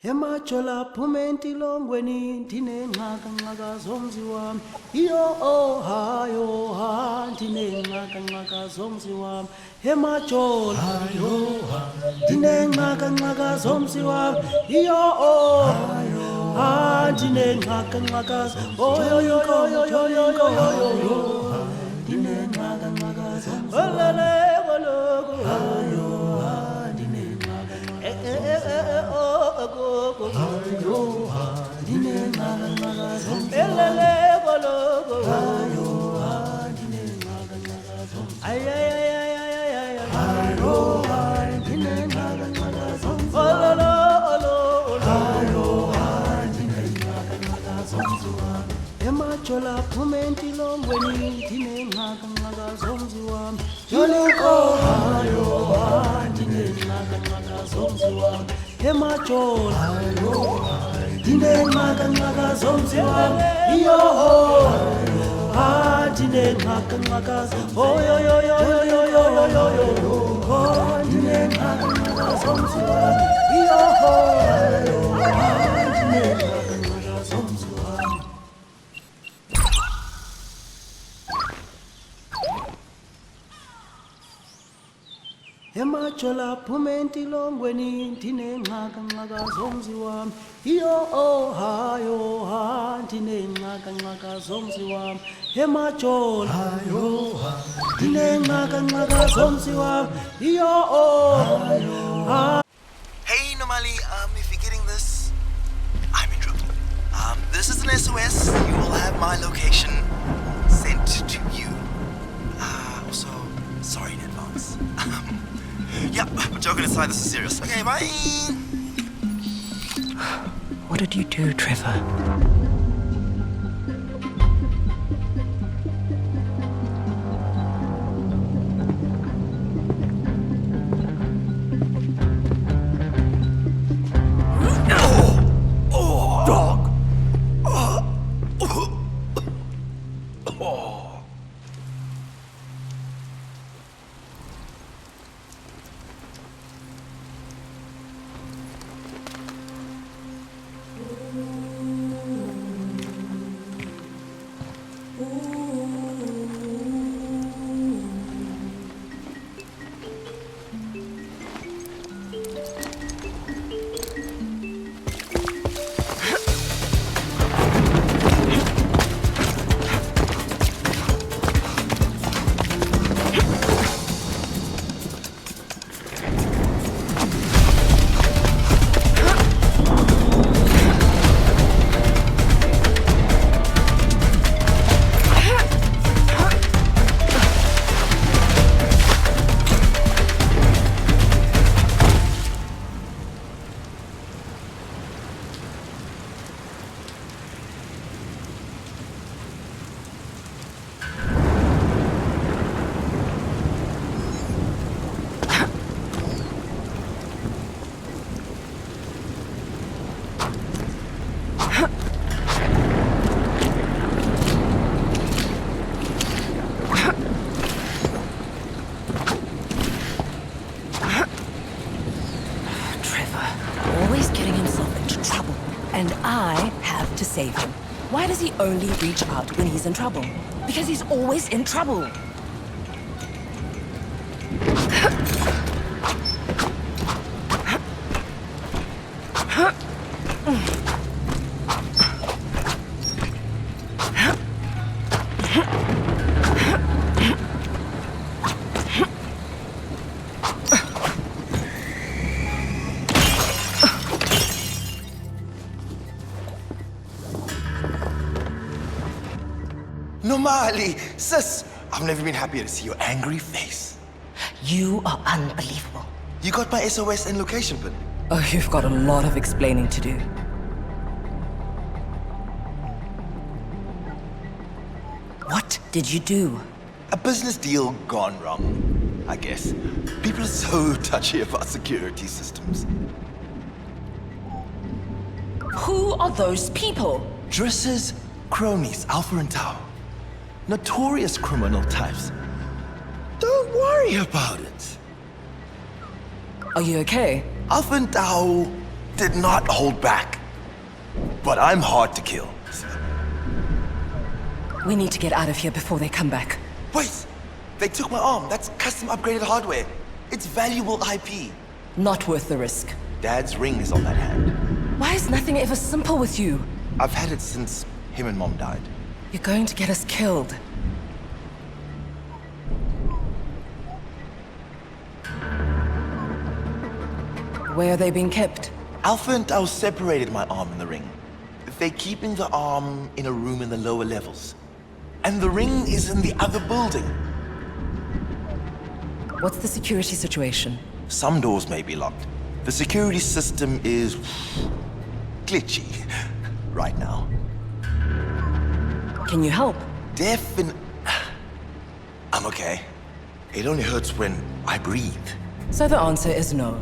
Emajola phumenti longweni ndinengxaka zomzi wami iyo hayo ndinengxaka zomzi wami emajola hayo ndinengxaka zomzi wami iyo hayo ndinengxaka oyoyoyoyoyoyoyo ndinengxaka zomzi olele koloku hayo Emajola phumenti longweni ndinengxaka zomzi wami yoliko hayo ndinengxaka zomzi wami emajola ndinengxaka zomzi wami iyo ndinengxaka oyoyoyoyoyoyoyo ndinengxaka zomzi wami iyo ndinengxaka zomzi wami. Emajola phumenti longweni ndinengxaka zomzi wami iyo hayo ndinengxaka zomzi wami emajola hayo ndinengxaka zomzi wami iyo Hey Nomali, if you're getting this, I'm in trouble. This is an SOS. You will have my location sent to you. Also, sorry in advance. Yeah, but joking aside, this is serious. Okay, bye. What did you do, Trevor? Dog. And I have to save him. Why does he only reach out when he's in trouble? Because he's always in trouble. Nomali, sis, I've never been happier to see your angry face. You are unbelievable. You got my SOS and location pin. Oh, you've got a lot of explaining to do. What did you do? A business deal gone wrong, I guess. People are so touchy about security systems. Who are those people? Driss's cronies, Alpha and Tau. Notorious criminal types. Don't worry about it. Are you okay? Alpha and Tau did not hold back. But I'm hard to kill. We need to get out of here before they come back. Wait! They took my arm. That's custom upgraded hardware. It's valuable IP. Not worth the risk. Dad's ring is on that hand. Why is nothing ever simple with you? I've had it since him and Mom died. You're going to get us killed. Where are they being kept? Alpha and Tau separated my arm and the ring. They're keeping the arm in a room in the lower levels. And the ring is in the other building. What's the security situation? Some doors may be locked. The security system is glitchy right now. Can you help? I'm okay. It only hurts when I breathe. So the answer is no.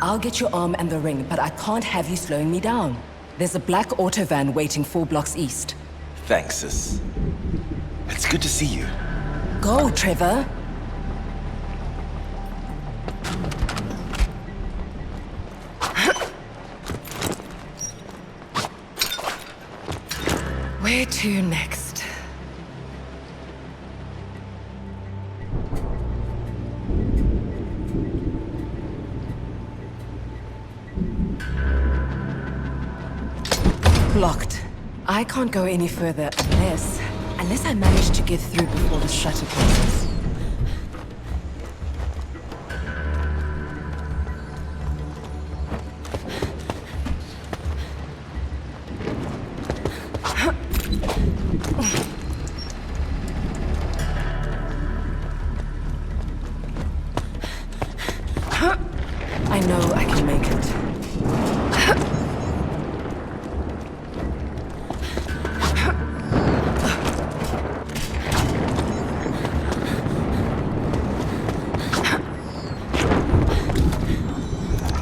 I'll get your arm and the ring, but I can't have you slowing me down. There's a black auto van waiting 4 blocks east. Thanks, sis. It's good to see you. Go, Trevor. Where to next? Blocked. I can't go any further unless I manage to get through before the shutter closes. I know I can make it.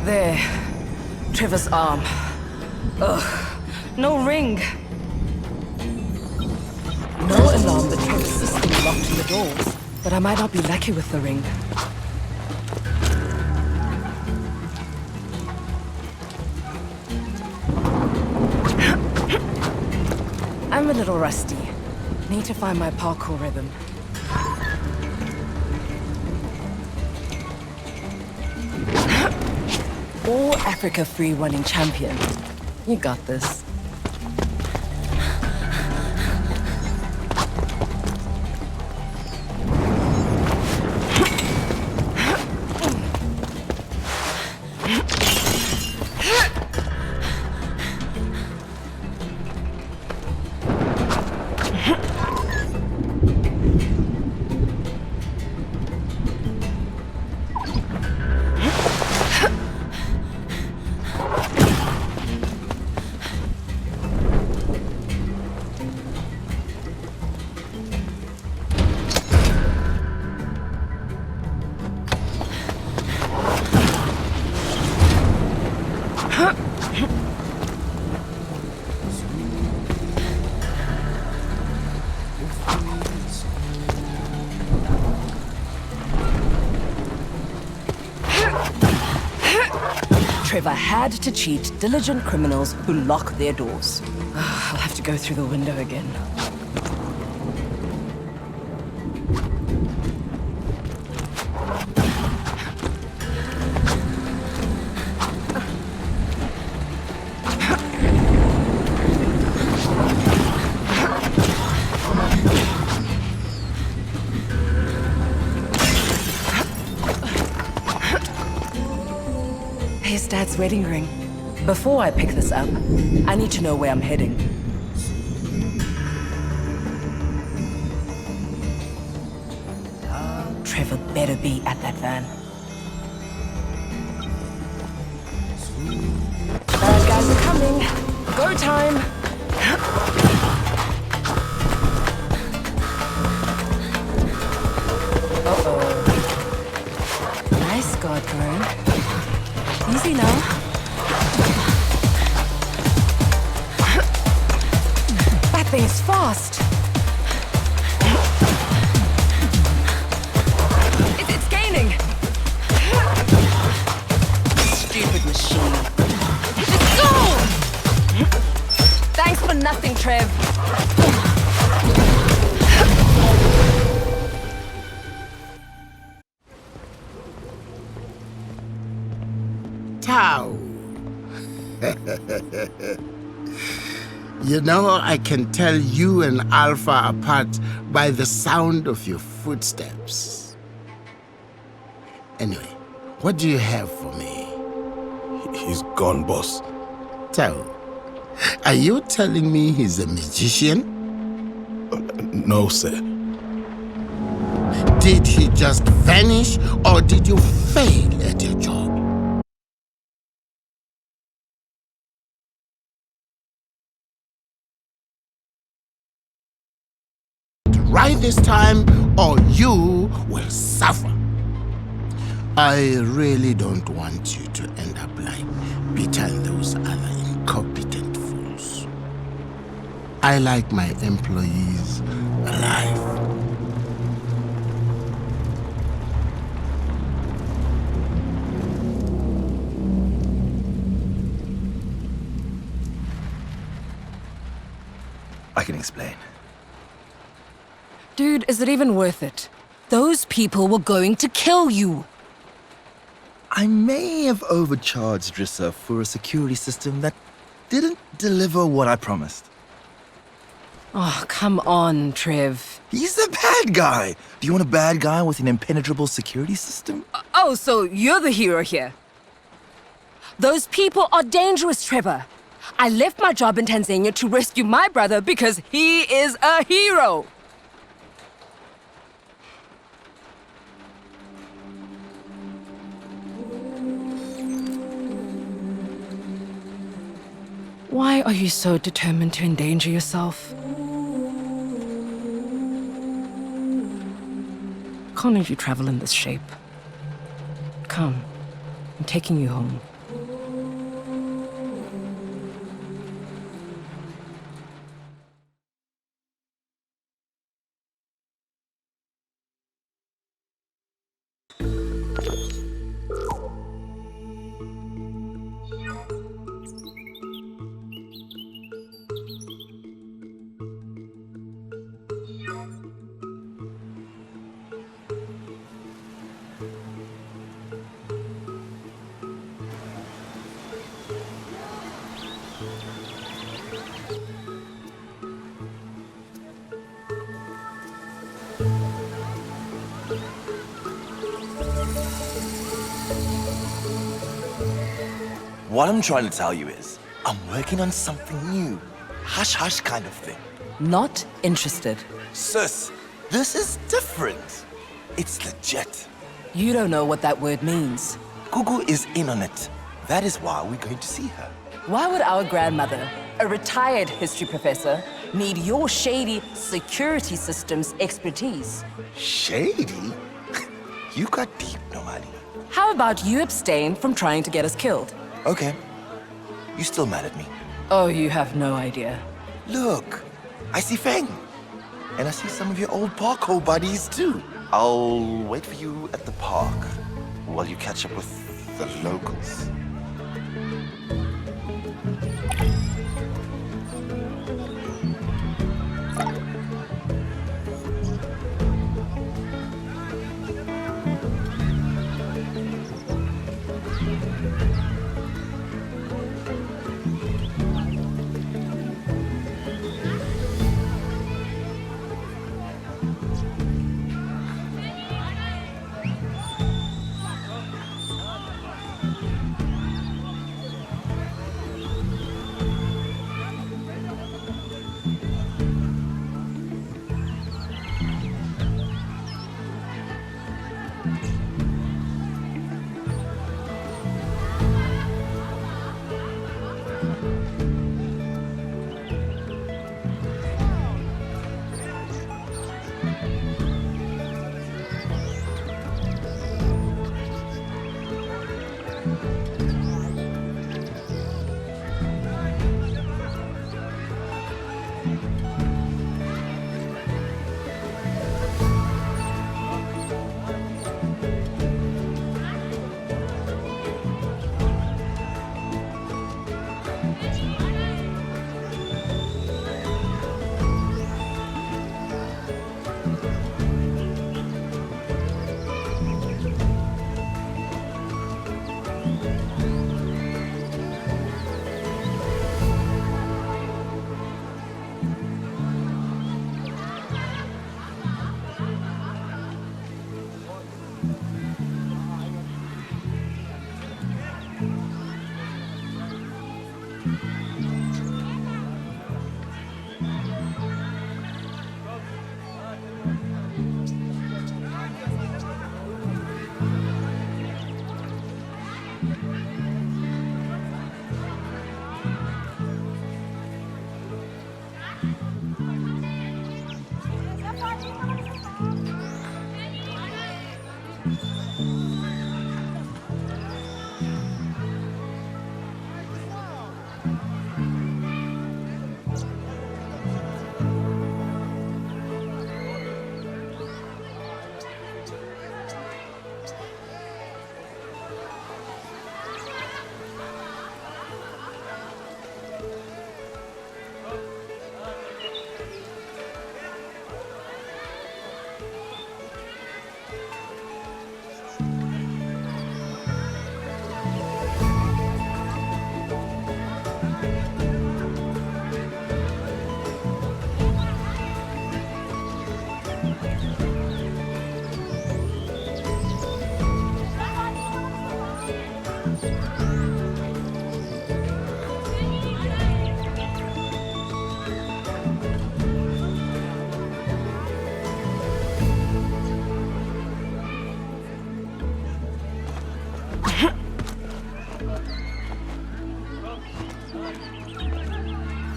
There. Trevor's arm. Ugh. No ring. No alarm, but Trevor's system locked the doors. But I might not be lucky with the ring. I'm a little rusty. Need to find my parkour rhythm. All Africa free running champion. You got this. Trevor had to cheat diligent criminals who lock their doors. I'll have to go through the window again. Here's Dad's wedding ring. Before I pick this up, I need to know where I'm heading. Trevor better be at that van. Bad guys are coming. Go time. Uh-oh. Nice guard, Corinne. Easy now. That thing's fast. It's gaining. machine. Let's go! Thanks for nothing, Trev. Tau. You know, I can tell you and Alpha apart by the sound of your footsteps. Anyway, what do you have for me? He's gone, boss. Tau, are you telling me he's a magician? No, sir. Did he just vanish, or did you fail at your job? Right this time, or you will suffer. I really don't want you to end up like Peter and those other incompetent fools. I like my employees alive. I can explain. Dude, is it even worth it? Those people were going to kill you. I may have overcharged Rissa for a security system that didn't deliver what I promised. Oh, come on, Trev. He's the bad guy. Do you want a bad guy with an impenetrable security system? Oh, so you're the hero here. Those people are dangerous, Trevor. I left my job in Tanzania to rescue my brother because he is a hero. Why are you so determined to endanger yourself? Can't let you travel in this shape. Come, I'm taking you home. What I'm trying to tell you is, I'm working on something new. Hush-hush kind of thing. Not interested. Sis, this is different. It's legit. You don't know what that word means. Gugu is in on it. That is why we're going to see her. Why would our grandmother, a retired history professor, need your shady security systems expertise? Shady? You got deep, Nomali. How about you abstain from trying to get us killed? Okay. You still mad at me? Oh, you have no idea. Look, I see Feng. And I see some of your old parkour buddies too. I'll wait for you at the park while you catch up with the locals.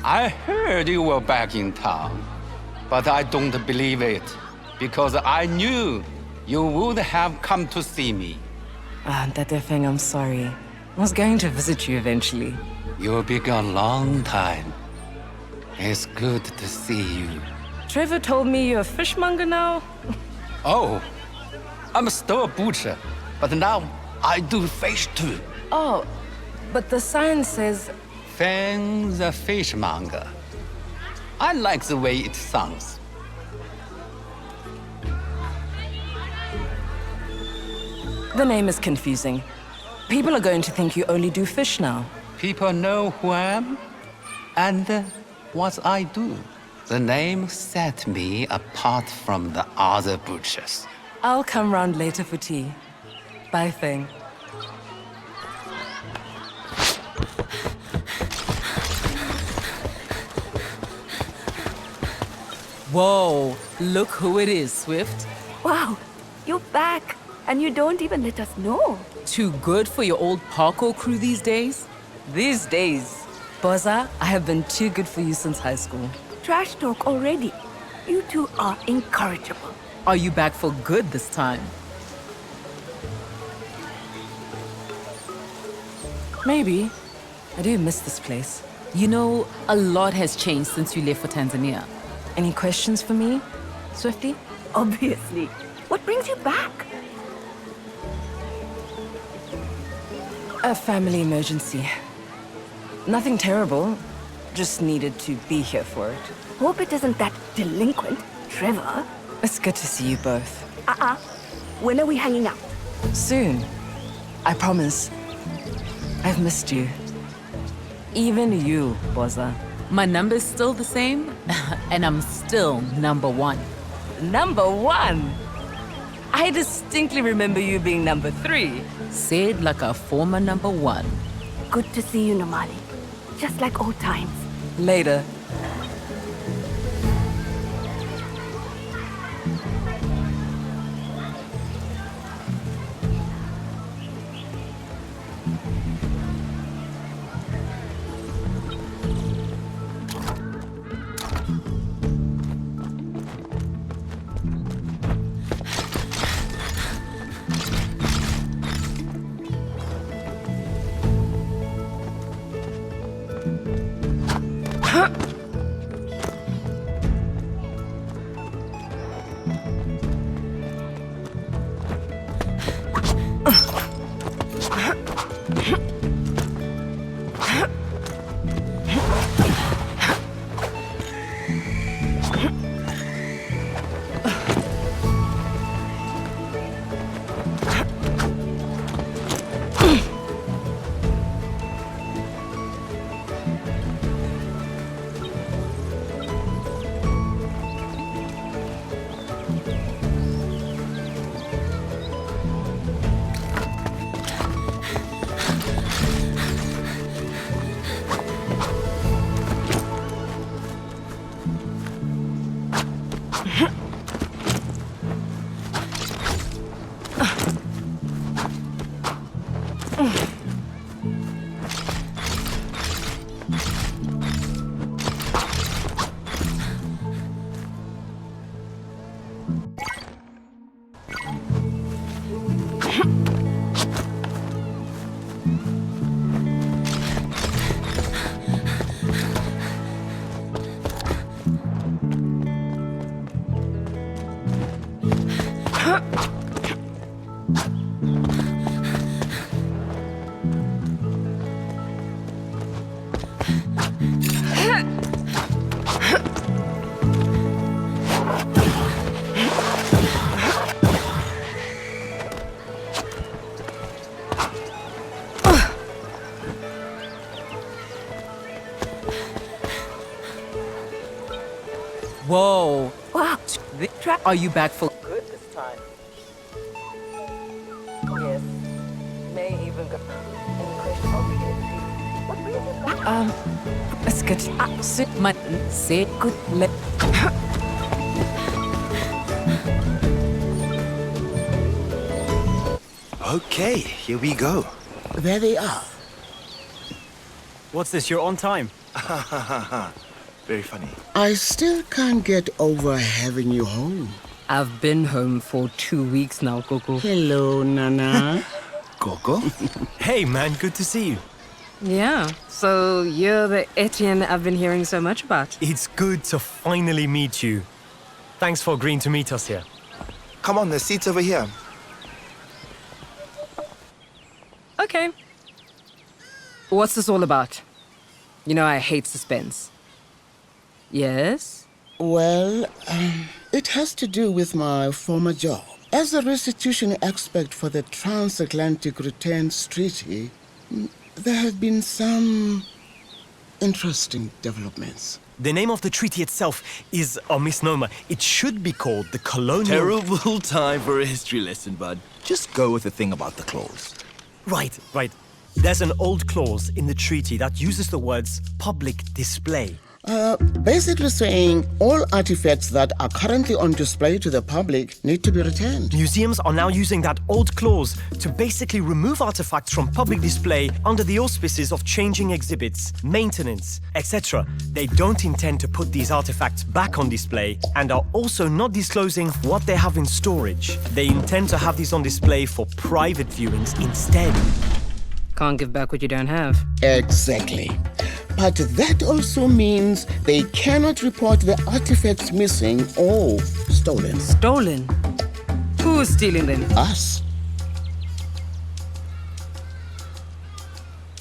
I heard you were back in town, but I don't believe it, because I knew you would have come to see me. Ntate, I'm sorry. I was going to visit you eventually. You've been gone a long time. It's good to see you. Trevor told me you're a fishmonger now. Oh, I'm still a butcher, but now I do fish too. Oh, but the sign says... Fang the fishmonger. I like the way it sounds. The name is confusing. People are going to think you only do fish now. People know who I am and what I do. The name set me apart from the other butchers. I'll come round later for tea. Bye, Feng. Whoa, look who it is, Swift. Wow, you're back, and you don't even let us know. Too good for your old parkour crew these days? These days, Boza, I have been too good for you since high school. Trash talk already. You two are incorrigible. Are you back for good this time? Maybe. I do miss this place. You know, a lot has changed since you left for Tanzania. Any questions for me, Swifty? Obviously. What brings you back? A family emergency. Nothing terrible. Just needed to be here for it. Hope it isn't that delinquent, Trevor. It's good to see you both. When are we hanging out? Soon. I promise. I've missed you. Even you, Boza. My number's still the same, and I'm still number one. Number one? I distinctly remember you being number 3. Said like a former number one. Good to see you, Nomali. Just like old times. Later. Whoa. Wow. Are you back for Good this time. Yes. May even go in question of what were you doing? Let's get sit my say good let Okay, here we go. There they are. What's this? You're on time. Very funny. I still can't get over having you home. I've been home for 2 weeks now, Coco. Hello, Nana. Coco? Hey, man, good to see you. Yeah, so you're the Etienne I've been hearing so much about. It's good to finally meet you. Thanks for agreeing to meet us here. Come on, the seat's over here. Okay. What's this all about? You know I hate suspense. Yes? Well, it has to do with my former job. As a restitution expert for the Transatlantic Returns Treaty, there have been some interesting developments. The name of the treaty itself is a misnomer. It should be called the Colonial... Terrible time for a history lesson, bud. Just go with the thing about the clause. Right. There's an old clause in the treaty that uses the words public display. Basically saying all artifacts that are currently on display to the public need to be returned. Museums are now using that old clause to basically remove artifacts from public display under the auspices of changing exhibits, maintenance, etc. They don't intend to put these artifacts back on display and are also not disclosing what they have in storage. They intend to have these on display for private viewings instead. Can't give back what you don't have. Exactly. But that also means they cannot report the artifacts missing or stolen. Stolen? Who's stealing them? Us.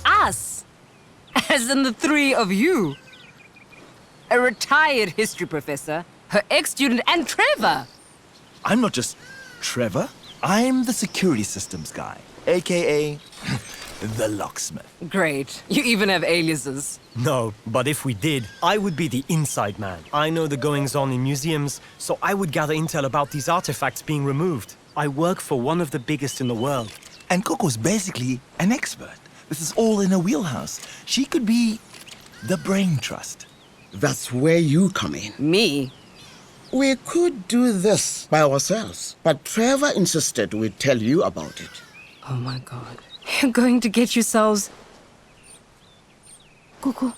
Us! As in the three of you. A retired history professor, her ex-student, and Trevor! I'm not just Trevor. I'm the security systems guy, aka the locksmith. Great. You even have aliases. No, but if we did, I would be the inside man. I know the goings-on in museums, so I would gather intel about these artifacts being removed. I work for one of the biggest in the world. And Coco's basically an expert. This is all in her wheelhouse. She could be the brain trust. That's where you come in. Me? We could do this by ourselves, but Trevor insisted we'd tell you about it. Oh my god. You're going to get yourselves... Cuckoo,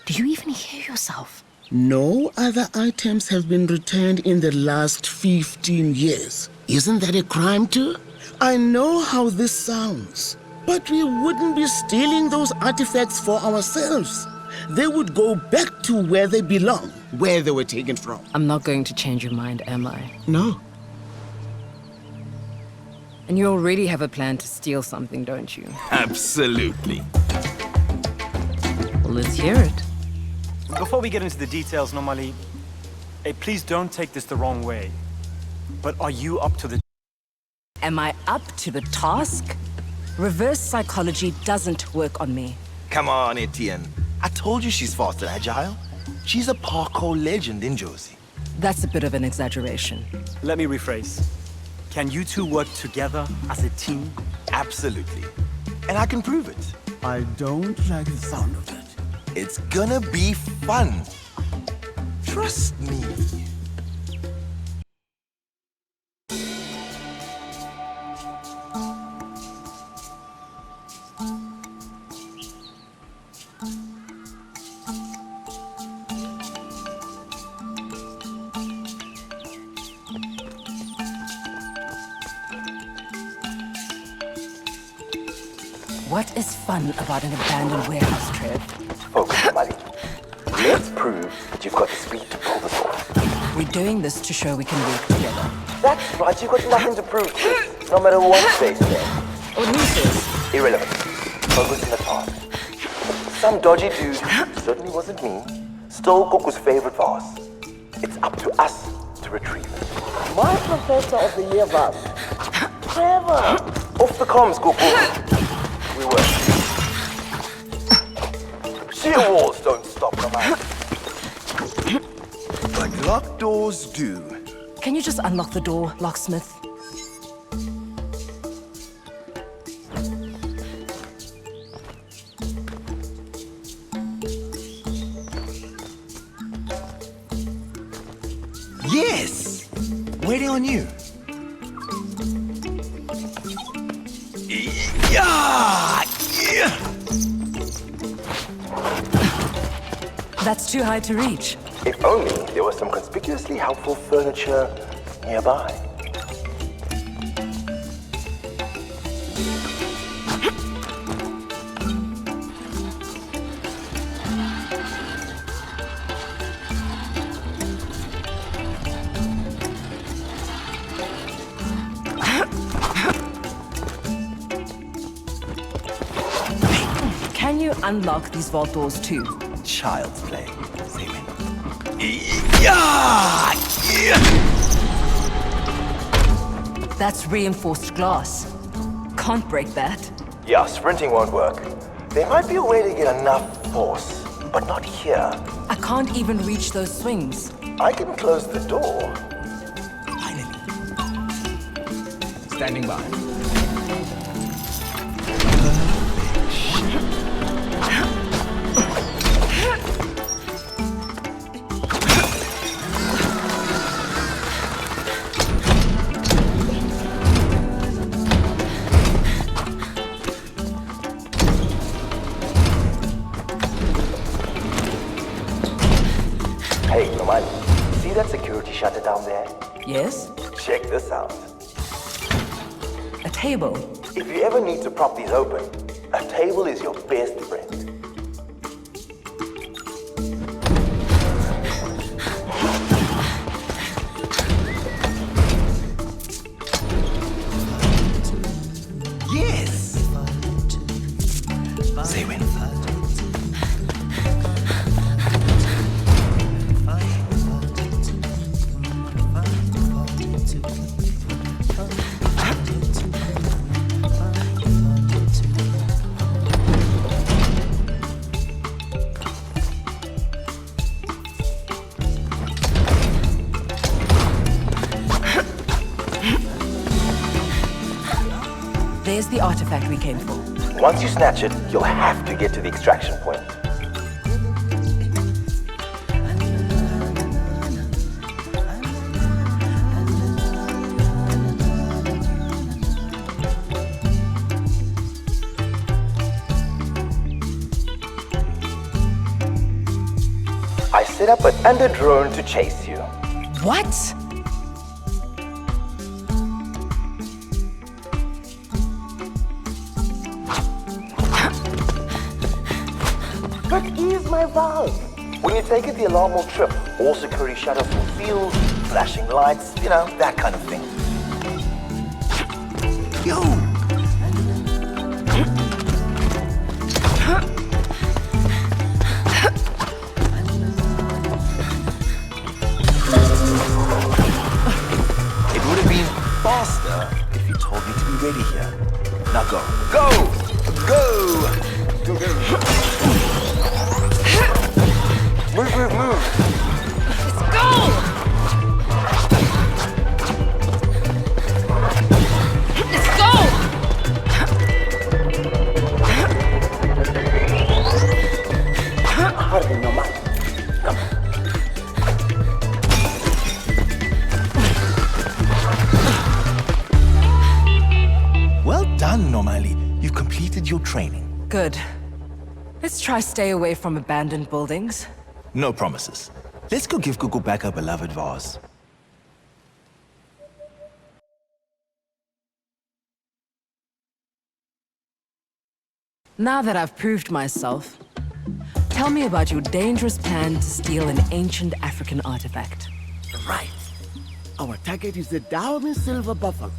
do you even hear yourself? No other items have been returned in the last 15 years. Isn't that a crime too? I know how this sounds, but we wouldn't be stealing those artifacts for ourselves. They would go back to where they belong, where they were taken from. I'm not going to change your mind, am I? No. And you already have a plan to steal something, don't you? Absolutely. Well, let's hear it. Before we get into the details, Nomali, please don't take this the wrong way. But are you up to the... Am I up to the task? Reverse psychology doesn't work on me. Come on, Etienne. I told you she's fast and agile. She's a parkour legend in Josie. That's a bit of an exaggeration. Let me rephrase. Can you two work together as a team? Absolutely. And I can prove it. I don't like the sound of it. It's gonna be fun. Trust me. What is fun about an abandoned warehouse, Trev? Focus, buddy. Let's prove that you've got the speed to pull this off. We're doing this to show we can work together. That's right, you've got nothing to prove, Chris. No matter what they say. What who says? Irrelevant. Focus on the task. Some dodgy dude, certainly wasn't me, stole Coco's favorite vase. It's up to us to retrieve it. My professor of the year vase. Trevor! Off the comms, Coco. We work. Sheer walls don't stop doors do? Can you just unlock the door, locksmith? Yes! Waiting on you. Yeah! Yeah! That's too high to reach. If only there was some conspicuously helpful furniture nearby. Can you unlock these vault doors too? Child's play. Say when. Yeah! Yeah! That's reinforced glass. Can't break that. Yeah, sprinting won't work. There might be a way to get enough force, but not here. I can't even reach those swings. I can close the door. Finally. Standing by. Hey, Nomali, see that security shutter down there? Yes? Check this out. A table. If you ever need to prop these open, a table is your best friend. Yes! Say when. There's the artifact we came for. Once you snatch it, you'll have to get to the extraction point. I set up an under drone to chase you. What? But here's my valve. When you take it, the alarm will trip. All security shutters will feel, flashing lights, you know, that kind of thing. Yo! It would have been faster if you told me to be ready here. Now go. Go! Go! Go, go. Move, move, move. Let's go! Let's go! Hardly no matter. Come. Well done, Nomali. You've completed your training. Good. Let's try stay away from abandoned buildings. No promises. Let's go give Google back her beloved vase. Now that I've proved myself, tell me about your dangerous plan to steal an ancient African artifact. Right. Our target is the Dahomey Silver Buffalo.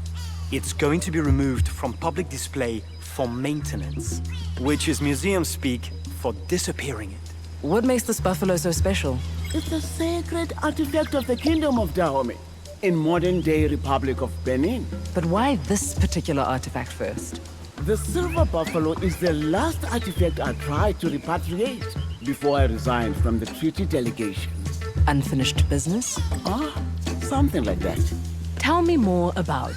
It's going to be removed from public display for maintenance, which is museum speak for disappearing it. What makes this buffalo so special? It's a sacred artifact of the Kingdom of Dahomey in modern-day Republic of Benin. But why this particular artifact first? The Silver Buffalo is the last artifact I tried to repatriate before I resigned from the treaty delegation. Unfinished business? Ah, something like that. Tell me more about.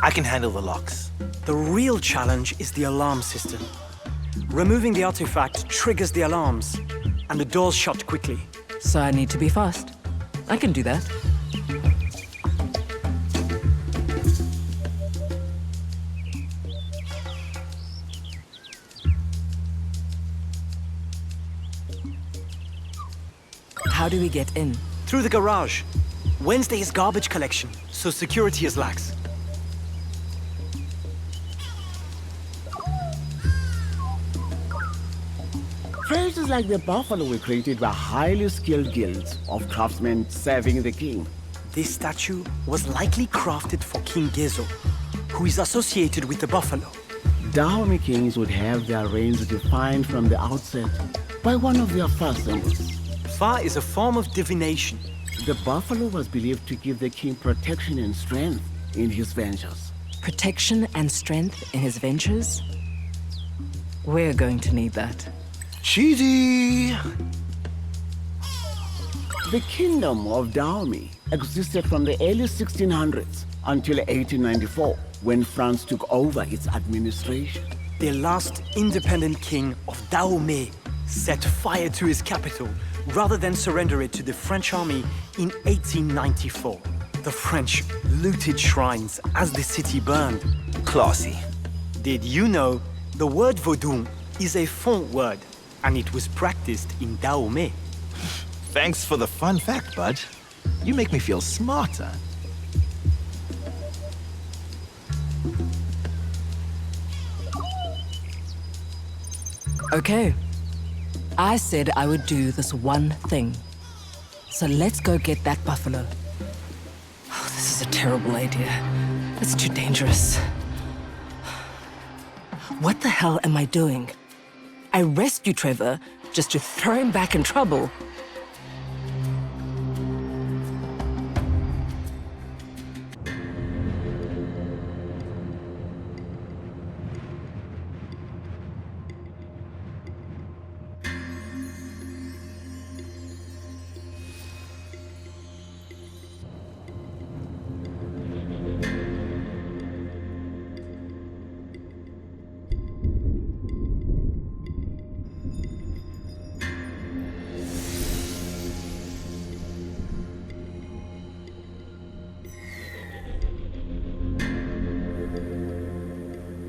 I can handle the locks. The real challenge is the alarm system. Removing the artifact triggers the alarms, and the doors shut quickly. So I need to be fast. I can do that. How do we get in? Through the garage. Wednesday is garbage collection, so security is lax. Phrases like the buffalo were created by highly skilled guilds of craftsmen serving the king. This statue was likely crafted for King Gezo, who is associated with the buffalo. Dahomey kings would have their reigns defined from the outset by one of their first symbols. Fa is a form of divination. The buffalo was believed to give the king protection and strength in his ventures. Protection and strength in his ventures? We're going to need that. Cheesy! The kingdom of Dahomey existed from the early 1600s until 1894, when France took over its administration. The last independent king of Dahomey set fire to his capital rather than surrender it to the French army in 1894. The French looted shrines as the city burned. Classy. Did you know the word Vodun is a font word, and it was practiced in Dahomey? Thanks for the fun fact, bud. You make me feel smarter. Okay. I said I would do this one thing. So let's go get that buffalo. Oh, this is a terrible idea. It's too dangerous. What the hell am I doing? I rescued Trevor just to throw him back in trouble.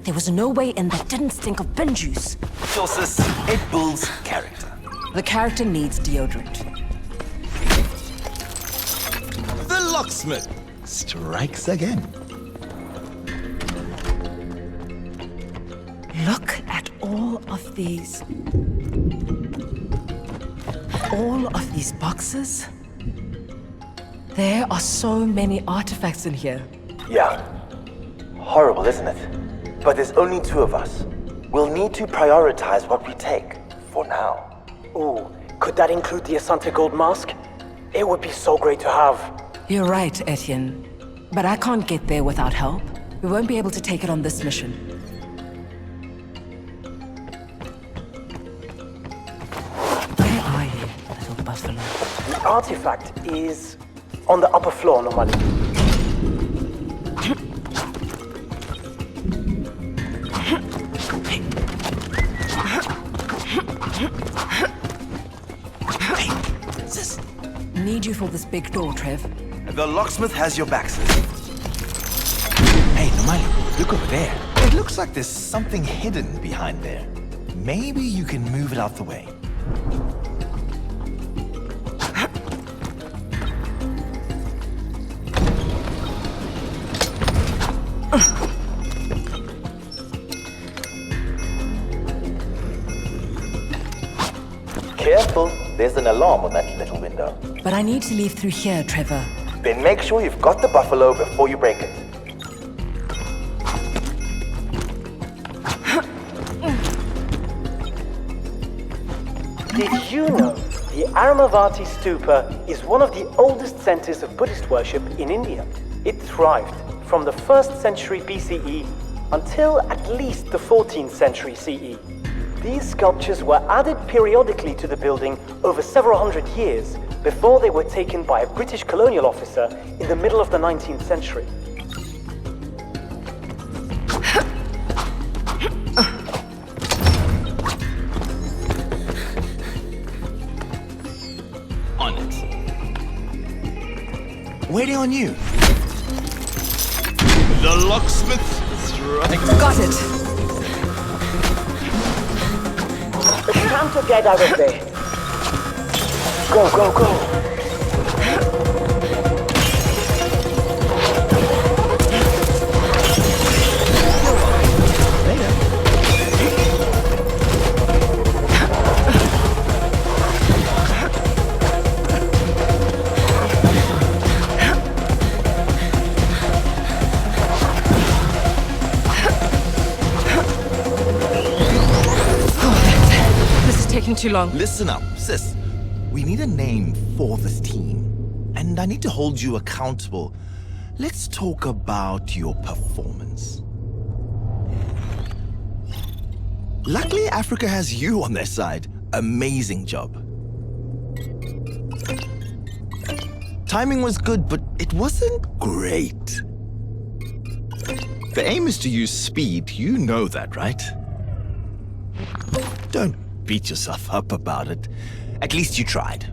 There was no way in that didn't stink of bin juice. Sis, it builds character. The character needs deodorant. The locksmith strikes again. Look at all of these. All of these boxes. There are so many artifacts in here. Yeah. Horrible, isn't it? But there's only two of us. We'll need to prioritize what we take, for now. Ooh, could that include the Asante gold mask? It would be so great to have. You're right, Etienne. But I can't get there without help. We won't be able to take it on this mission. Where are you, little buffalo? The artifact is on the upper floor normally. Need you for this big door, Trev. The locksmith has your back, sis. Hey, Nomali, look over there. It looks like there's something hidden behind there. Maybe you can move it out the way. Careful, there's an alarm on that little window. But I need to leave through here, Trevor. Then make sure you've got the buffalo before you break it. Did you know the Aramavati Stupa is one of the oldest centers of Buddhist worship in India? It thrived from the 1st century BCE until at least the 14th century CE. These sculptures were added periodically to the building over several hundred years before they were taken by a British colonial officer in the middle of the 19th century. On it. Waiting on you. The locksmith is right. Got it. It's time to get out of there. Go, go, go. Taking too long. Listen up, sis. We need a name for this team, and I need to hold you accountable. Let's talk about your performance. Luckily, Africa has you on their side. Amazing job. Timing was good, but it wasn't great. The aim is to use speed. You know that, right? Don't beat yourself up about it. At least you tried.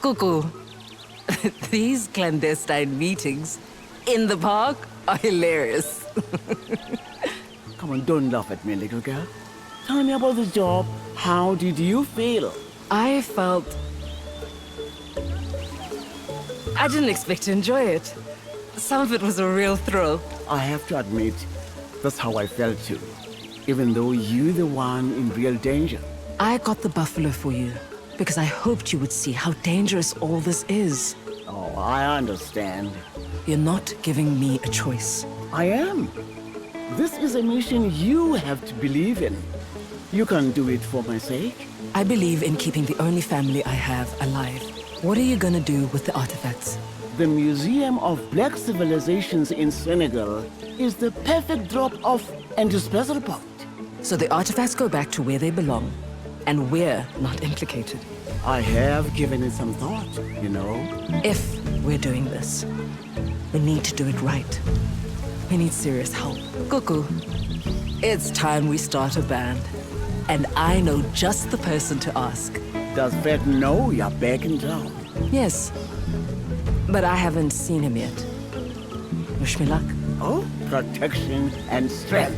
Cuckoo, these clandestine meetings in the park are hilarious. Come on, don't laugh at me, little girl. Tell me about the job. How did you feel? I didn't expect to enjoy it. Some of it was a real thrill. I have to admit, that's how I felt too. Even though you're the one in real danger. I got the buffalo for you because I hoped you would see how dangerous all this is. Oh, I understand. You're not giving me a choice. I am. This is a mission you have to believe in. You can do it for my sake. I believe in keeping the only family I have alive. What are you gonna do with the artifacts? The Museum of Black Civilizations in Senegal is the perfect drop-off and disposal point. So the artifacts go back to where they belong, and we're not implicated. I have given it some thought, you know. If we're doing this, we need to do it right. We need serious help. Cuckoo, it's time we start a band. And I know just the person to ask. Does Fred know you're back in town? Yes. But I haven't seen him yet. Wish me luck. Oh, protection and strength.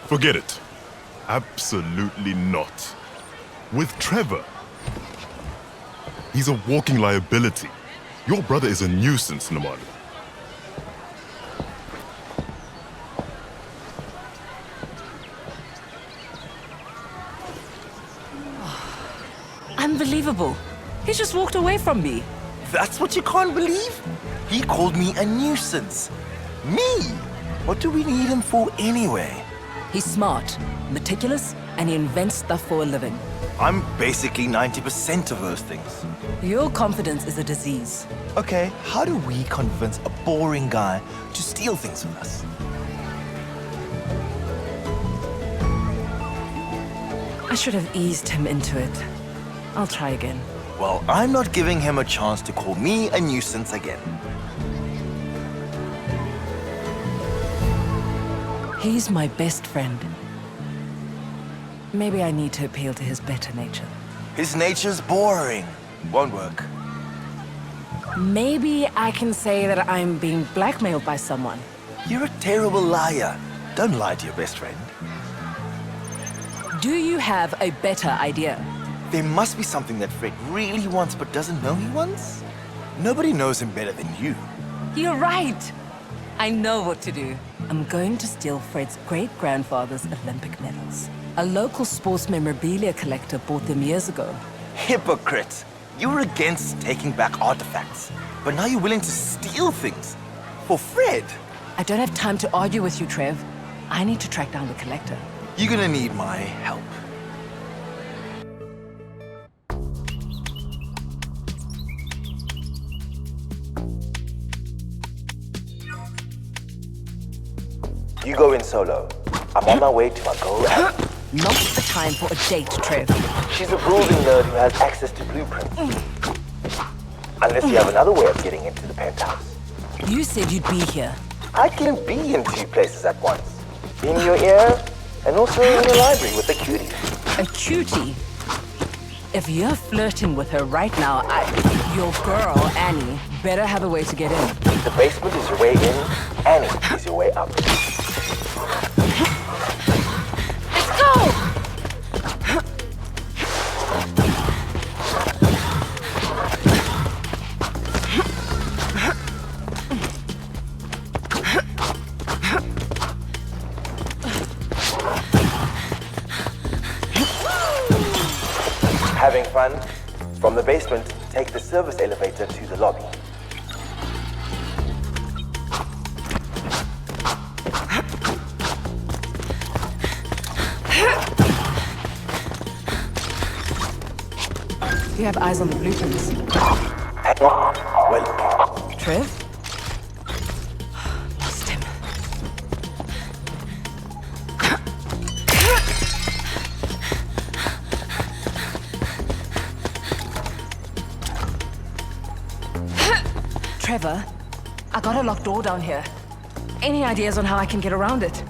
Forget it. Absolutely not. With Trevor. He's a walking liability. Your brother is a nuisance, Namali. Unbelievable. He just walked away from me. That's what you can't believe? He called me a nuisance. Me? What do we need him for anyway? He's smart, meticulous, and he invents stuff for a living. I'm basically 90% of those things. Your confidence is a disease. Okay, how do we convince a boring guy to steal things with us? I should have eased him into it. I'll try again. Well, I'm not giving him a chance to call me a nuisance again. He's my best friend. Maybe I need to appeal to his better nature. His nature's boring. Won't work. Maybe I can say that I'm being blackmailed by someone. You're a terrible liar. Don't lie to your best friend. Do you have a better idea? There must be something that Fred really wants but doesn't know he wants. Nobody knows him better than you. You're right. I know what to do. I'm going to steal Fred's great-grandfather's Olympic medals. A local sports memorabilia collector bought them years ago. Hypocrite! You were against taking back artifacts, but now you're willing to steal things. For Fred! I don't have time to argue with you, Trev. I need to track down the collector. You're gonna need my help. You go in solo. I'm on my way to my goal. Not the time for a date, Trev. She's a bruising nerd who has access to blueprints. Unless you have another way of getting into the penthouse. You said you'd be here. I can be in 2 places at once. In your ear, and also in the library with a cutie. A cutie? If you're flirting with her right now, your girl, Annie, better have a way to get in. The basement is your way in, Annie is your way up. Let's go! Having fun? From the basement, take the service elevator to the lobby. You have eyes on the blueprints. Well, Trev? Lost him. Trevor, I got a locked door down here. Any ideas on how I can get around it?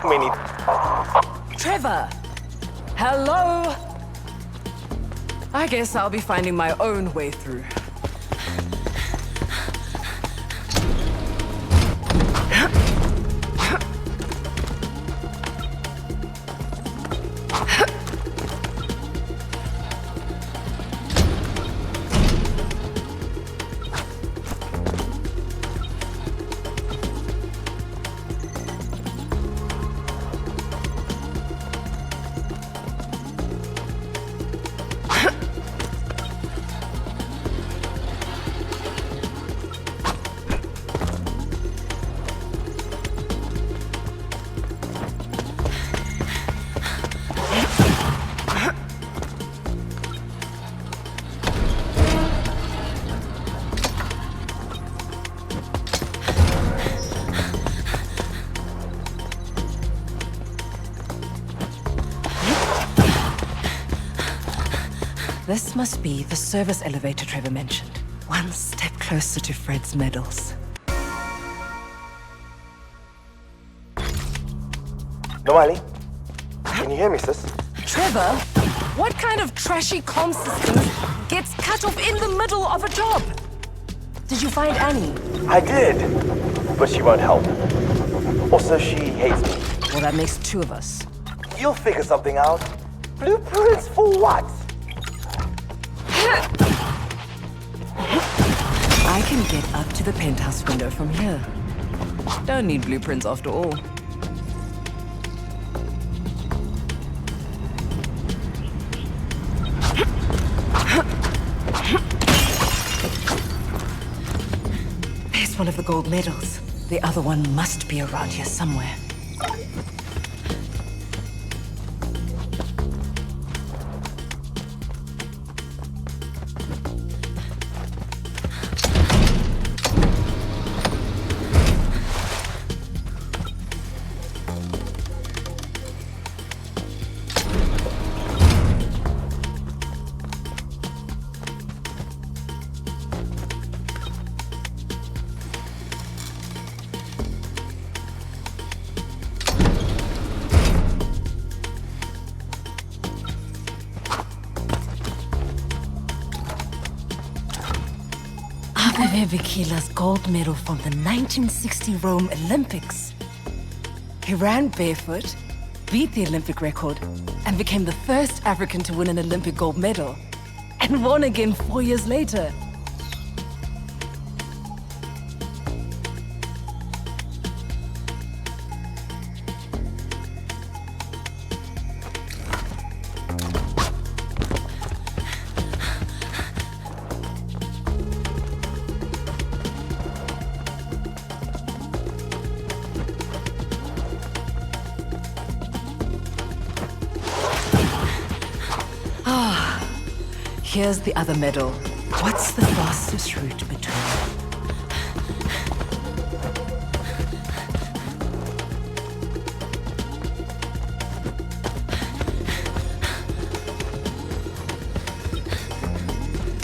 many. Trevor! Hello? I guess I'll be finding my own way through. This must be the service elevator Trevor mentioned. One step closer to Fred's medals. Noelle, can you hear me, sis? Trevor, what kind of trashy comm system gets cut off in the middle of a job? Did you find Annie? I did, but she won't help. Also, she hates me. Well, that makes two of us. You'll figure something out. Blueprints for what? I can get up to the penthouse window from here. Don't need blueprints after all. There's one of the gold medals. The other one must be around here somewhere. Vikila's gold medal from the 1960 Rome Olympics. He ran barefoot, beat the Olympic record, and became the first African to win an Olympic gold medal. And won again 4 years later. Here's the other medal. What's the fastest route between them?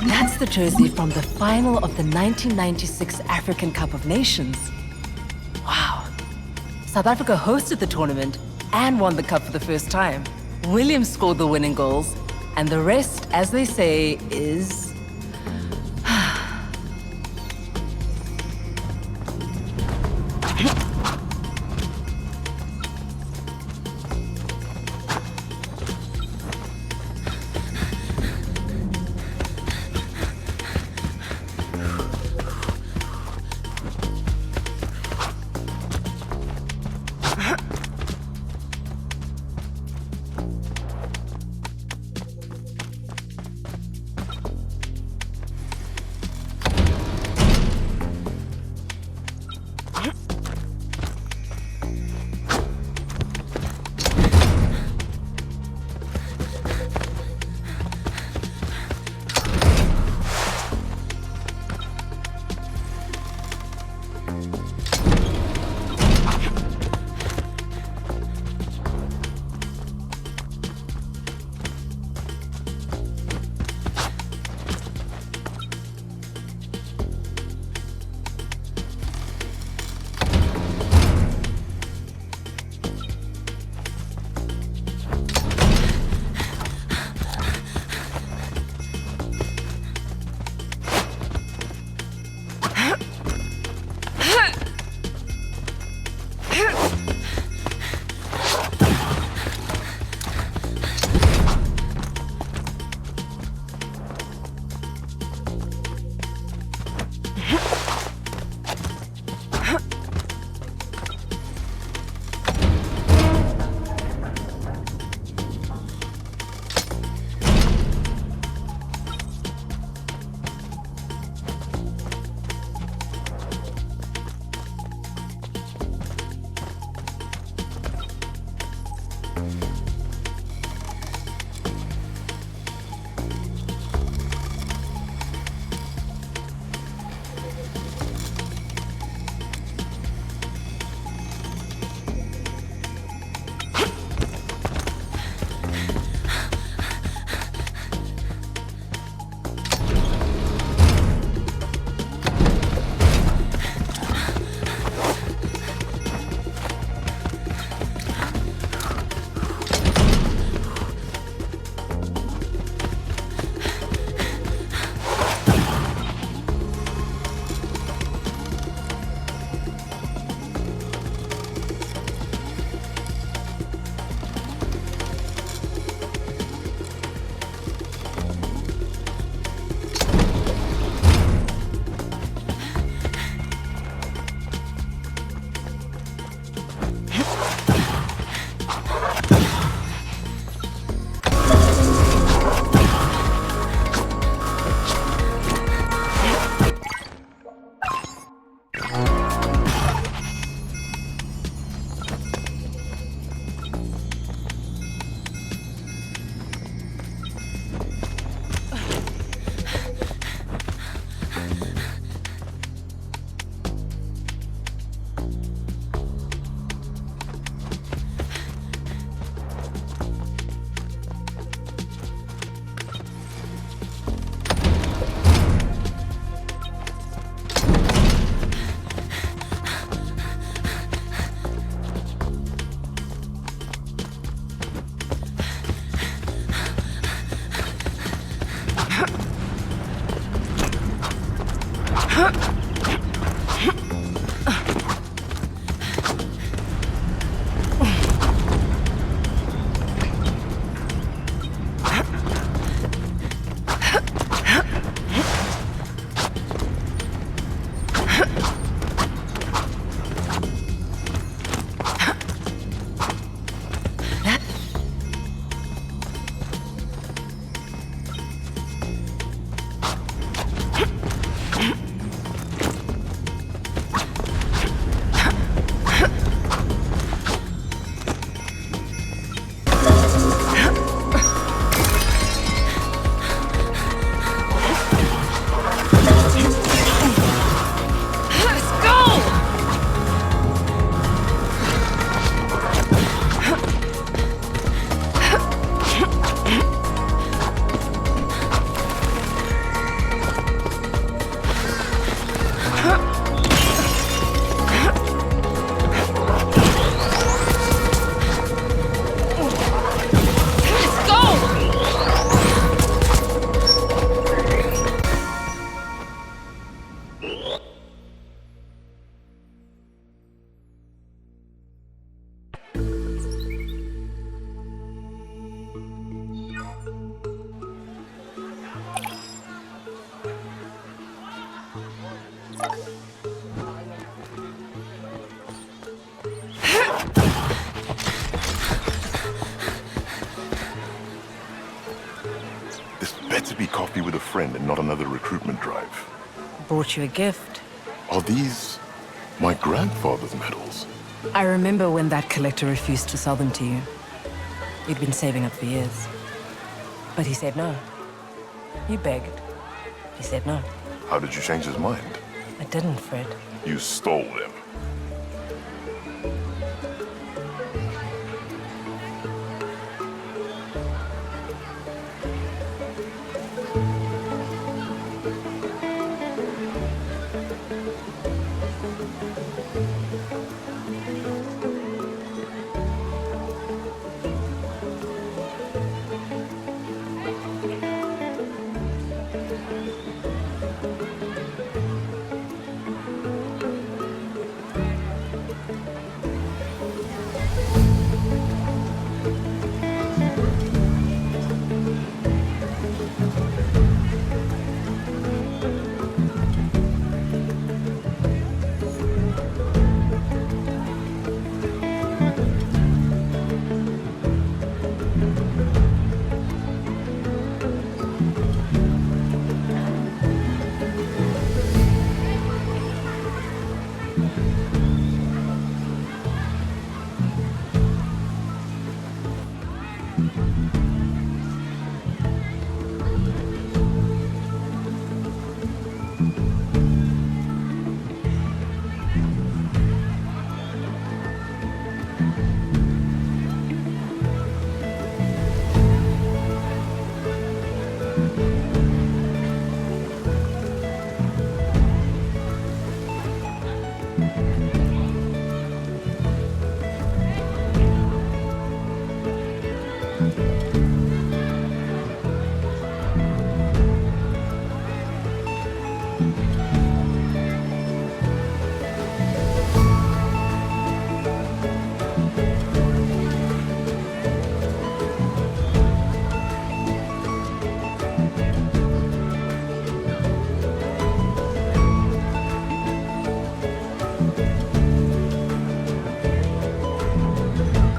That's the jersey from the final of the 1996 African Cup of Nations. Wow. South Africa hosted the tournament and won the cup for the first time. Williams scored the winning goals. And the rest, as they say, is... better be coffee with a friend and not another recruitment drive. Brought you a gift. Are these my grandfather's medals? I remember when that collector refused to sell them to you. You'd been saving up for years. But he said no. You begged. He said no. How did you change his mind? I didn't, Fred. You stole them.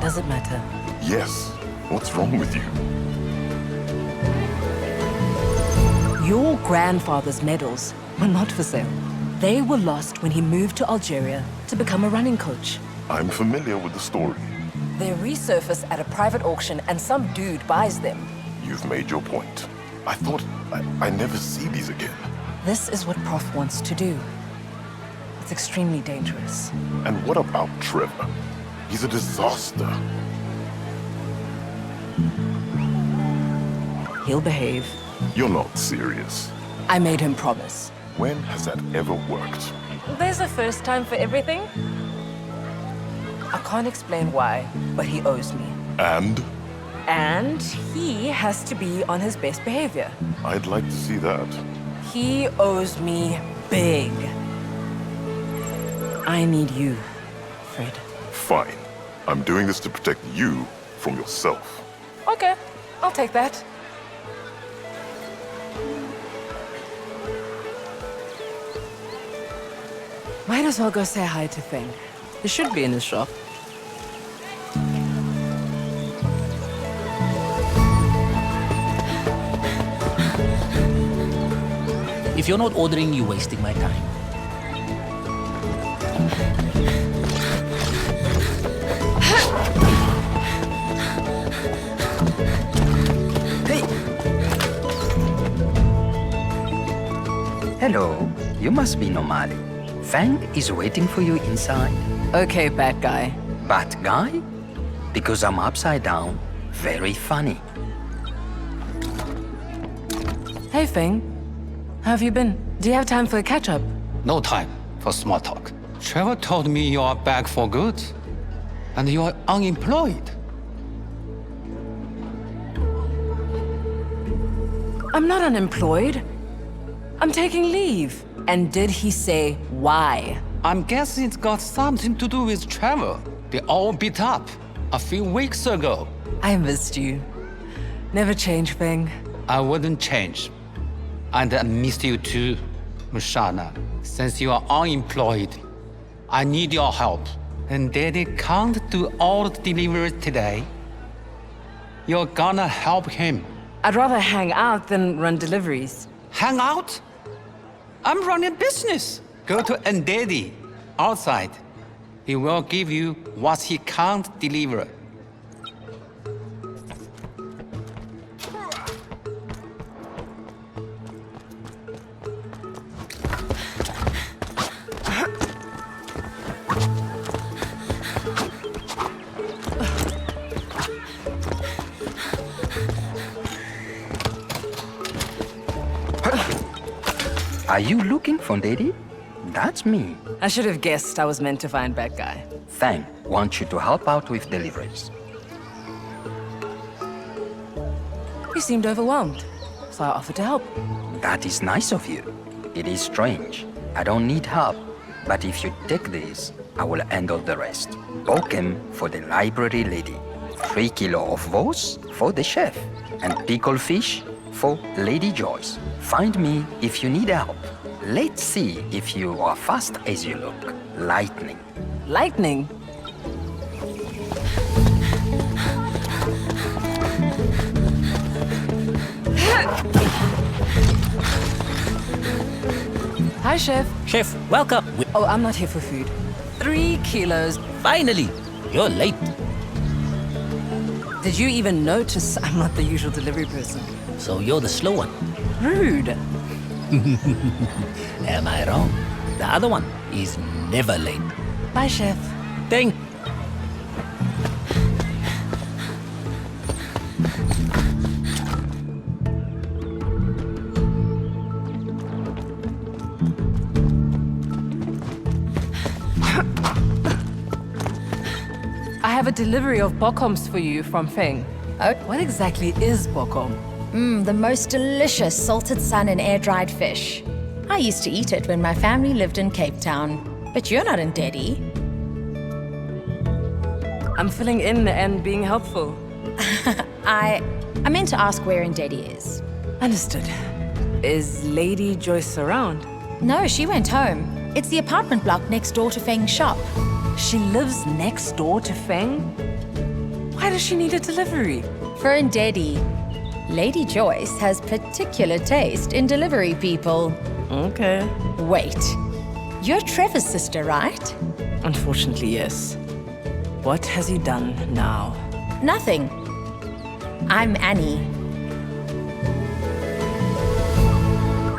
Does it matter? Yes. What's wrong with you? Your grandfather's medals were not for sale. They were lost when he moved to Algeria to become a running coach. I'm familiar with the story. They resurface at a private auction and some dude buys them. You've made your point. I thought I never see these again. This is what Prof wants to do. It's extremely dangerous. And what about Trevor? He's a disaster. He'll behave. You're not serious. I made him promise. When has that ever worked? There's a first time for everything. I can't explain why, but he owes me. And? And he has to be on his best behavior. I'd like to see that. He owes me big. I need you, Fred. Fine. I'm doing this to protect you from yourself. Okay, I'll take that. Might as well go say hi to Feng. He should be in his shop. If you're not ordering, you're wasting my time. Hello, you must be Nomali. Fang is waiting for you inside. Okay, bad guy. Bad guy? Because I'm upside down. Very funny. Hey, Feng. How have you been? Do you have time for a catch-up? No time for small talk. Trevor told me you are back for good. And you are unemployed. I'm not unemployed. I'm taking leave. And did he say why? I'm guessing it's got something to do with Trevor. They all beat up a few weeks ago. I missed you. Never change, Feng. I wouldn't change. And I missed you too, Mushana. Since you are unemployed, I need your help. And Daddy can't do all the deliveries today. You're gonna help him. I'd rather hang out than run deliveries. Hang out? I'm running business. Go to Ndedi outside. He will give you what he can't deliver. Are you looking for Ndedi? That's me. I should have guessed I was meant to find bad guy. Fang wants you to help out with deliveries. He seemed overwhelmed, so I offered to help. That is nice of you. It is strange. I don't need help. But if you take this, I will handle the rest. Oakum for the library lady. 3 kilos of Vos for the chef. And pickled fish for Lady Joyce. Find me if you need help. Let's see if you are fast as you look. Lightning. Lightning? Hi, Chef. Chef, welcome. Oh, I'm not here for food. 3 kilos. Finally, you're late. Did you even notice I'm not the usual delivery person? So you're the slow one. Rude. Am I wrong? The other one is never late. Bye, Chef. Ding. I have a delivery of bokoms for you from Feng. Oh? What exactly is bokom? The most delicious salted sun and air-dried fish. I used to eat it when my family lived in Cape Town. But you're not in Ndedi. I'm filling in and being helpful. I meant to ask where Ndedi is. Understood. Is Lady Joyce around? No, she went home. It's the apartment block next door to Feng's shop. She lives next door to Feng? Why does she need a delivery? For Ndedi, Lady Joyce has particular taste in delivery people. Okay. Wait, you're Trevor's sister, right? Unfortunately, yes. What has he done now? Nothing. I'm Annie.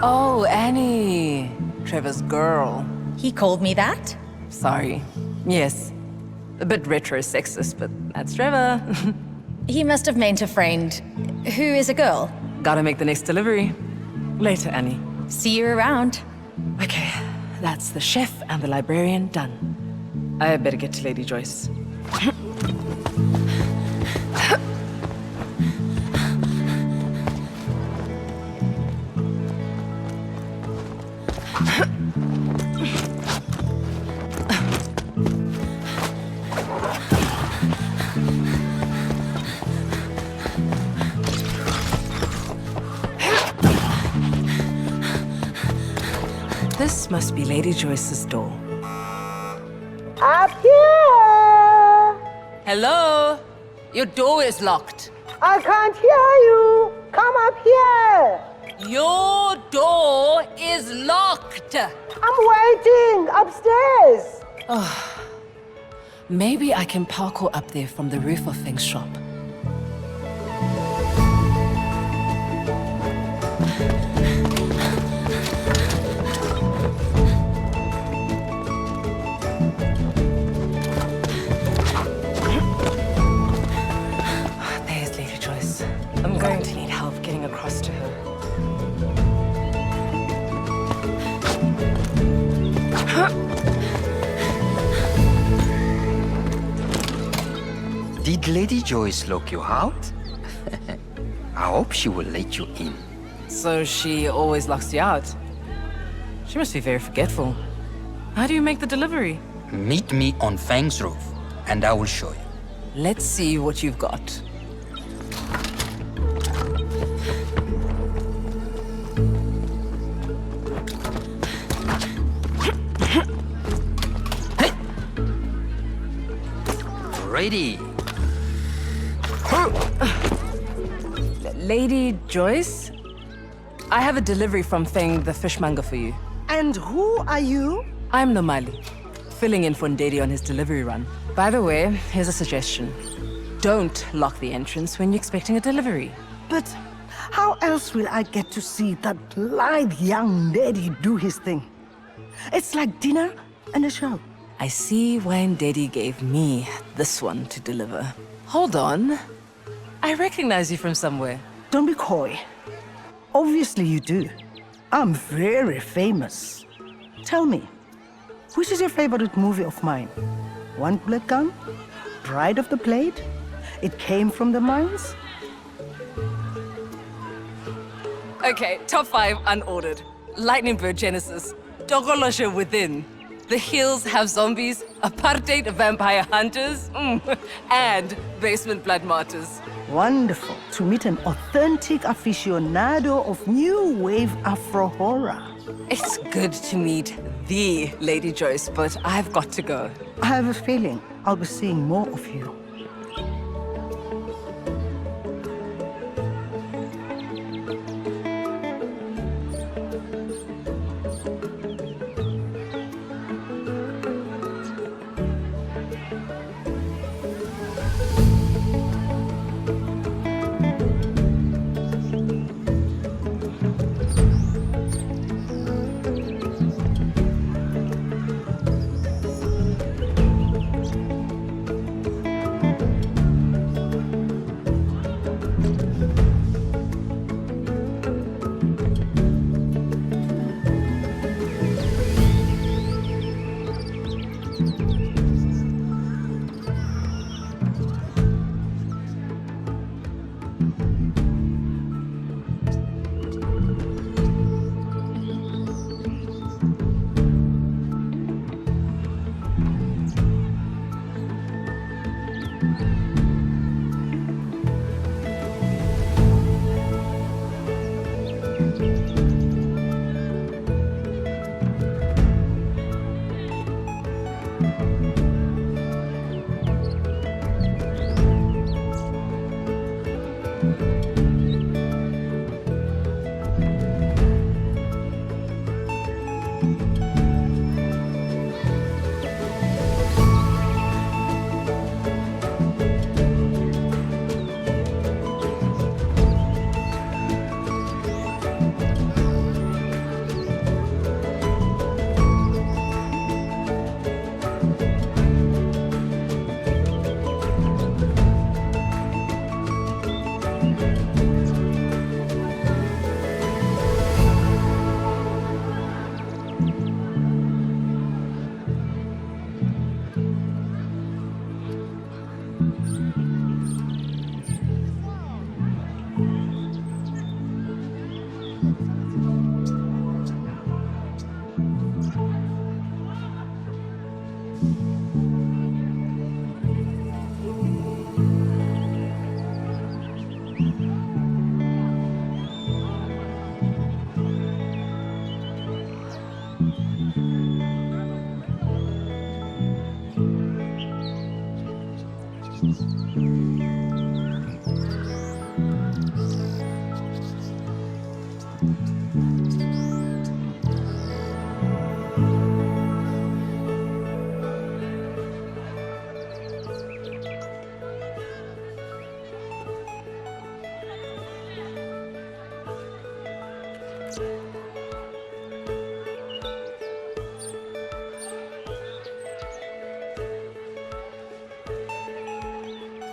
Oh, Annie. Trevor's girl. He called me that? Sorry. Yes. A bit retro-sexist, but that's Trevor. He must have meant a friend who is a girl. Gotta make the next delivery. Later, Annie. See you around. Okay, that's the chef and the librarian done. I better get to Lady Joyce. This must be Lady Joyce's door. Up here! Hello? Your door is locked. I can't hear you. Come up here. Your door is locked. I'm waiting upstairs. Oh, maybe I can parkour up there from the roof of Feng's shop. There's Lady Joyce. I'm going to need help getting across to her. Did Lady Joyce lock you out? I hope she will let you in. So she always locks you out? She must be very forgetful. How do you make the delivery? Meet me on Fang's roof, and I will show you. Let's see what you've got. Ready. Lady Joyce? I have a delivery from Feng, the fishmonger, for you. And who are you? I'm Nomali, filling in for Ndedi on his delivery run. By the way, here's a suggestion. Don't lock the entrance when you're expecting a delivery. But how else will I get to see that lithe young lady do his thing? It's like dinner and a show. I see why Ndedi gave me this one to deliver. Hold on. I recognize you from somewhere. Don't be coy. Obviously you do. I'm very famous. Tell me, which is your favorite movie of mine? One Bullet Gun? Bride of the Blade? It Came from the Mines? Okay, top 5 unordered. Lightning Bird Genesis. Dogolosha Within. The Hills Have Zombies. Apartheid Vampire Hunters. And Basement Blood Martyrs. Wonderful to meet an authentic aficionado of new wave Afro horror. It's good to meet the Lady Joyce, but I've got to go. I have a feeling I'll be seeing more of you.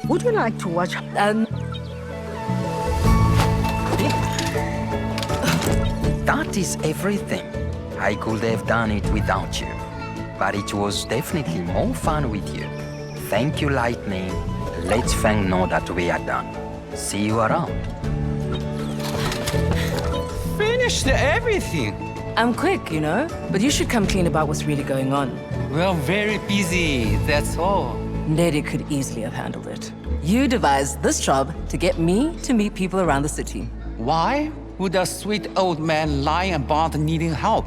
Would you like to watch? That is everything. I could have done it without you. But it was definitely more fun with you. Thank you, Lightning. Let Feng know that we are done. See you around. Finished everything. I'm quick, you know? But you should come clean about what's really going on. We're very busy, that's all. Ndedi could easily have handled it. You devised this job to get me to meet people around the city. Why would a sweet old man lie about needing help?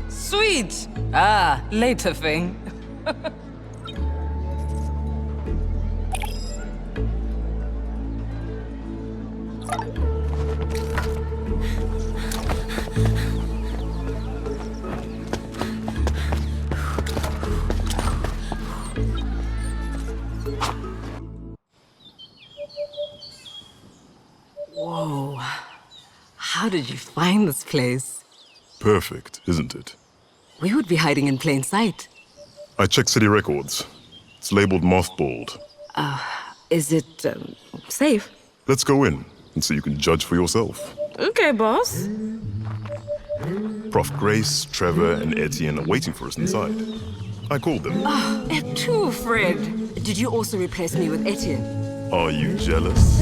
Sweet! Ah, later, Feng. Whoa. How did you find this place? Perfect, isn't it? We would be hiding in plain sight. I checked city records. It's labeled mothballed. Is it safe? Let's go in and so you can judge for yourself. Okay, boss. Prof. Grace, Trevor, and Etienne are waiting for us inside. I called them. Et Fred. Did you also replace me with Etienne? Are you jealous?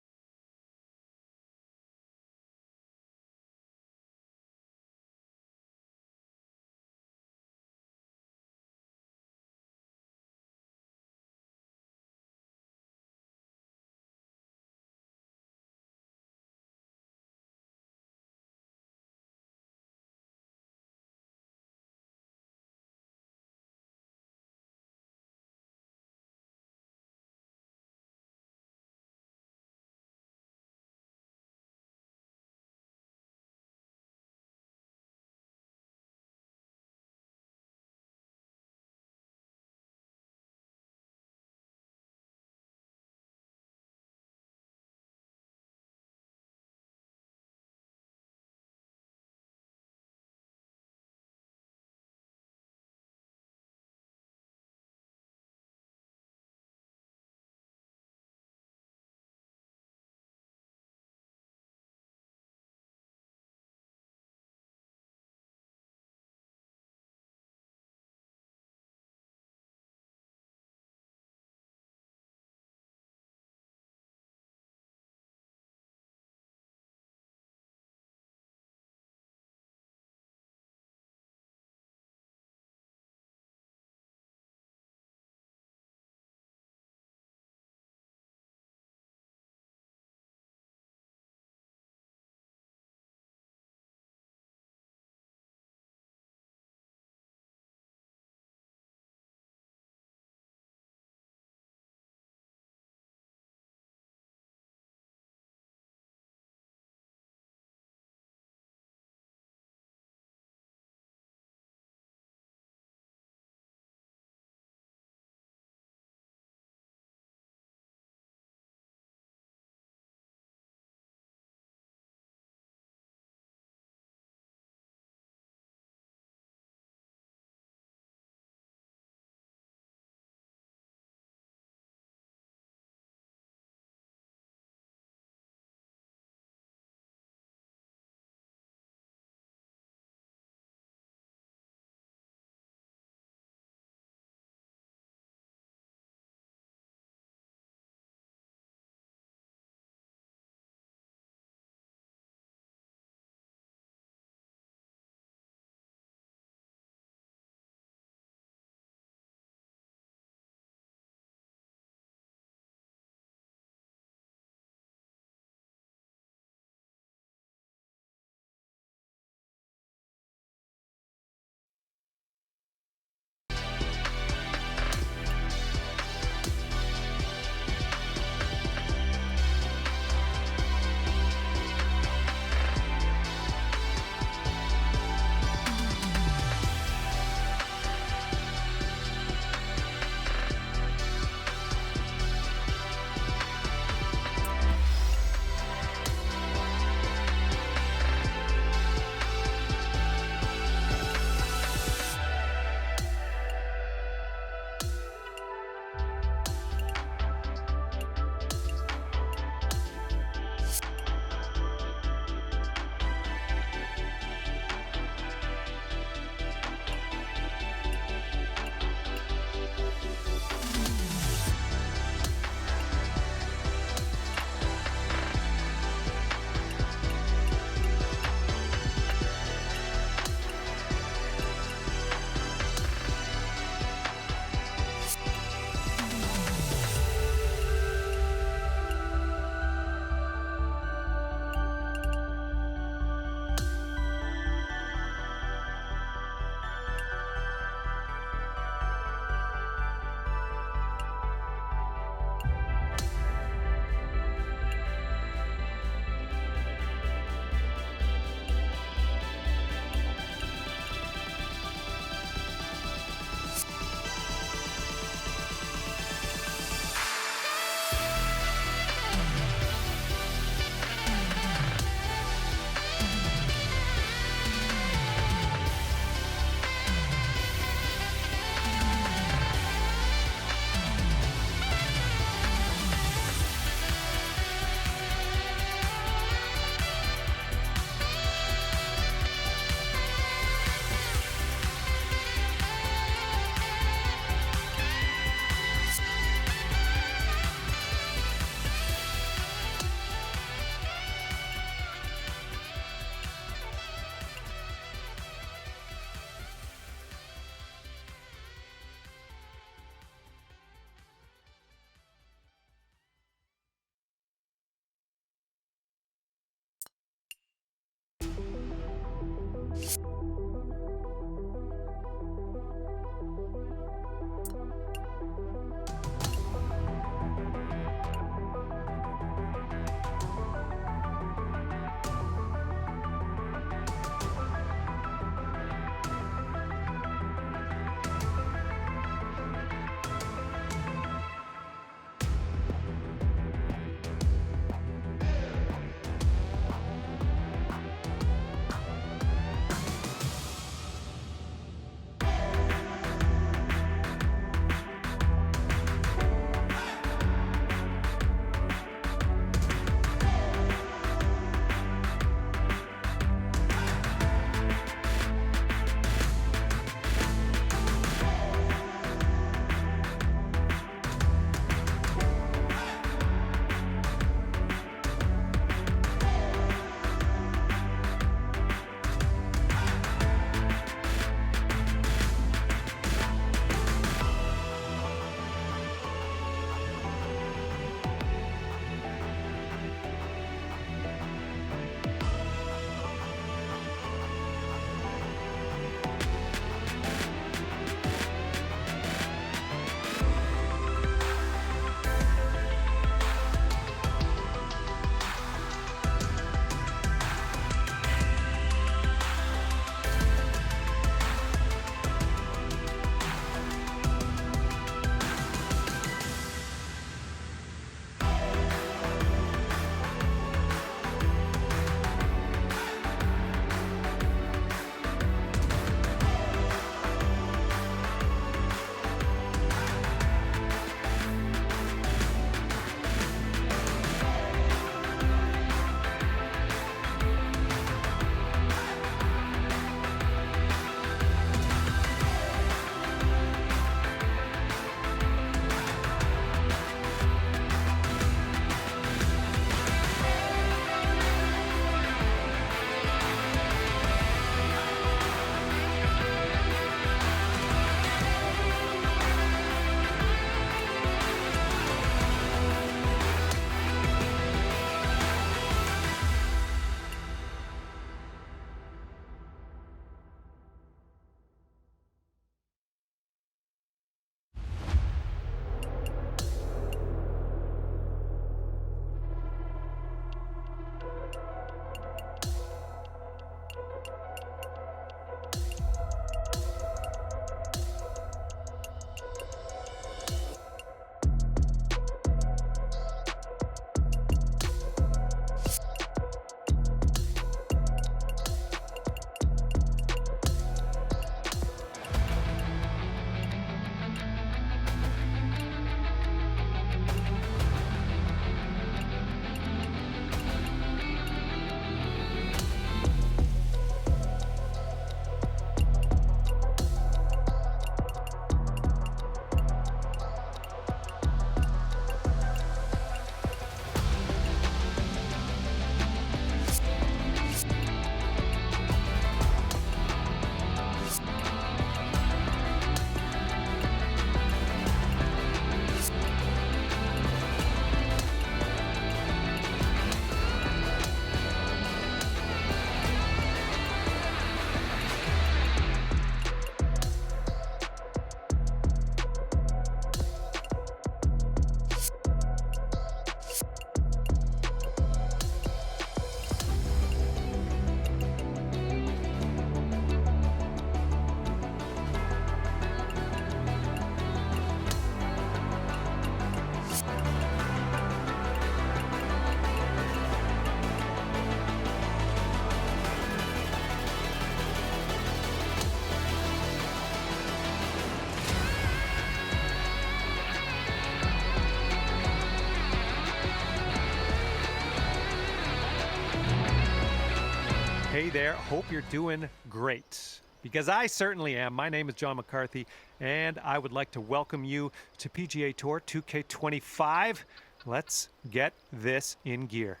Hey there, hope you're doing great. Because I certainly am. My name is John McCarthy, and I would like to welcome you to PGA Tour 2K25. Let's get this in gear.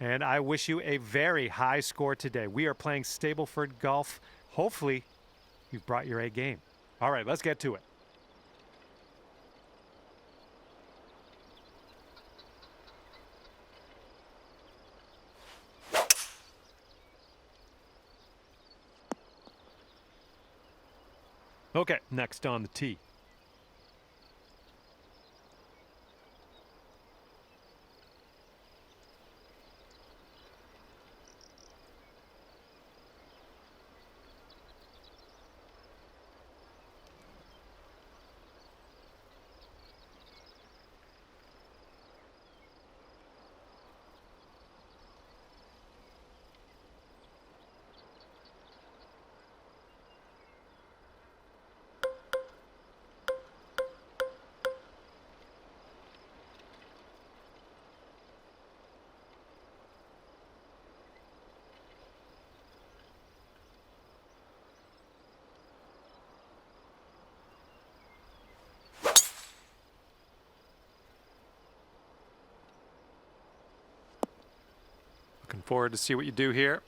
And I wish you a very high score today. We are playing Stableford Golf. Hopefully, you've brought your A game. All right, let's get to it. Okay, next on the tee. Looking forward to see what you do here.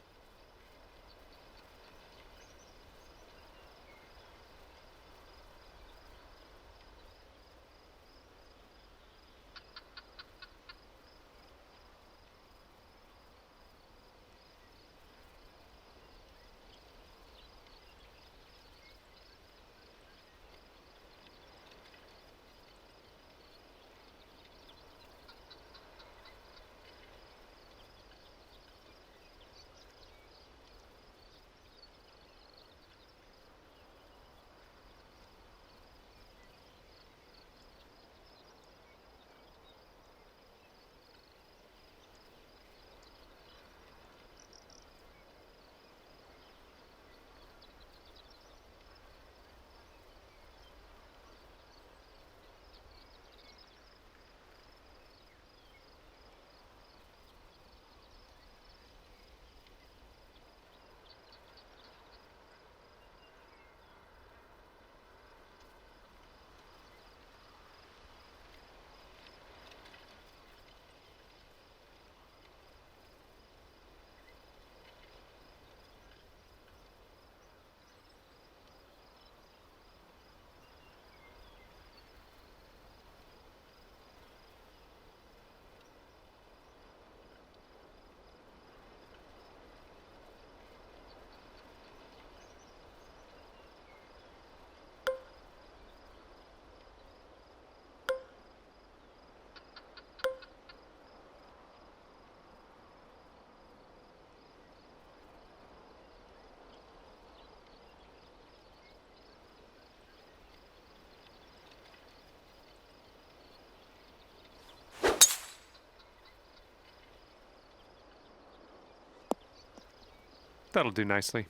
That'll do nicely.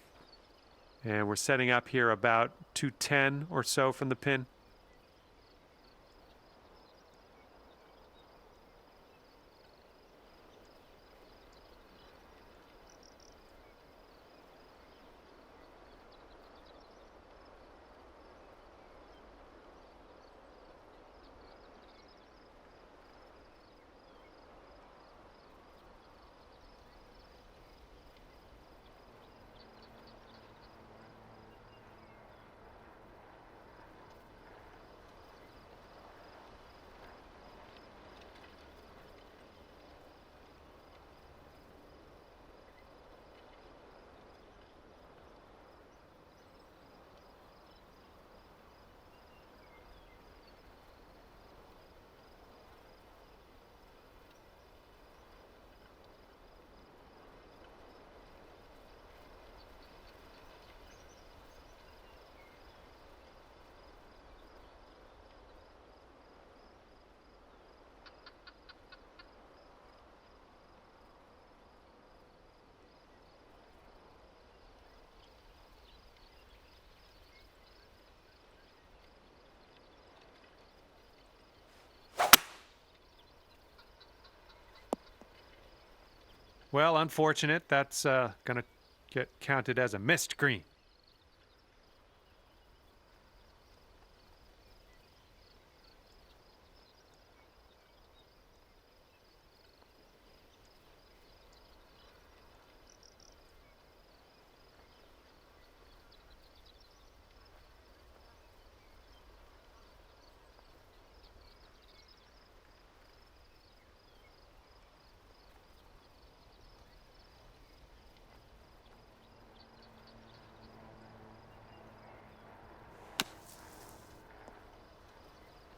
And we're setting up here about 210 or so from the pin. Well, unfortunate. That's going to get counted as a missed green.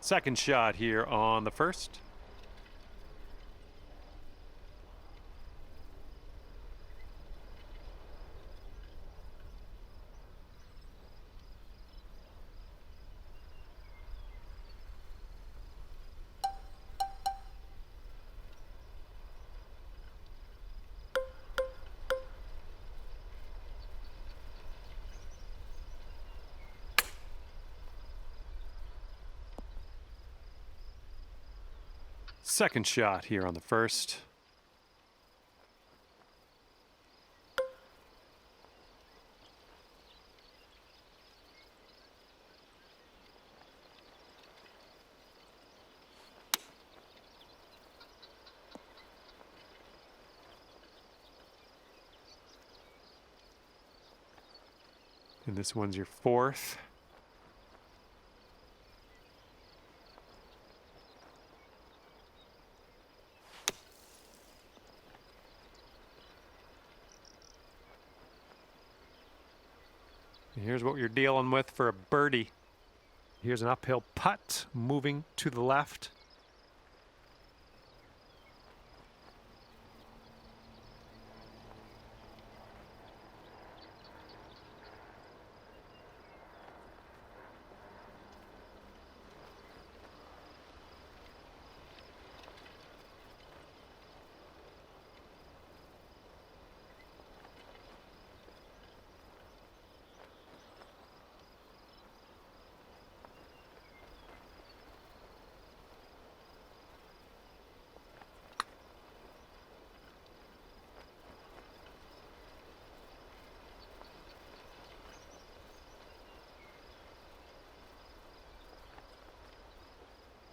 Second shot here on the first. Second shot here on the first. And this one's your fourth. Here's what you're dealing with for a birdie. Here's an uphill putt moving to the left.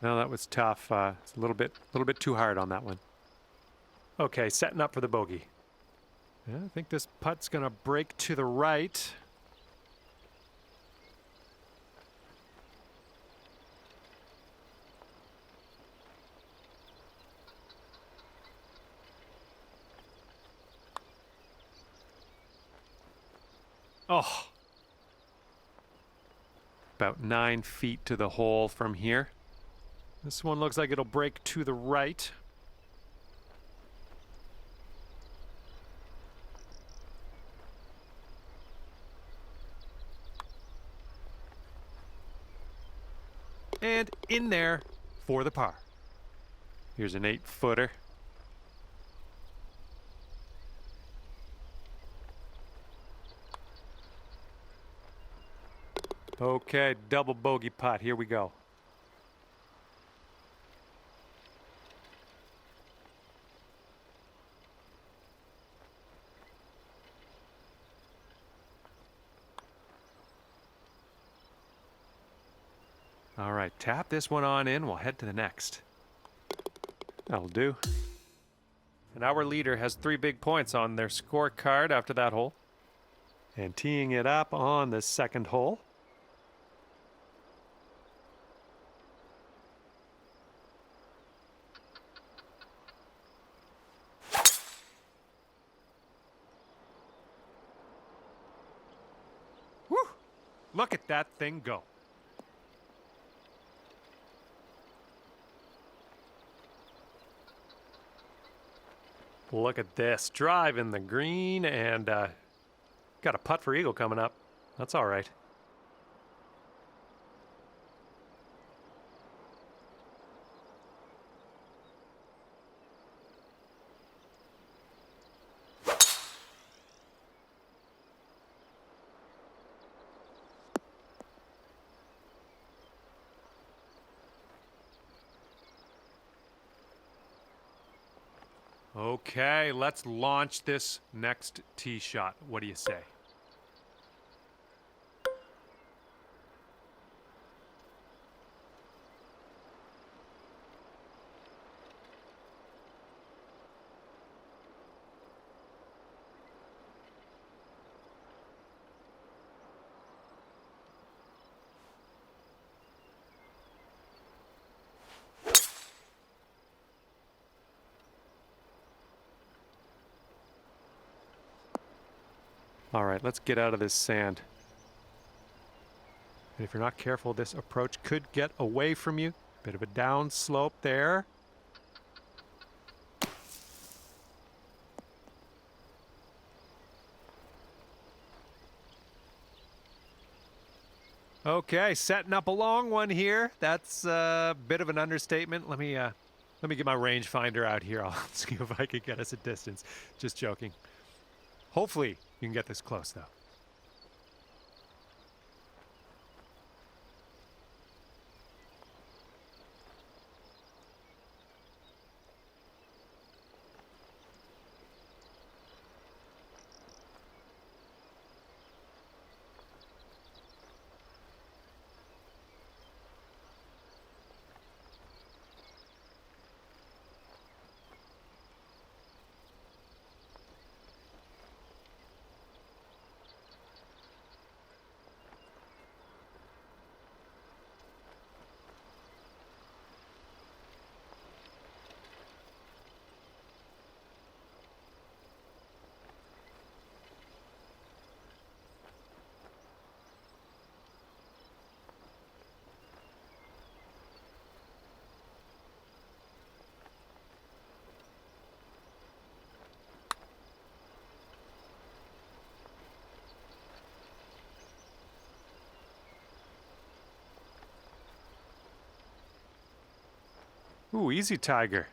No, that was tough. It's a little bit too hard on that one. Okay, setting up for the bogey. Yeah, I think this putt's gonna break to the right. Oh, about 9 feet to the hole from here. This one looks like it'll break to the right. And in there for the par. Here's an 8-footer. Okay, double bogey putt. Here we go. All right, tap this one on in. We'll head to the next. That'll do. And our leader has 3 big points on their scorecard after that hole. And teeing it up on the second hole. Woo! Look at that thing go. Look at this, drive in the green, and got a putt for eagle coming up. That's all right. Okay, let's launch this next tee shot. What do you say? All right, let's get out of this sand. And if you're not careful, this approach could get away from you. Bit of a down slope there. Okay, setting up a long one here. That's a bit of an understatement. Let me get my rangefinder out here. I'll see if I can get us a distance. Just joking. Hopefully, you can get this close, though. Ooh, easy, Tiger.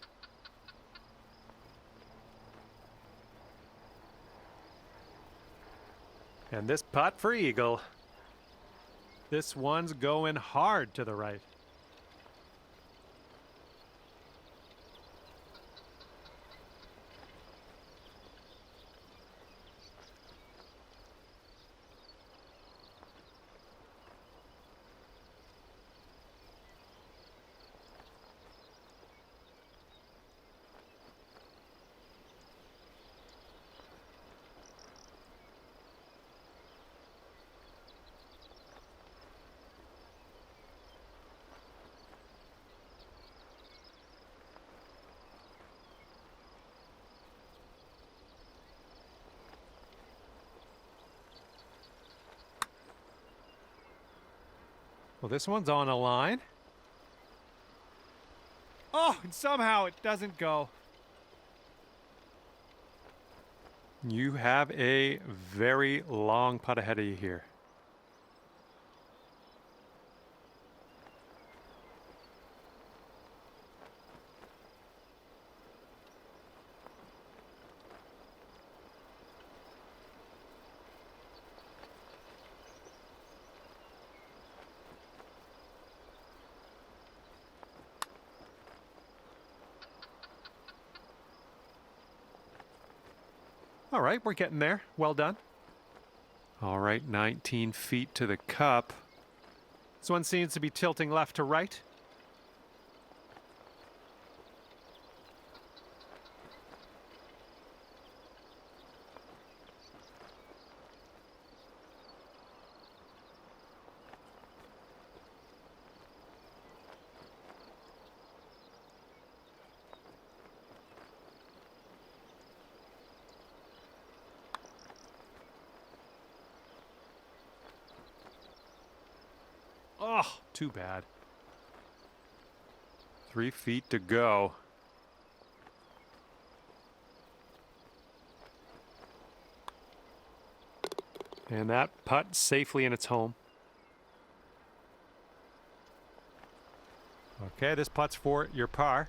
And this putt for eagle. This one's going hard to the right. Well, this one's on a line. Oh, and somehow it doesn't go. You have a very long putt ahead of you here. All right, we're getting there. Well done. All right, 19 feet to the cup. This one seems to be tilting left to right. Oh, too bad. 3 feet to go. And that putt safely in its home. Okay, this putt's for your par.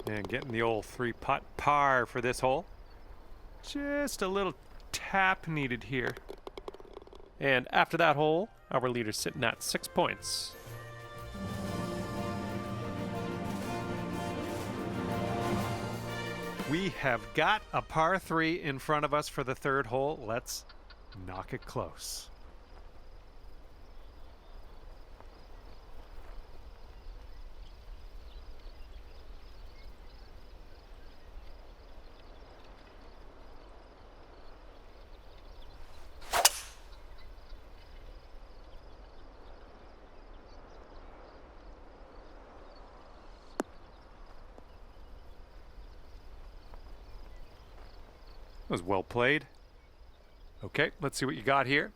And getting the old 3-putt par for this hole. Just a little tap needed here. And after that hole, our leader's sitting at 6 points. We have got a par 3 in front of us for the third hole. Let's knock it close. That was well played. Okay, let's see what you got here.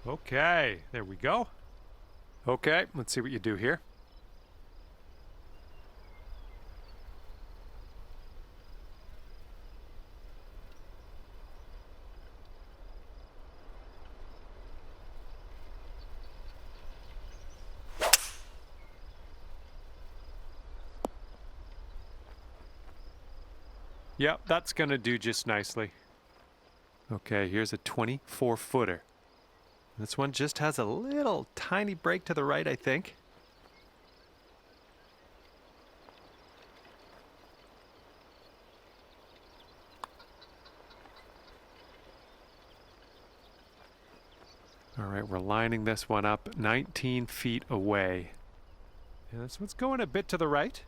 Okay, there we go. Okay, let's see what you do here. Yep, that's gonna do just nicely. Okay, here's a 24-footer. This one just has a little tiny break to the right, I think. All right, we're lining this one up 19 feet away. And this one's going a bit to the right.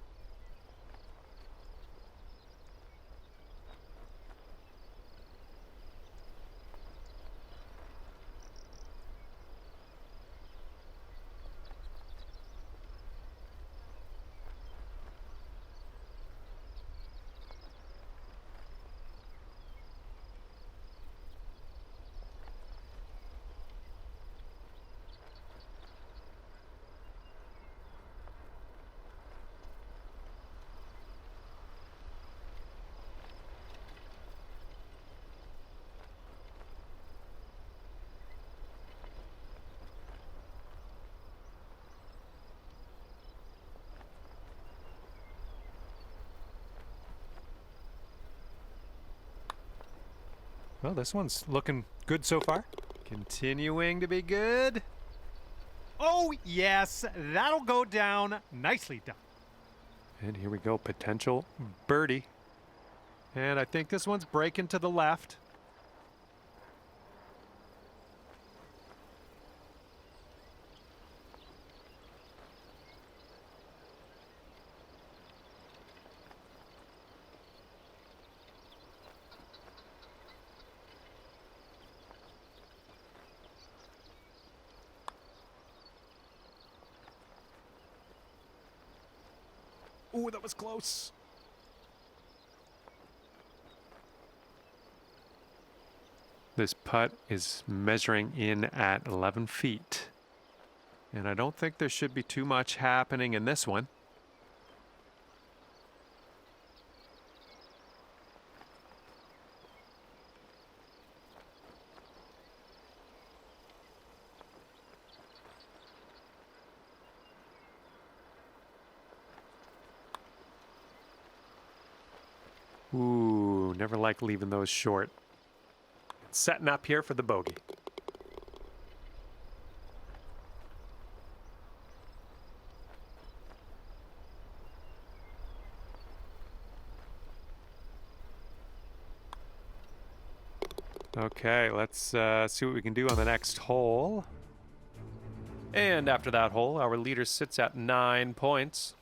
Well, this one's looking good so far. Continuing to be good. Oh, yes, that'll go down. Nicely done. And here we go, potential birdie. And I think this one's breaking to the left. Ooh, that was close. This putt is measuring in at 11 feet. And I don't think there should be too much happening in this one. Ooh, never like leaving those short. Setting up here for the bogey. Okay, let's see what we can do on the next hole. And after that hole, our leader sits at 9 points.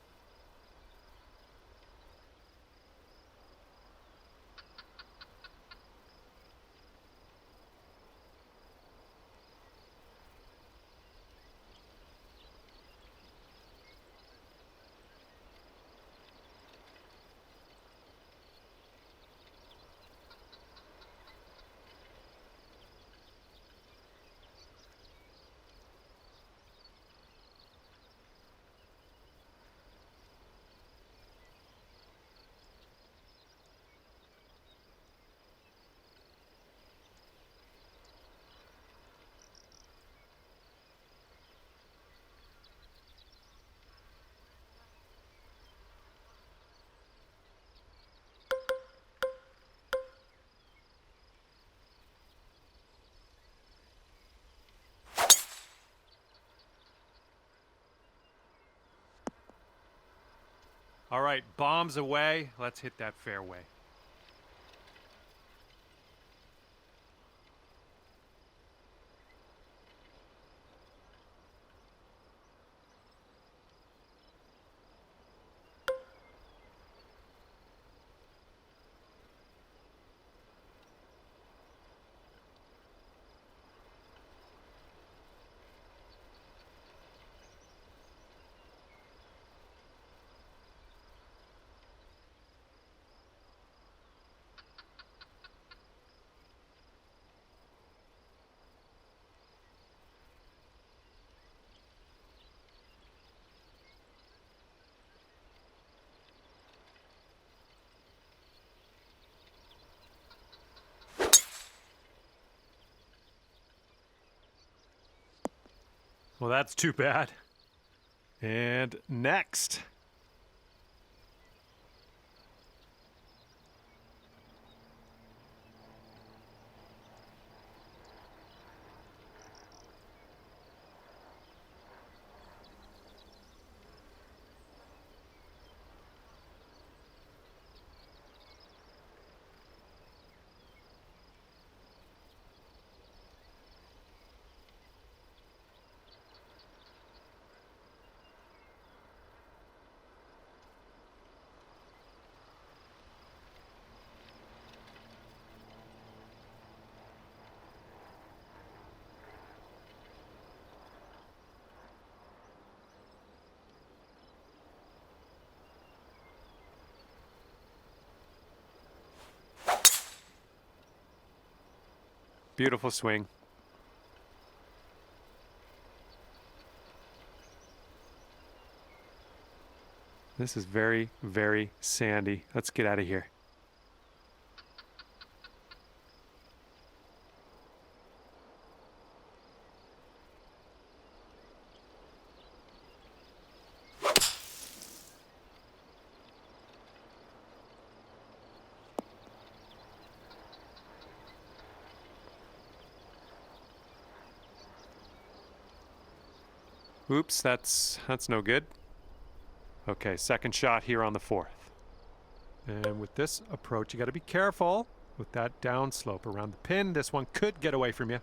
All right, bombs away. Let's hit that fairway. Well, that's too bad. And next. Beautiful swing. This is very, very sandy. Let's get out of here. Oops, that's no good. Okay, second shot here on the fourth. And with this approach, you got to be careful with that downslope around the pin. This one could get away from you.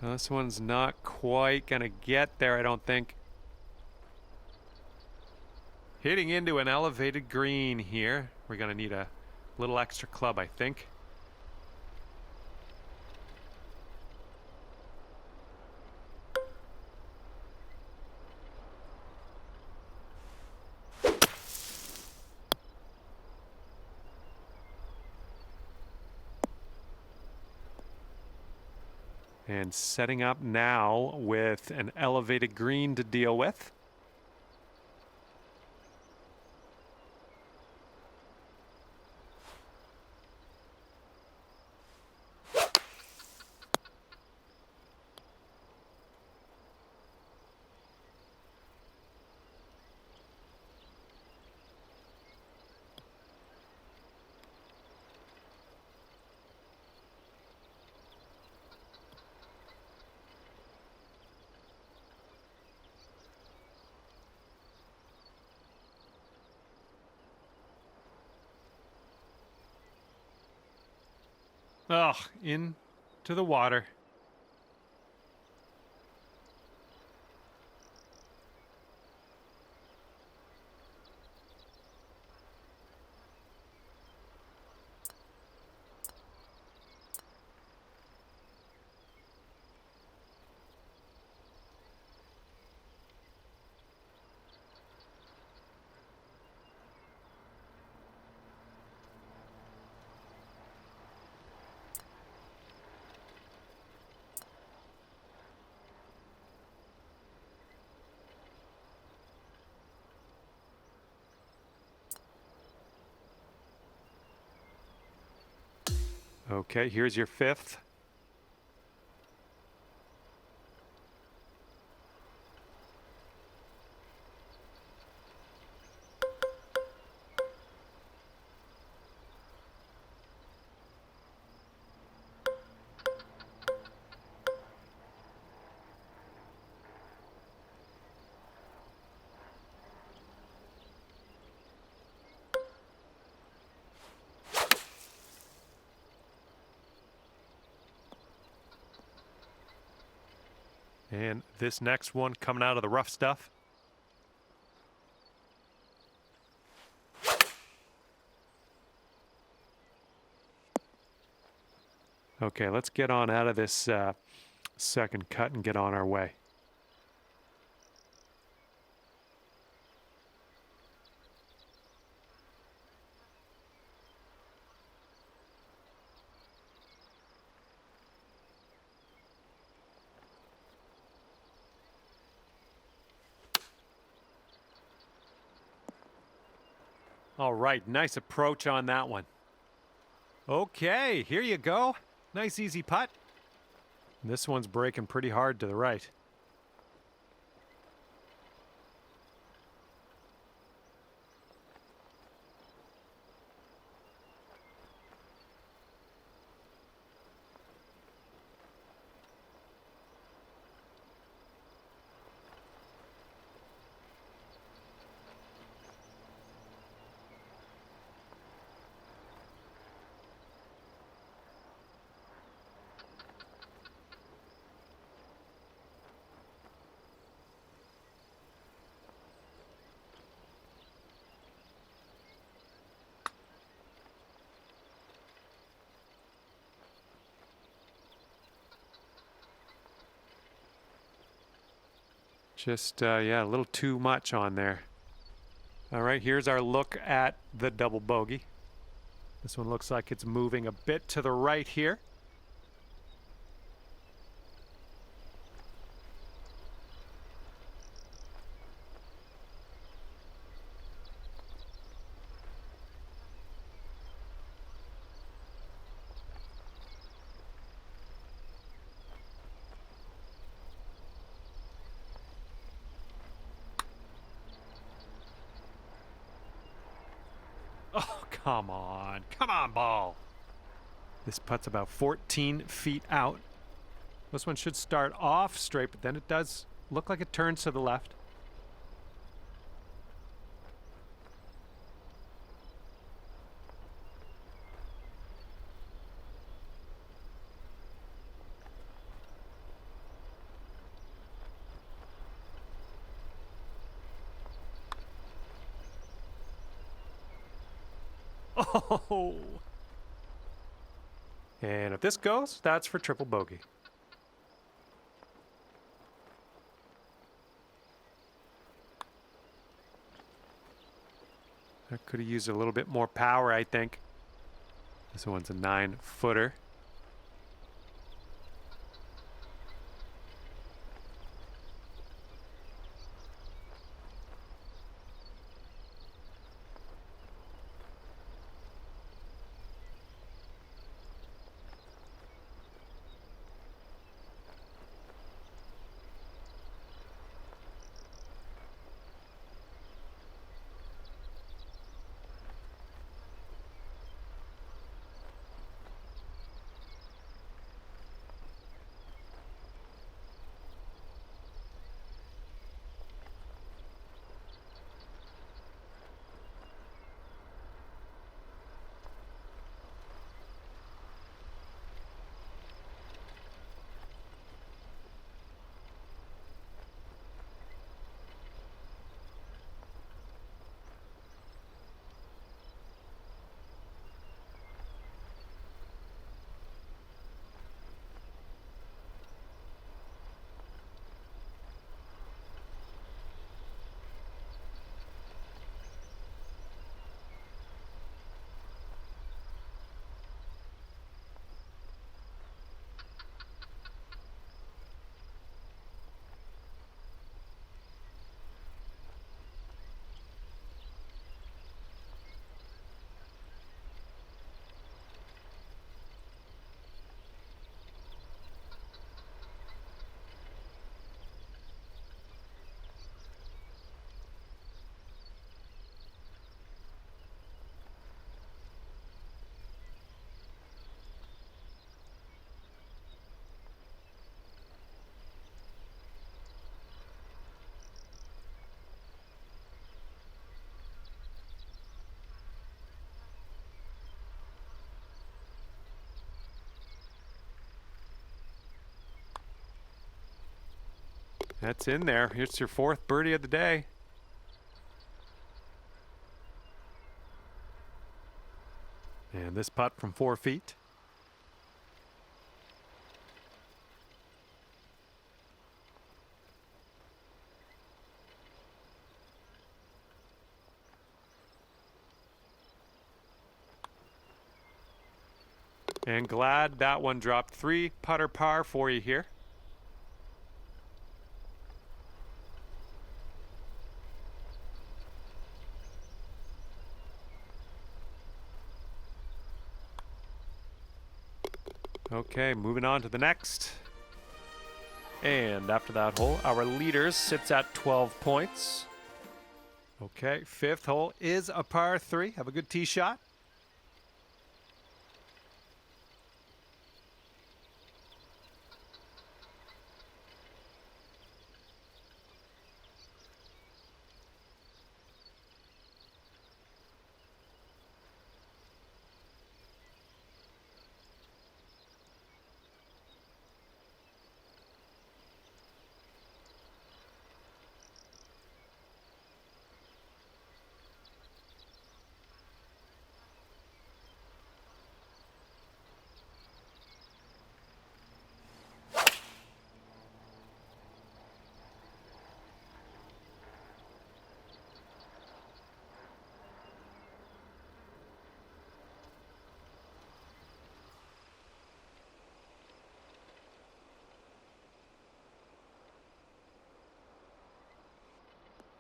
Now, this one's not quite gonna get there, I don't think. Hitting into an elevated green here. We're gonna need a little extra club, I think. And setting up now with an elevated green to deal with. Ugh, into the water. Okay, here's your fifth. And this next one coming out of the rough stuff. Okay, let's get on out of this second cut and get on our way. All right, nice approach on that one. Okay, here you go. Nice easy putt. This one's breaking pretty hard to the right. Just, yeah, a little too much on there. All right, here's our look at the double bogey. This one looks like it's moving a bit to the right here. Oh, come on, ball. This putt's about 14 feet out. This one should start off straight, but then it does look like it turns to the left. Oh! And if this goes, that's for triple bogey. I could have used a little bit more power, I think. This one's a 9-footer. That's in there. Here's your fourth birdie of the day. And this putt from 4 feet. And glad that one dropped 3 putter par for you here. Okay, moving on to the next. And after that hole, our leader sits at 12 points. Okay, 5th hole is a par 3. Have a good tee shot.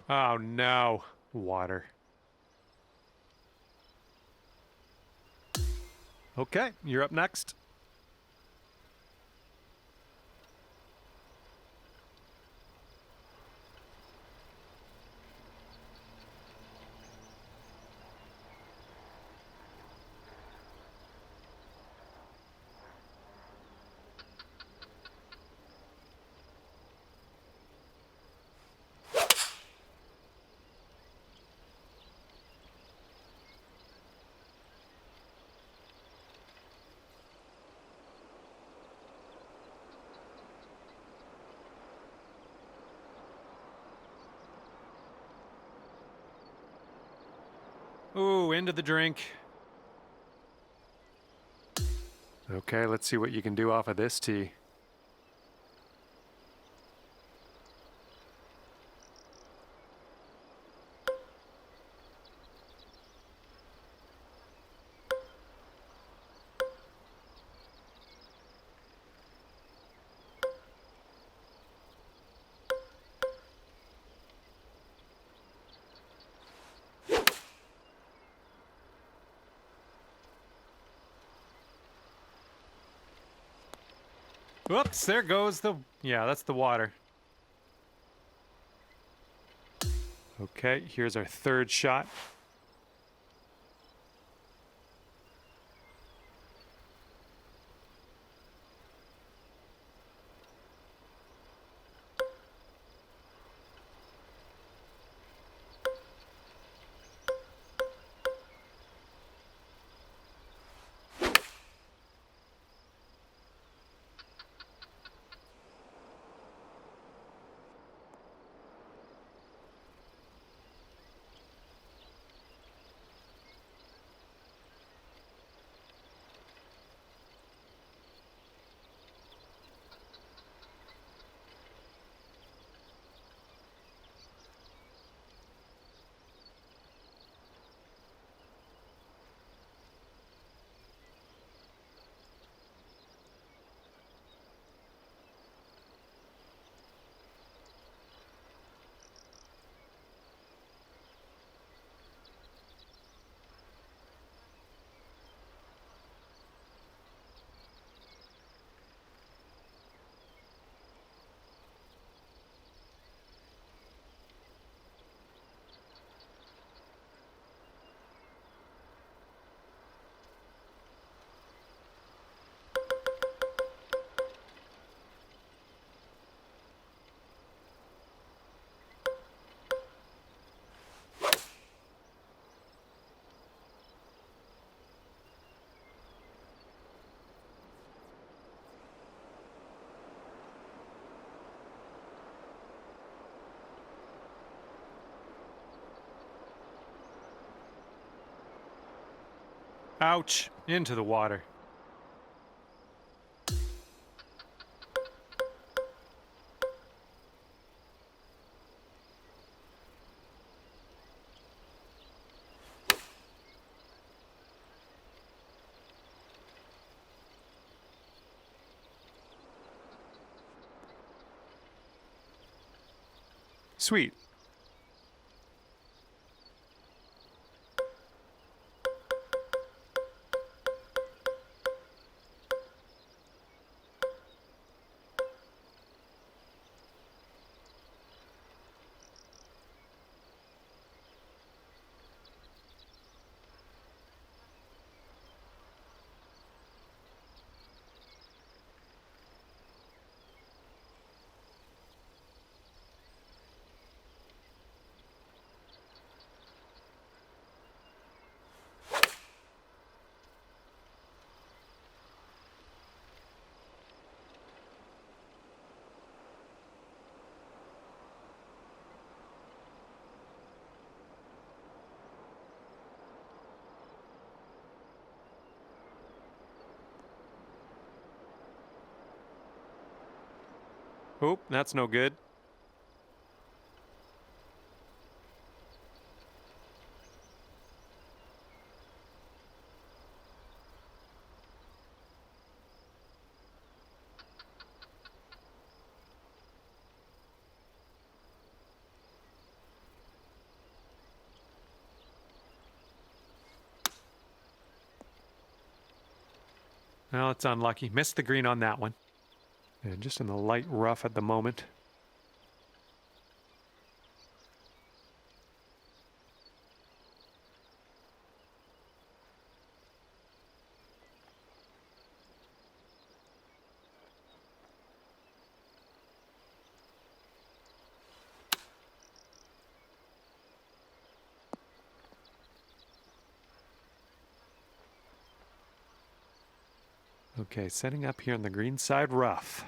Oh no, water. Okay, you're up next. Ooh, into the drink. Okay, let's see what you can do off of this tee. Whoops, there goes the... Yeah, that's the water. Okay, here's our 3rd shot. Ouch! Into the water. Sweet. Oop, that's no good. Well, it's unlucky. Missed the green on that one. And just in the light rough at the moment. Okay, setting up here on the green side rough.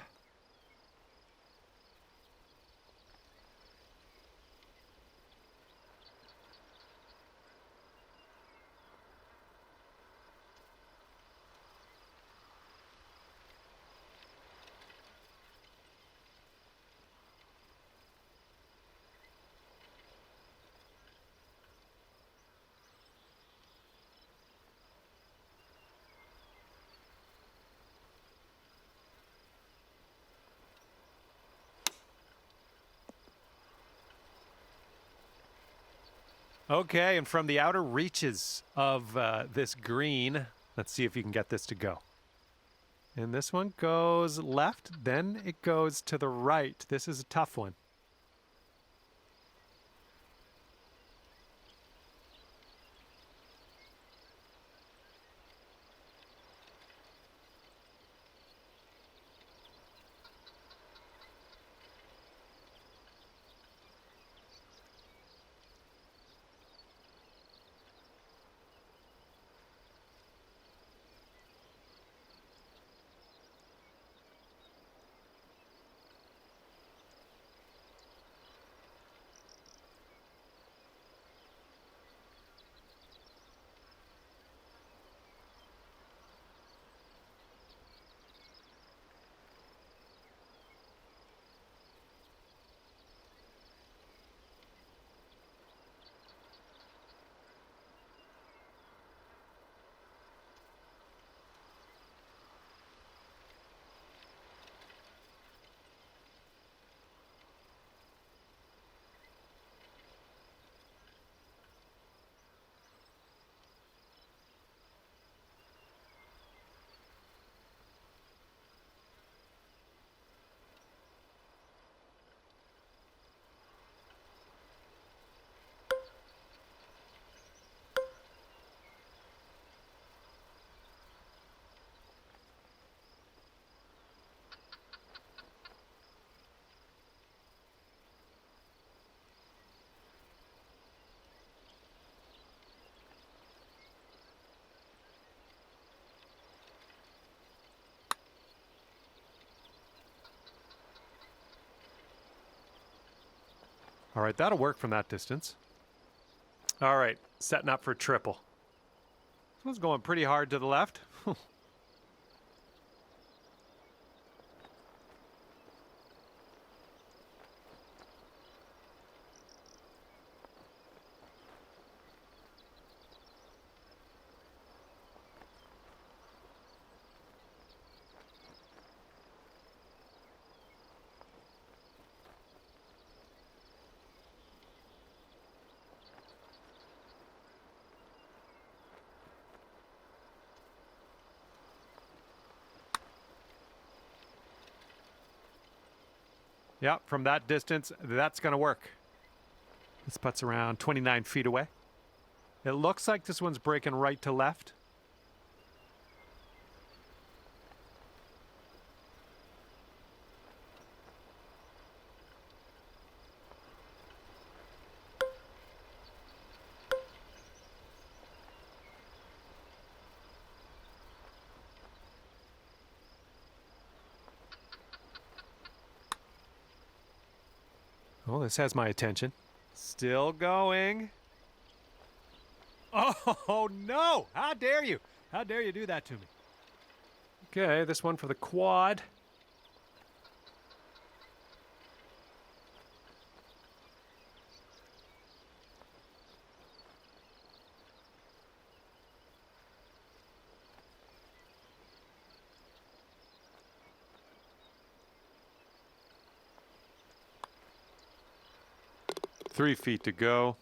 Okay, and from the outer reaches of this green, let's see if you can get this to go. And this one goes left, then it goes to the right. This is a tough one. All right, that'll work from that distance. All right, setting up for triple. one's going pretty hard to the left. Yeah, from that distance, that's going to work. This putt's around 29 feet away. It looks like this one's breaking right to left. Oh, this has my attention. Still going. Oh, no! How dare you? How dare you do that to me? Okay, this one for the quad. Three feet to go.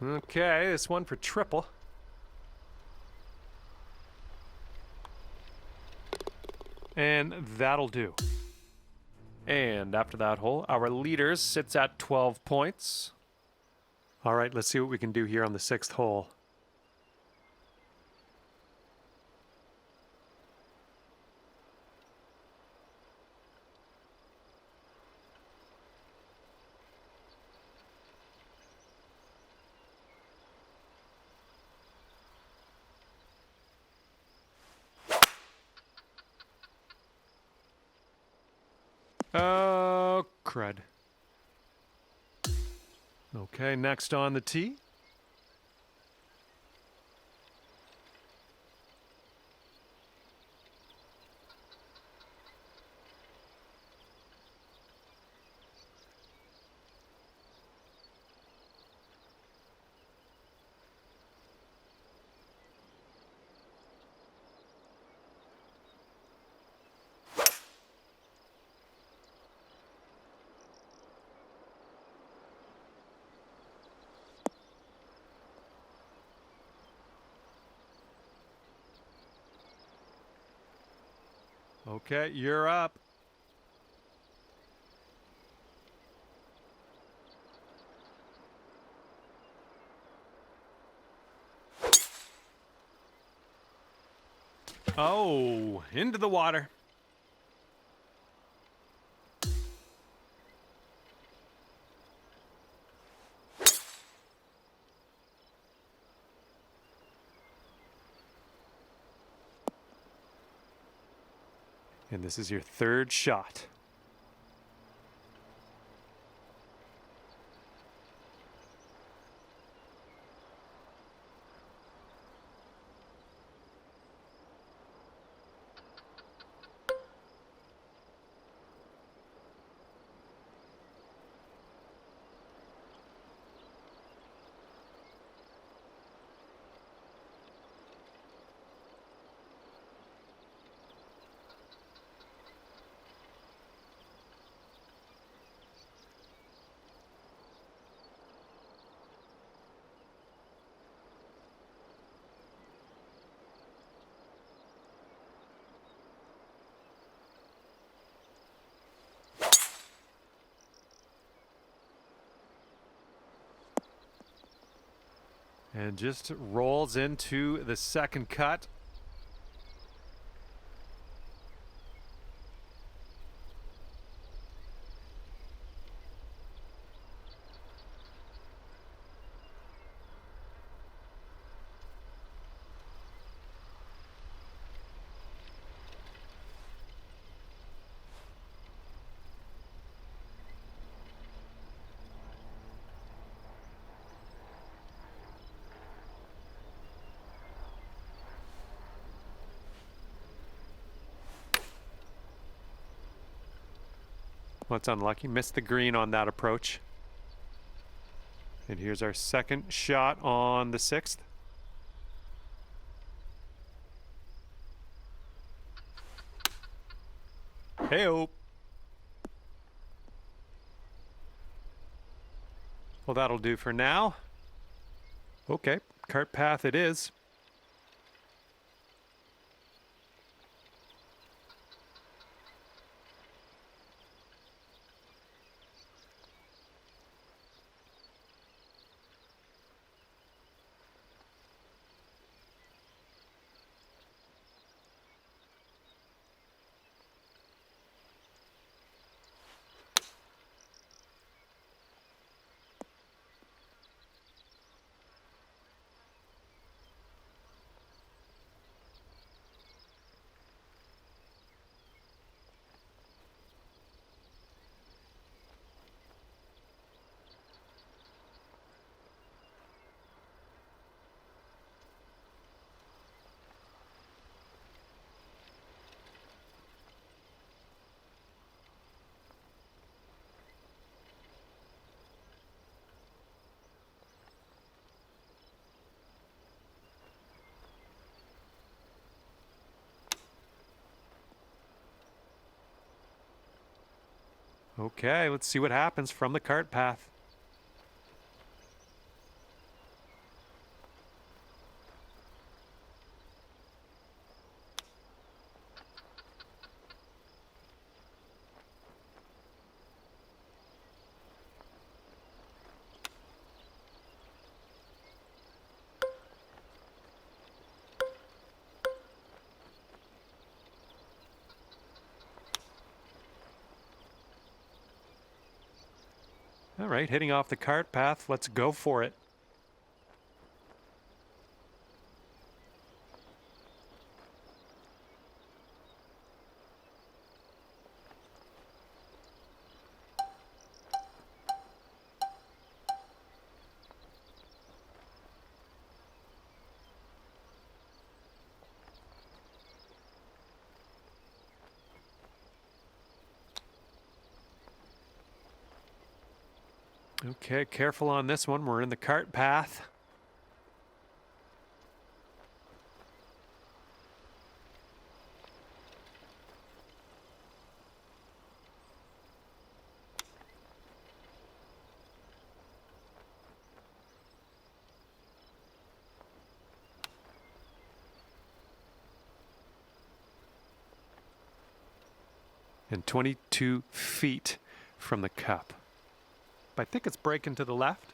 Okay, this one for triple. And that'll do. And after that hole, our leader sits at 12 points. All right, let's see what we can do here on the 6th hole. Oh, crud. Okay, next on the tee. Okay, you're up. Oh, into the water. And this is your 3rd shot. And just rolls into the 2nd cut. What's unlucky? Missed the green on that approach. And here's our second shot on the 6th. Hey-o. Well, that'll do for now. Okay, cart path it is. Okay, let's see what happens from the cart path. All right, hitting off the cart path. Let's go for it. Okay, careful on this one. We're in the cart path. And 22 feet from the cup. I think it's breaking to the left.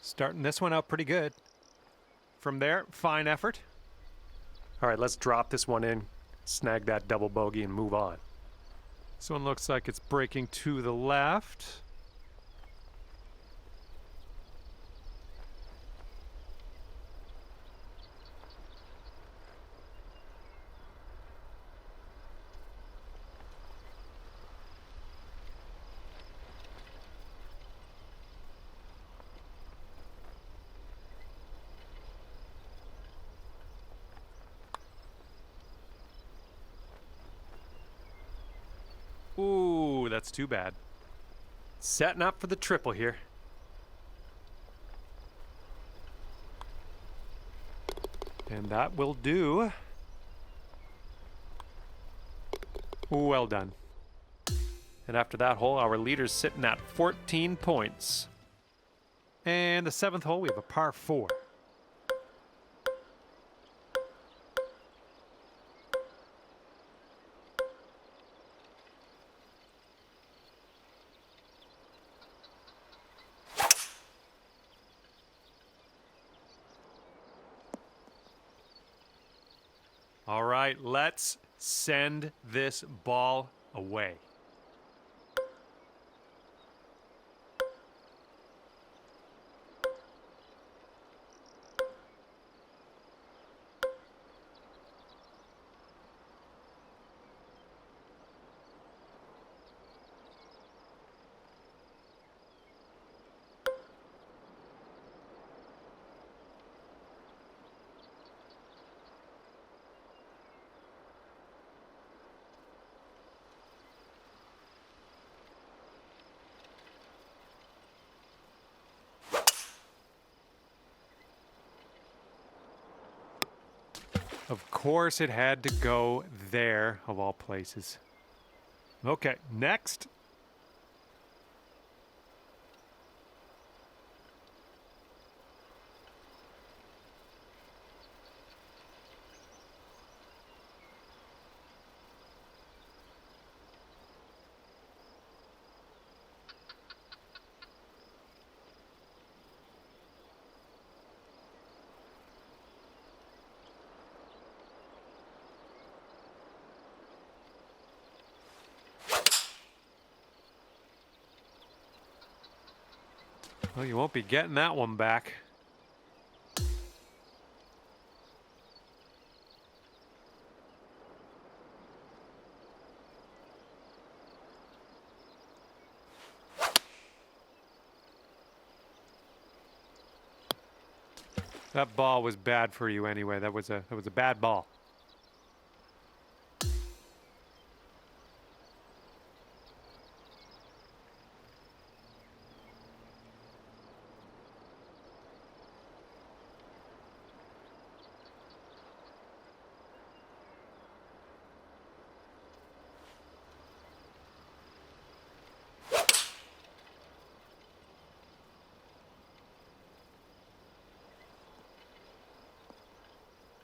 Starting this one out pretty good. From there, fine effort. All right, let's drop this one in, snag that double bogey, and move on. This one looks like it's breaking to the left. Ooh, that's too bad. Setting up for the triple here. And that will do. Well done. And after that hole, our leader's sitting at 14 points. And the 7th hole, we have a par 4. All right, let's send this ball away. Of course it had to go there, of all places. Okay, next. Well, you won't be getting that one back. That ball was bad for you anyway. That was a bad ball.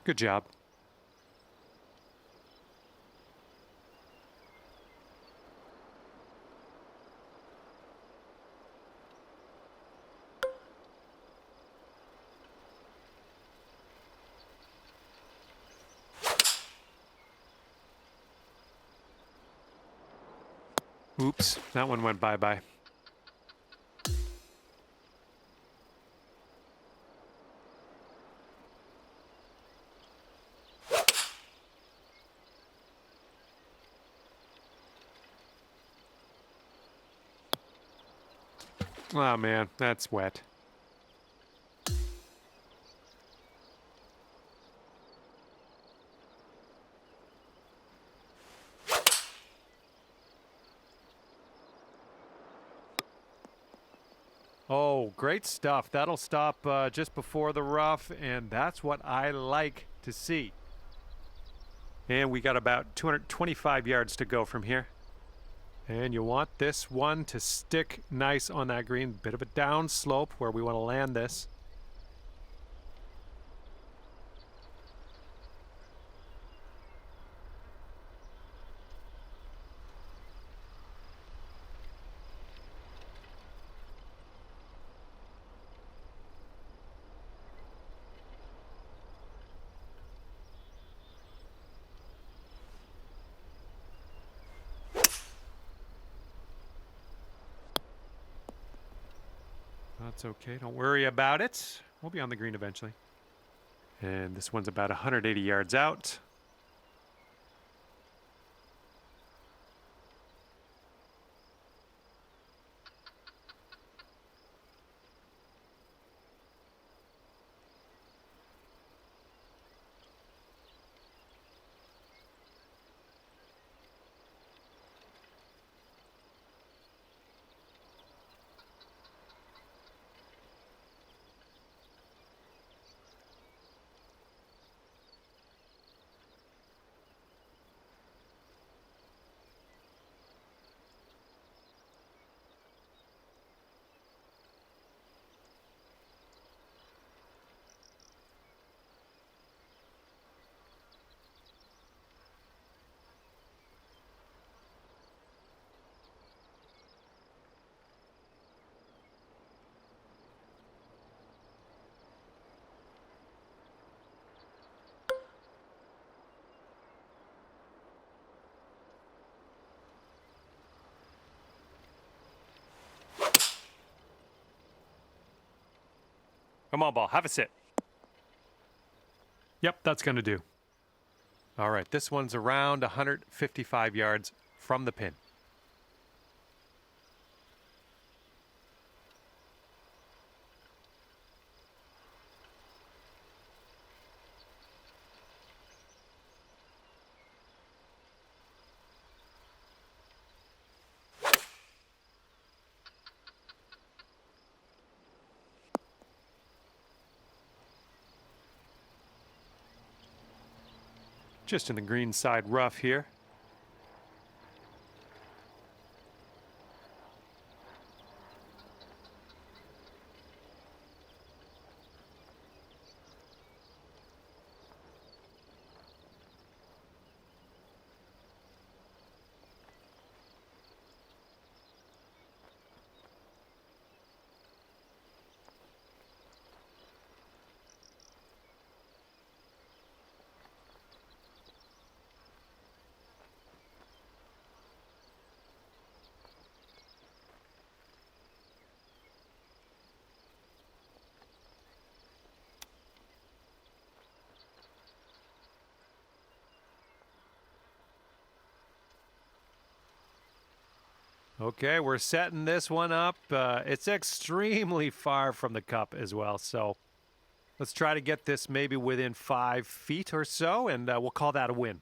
Good job. Oops, that one went bye-bye. Oh man, that's wet. Oh, great stuff. That'll stop just before the rough, and that's what I like to see. And we got about 225 yards to go from here. And you want this one to stick nice on that green. Bit of a down slope where we want to land this. That's okay. Don't worry about it. We'll be on the green eventually. And this one's about 180 yards out. Come on, ball. Have a sit. Yep, that's going to do. All right, this one's around 155 yards from the pin. Just in the green side rough here. Okay, we're setting this one up. It's extremely far from the cup as well, so let's try to get this maybe within 5 feet or so, and we'll call that a win.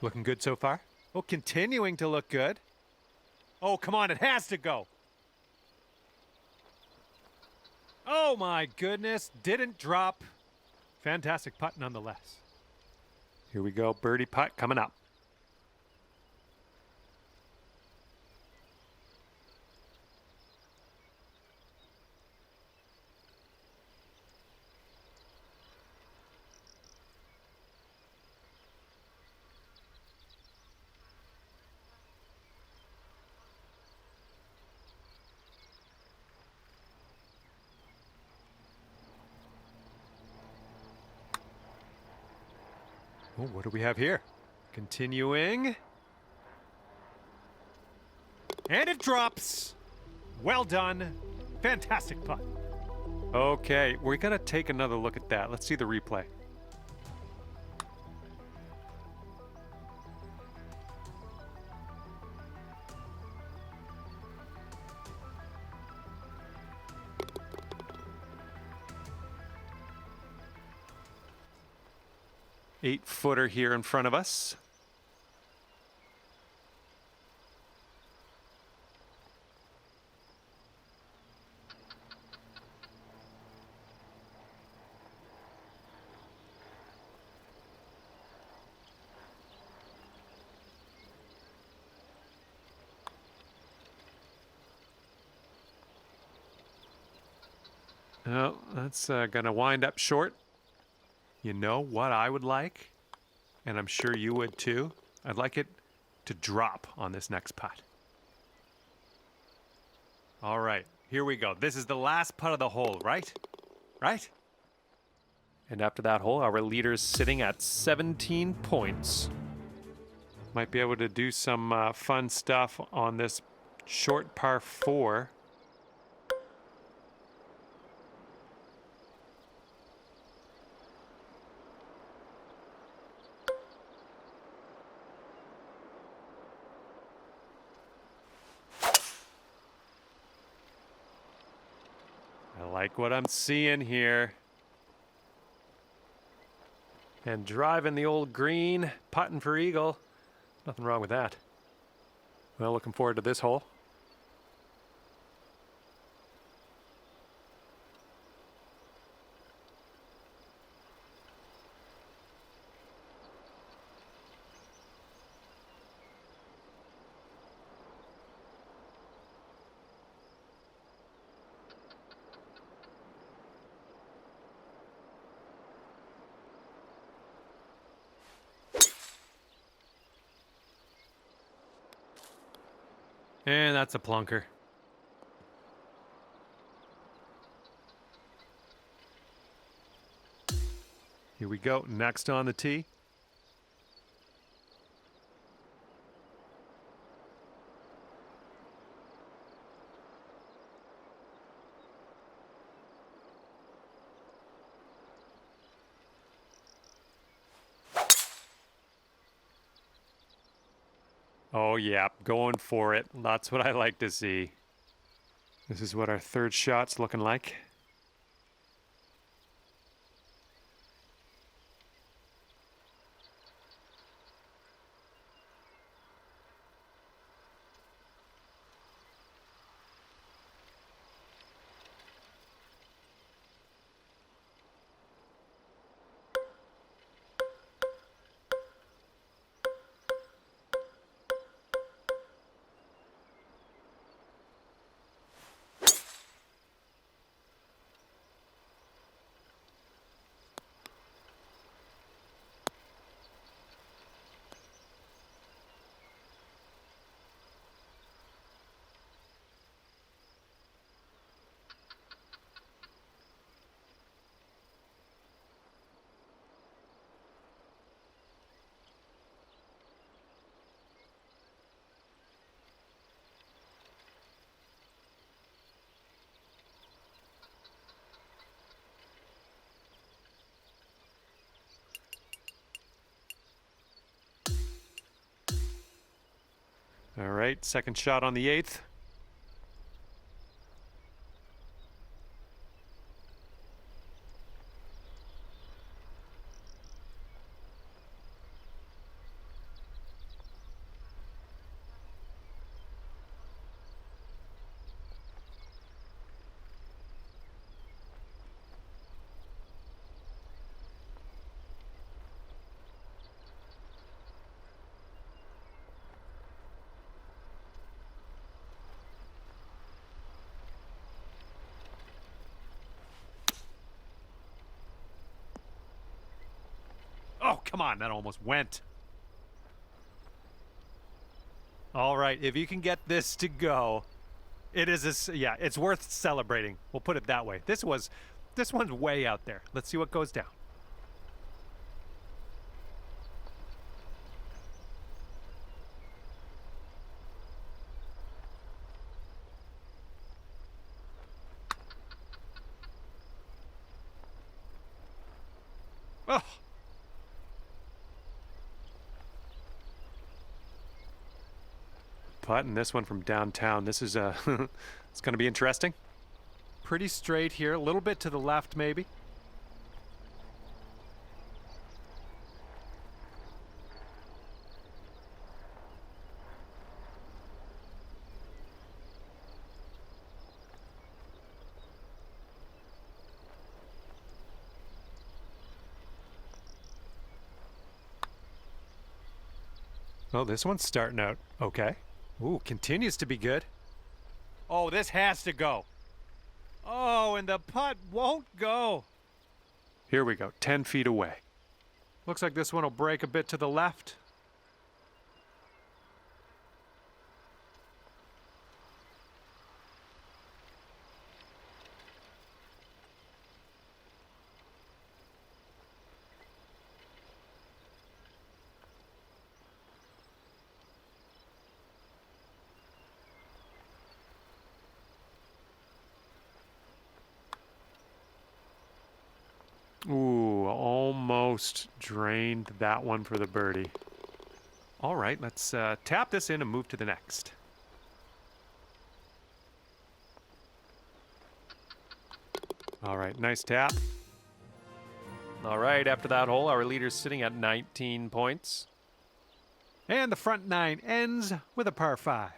Looking good so far? Oh, continuing to look good. Oh, come on, it has to go. Oh my goodness, didn't drop. Fantastic putt nonetheless. Here we go, birdie putt coming up. Oh, what do we have here? Continuing. And it drops. Well done. Fantastic putt. Okay, we're going to take another look at that. Let's see the replay. Eight-footer here in front of us. Oh, that's gonna wind up short. You know what I would like? And I'm sure you would too. I'd like it to drop on this next putt. All right, here we go. This is the last putt of the hole, right? Right? And after that hole, our leader's sitting at 17 points. Might be able to do some fun stuff on this short par 4. I like what I'm seeing here. And driving the old green, putting for eagle. Nothing wrong with that. Well, looking forward to this hole. And that's a plunker. Here we go. Next on the tee. Oh, yeah, going for it. That's what I like to see. This is what our third shot's looking like. All right, second shot on the 8th. Oh, come on, that almost went. All right, if you can get this to go, it is yeah, it's worth celebrating. We'll put it that way. This one's way out there. Let's see what goes down. Oh. Putting this one from downtown. This is it's going to be interesting. Pretty straight here, a little bit to the left maybe. Oh, this one's starting out okay. Ooh, continues to be good. Oh, this has to go. Oh, and the putt won't go. Here we go, 10 feet away. Looks like this one will break a bit to the left. Ooh, almost drained that one for the birdie. All right, let's tap this in and move to the next. All right, nice tap. All right, after that hole, our leader's sitting at 19 points. And the front nine ends with a par 5.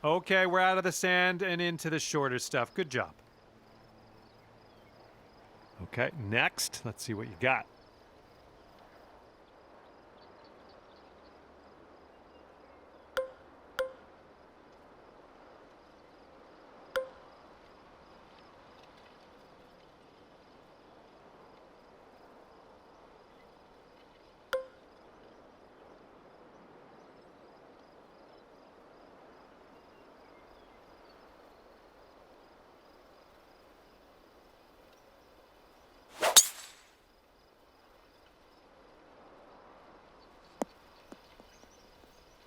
Okay, we're out of the sand and into the shorter stuff. Good job. Okay, next, let's see what you got.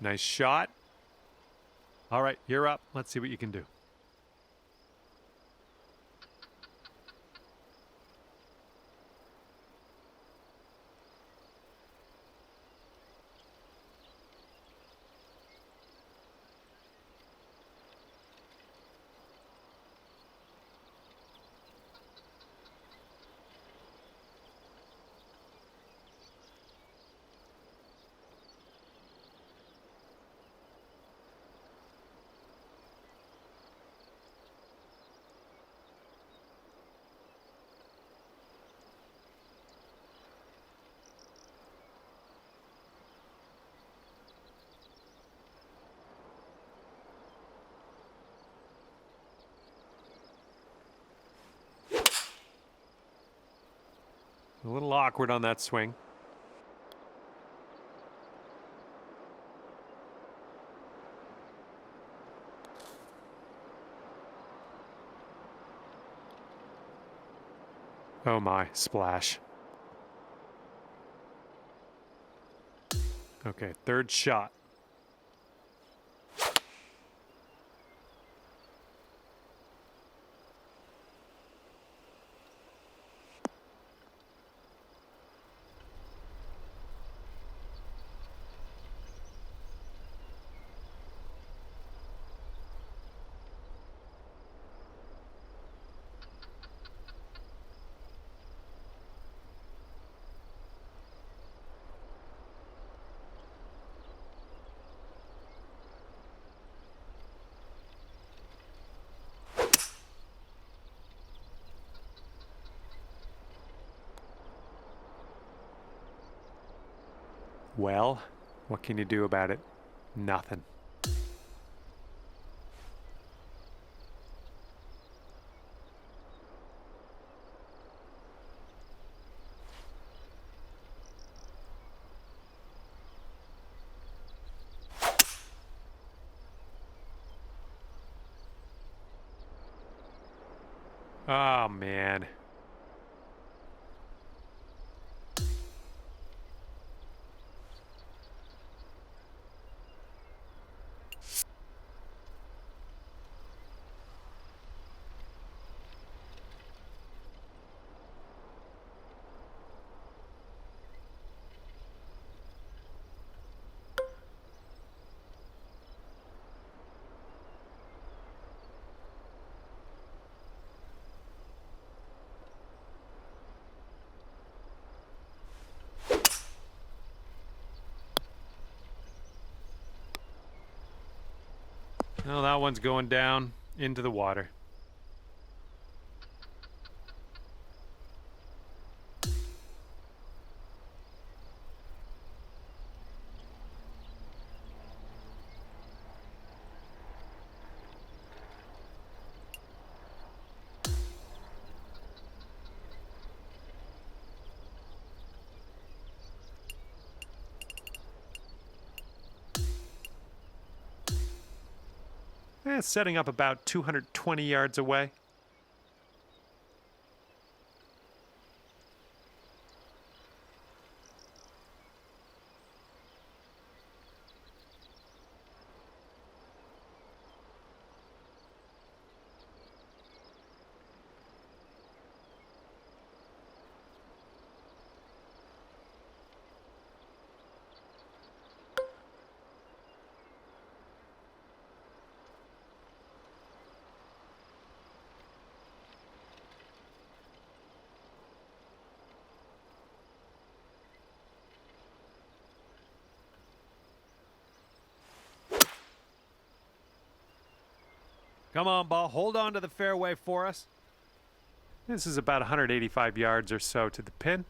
Nice shot. All right, you're up. Let's see what you can do. A little awkward on that swing. Oh my, splash. Okay, third shot. Well, what can you do about it? Nothing. Oh, man. Well, that one's going down into the water. Setting up about 220 yards away. Come on, ball. Hold on to the fairway for us. This is about 185 yards or so to the pin.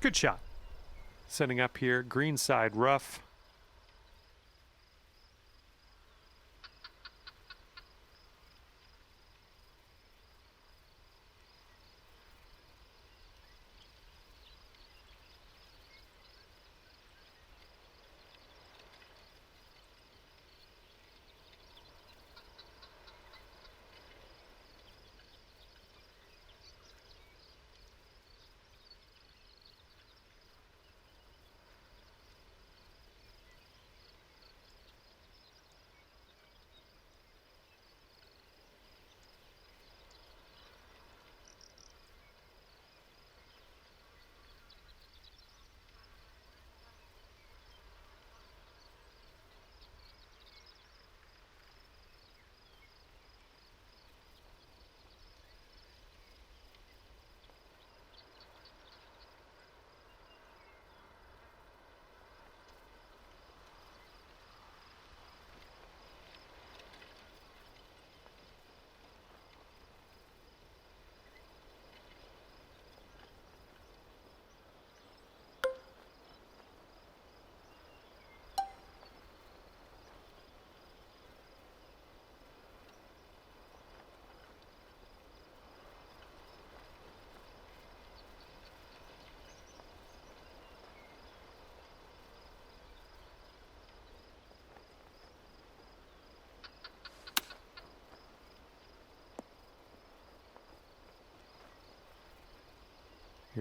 Good shot. Setting up here, green side rough.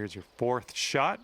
Here's your fourth shot.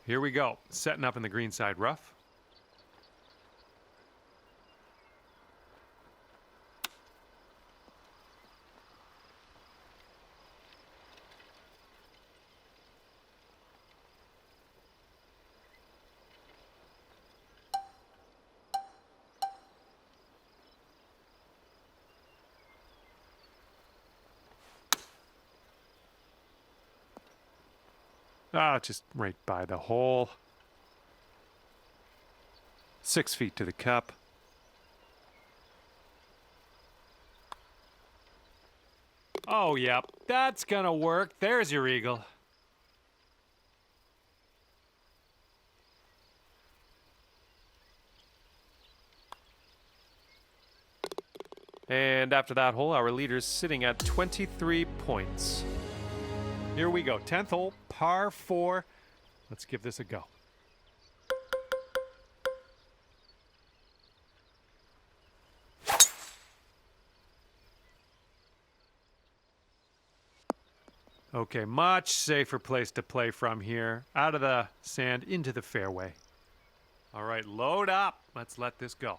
Here we go, setting up in the green side rough. Just right by the hole. 6 feet to the cup. Oh, yep, that's gonna work. There's your eagle. And after that hole, our leader's sitting at 23 points. Here we go, 10th hole, par 4. Let's give this a go. Okay, much safer place to play from here. Out of the sand, into the fairway. All right, load up. Let's let this go.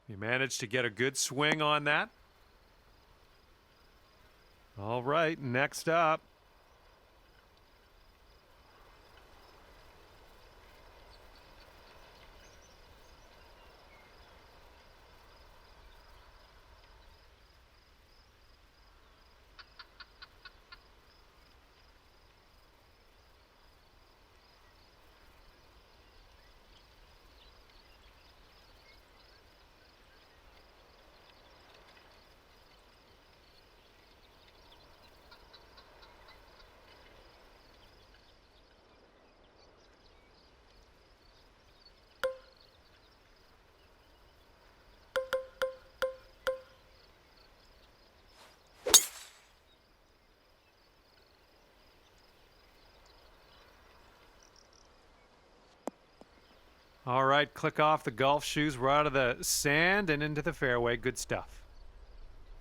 You managed to get a good swing on that. All right, next up. All right, click off the golf shoes. We're out of the sand and into the fairway. Good stuff.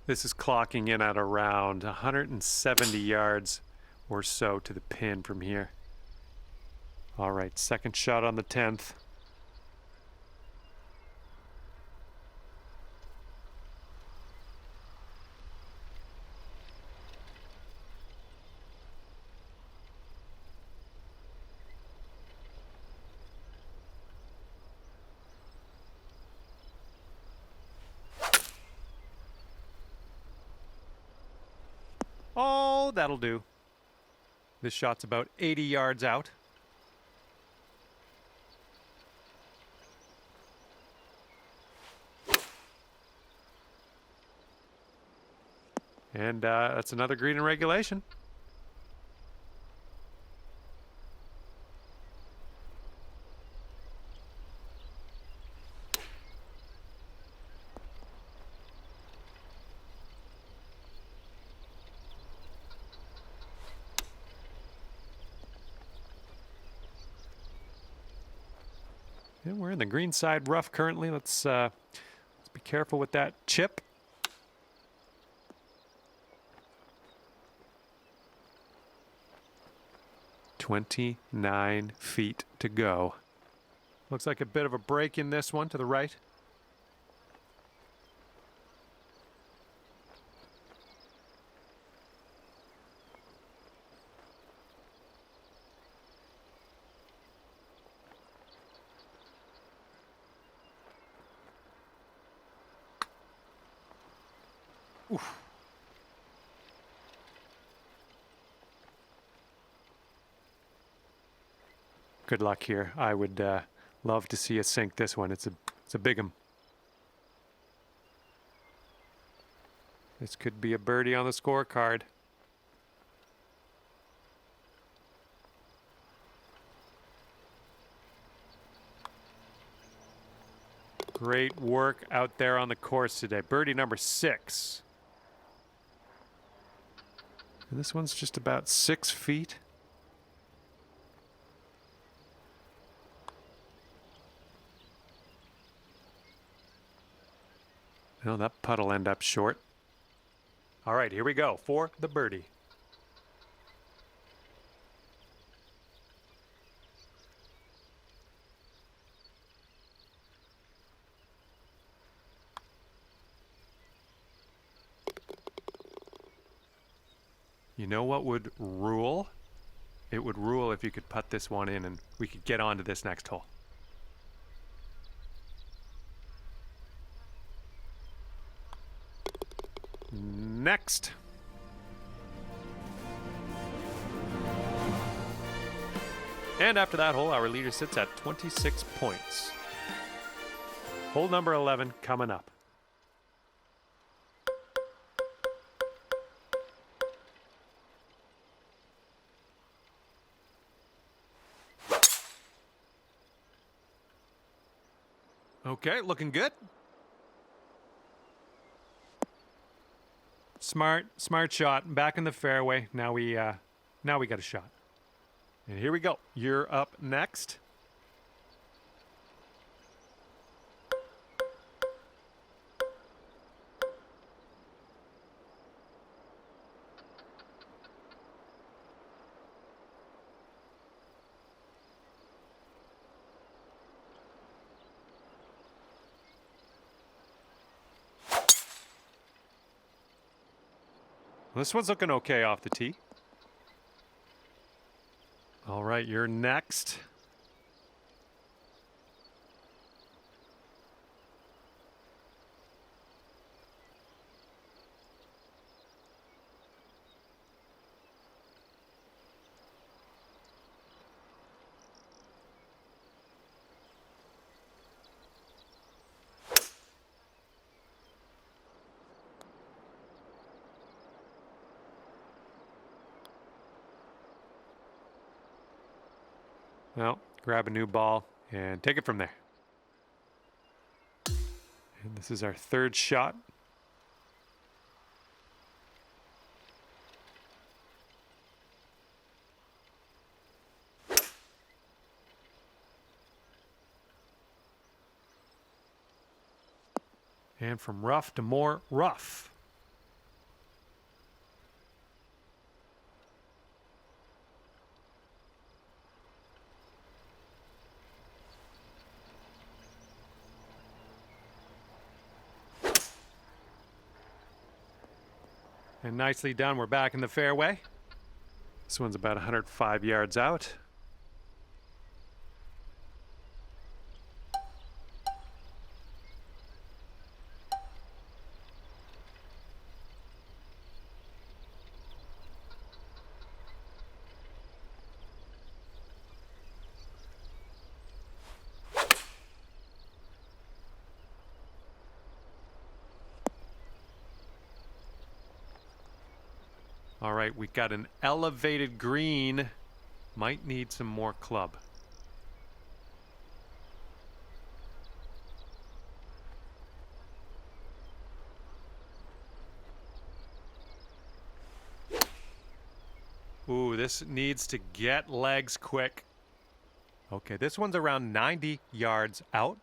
This is clocking in at around 170 yards or so to the pin from here. All right, second shot on the 10th. Oh, that'll do. This shot's about 80 yards out. And that's another green in regulation. And we're in the green side rough currently. Let's be careful with that chip. "29 feet to go." Looks like a bit of a break in this one to the right. Oof. Good luck here. I would love to see us sink this one. It's a big 'em. This could be a birdie on the scorecard. Great work out there on the course today. Birdie number 6. And this one's just about 6 feet. Well, that putt'll end up short. All right, here we go for the birdie. You know what would rule? It would rule if you could putt this one in and we could get on to this next hole. Next. And after that hole, our leader sits at 26 points. Hole number 11 coming up. Okay, looking good. Smart shot. Back in the fairway. Now we got a shot. And here we go. You're up next. This one's looking okay off the tee. All right, you're next. Well, grab a new ball and take it from there. And this is our third shot. And from rough to more rough. And nicely done. We're back in the fairway. This one's about 105 yards out. All right, we've got an elevated green. Might need some more club. Ooh, this needs to get legs quick. Okay, this one's around 90 yards out.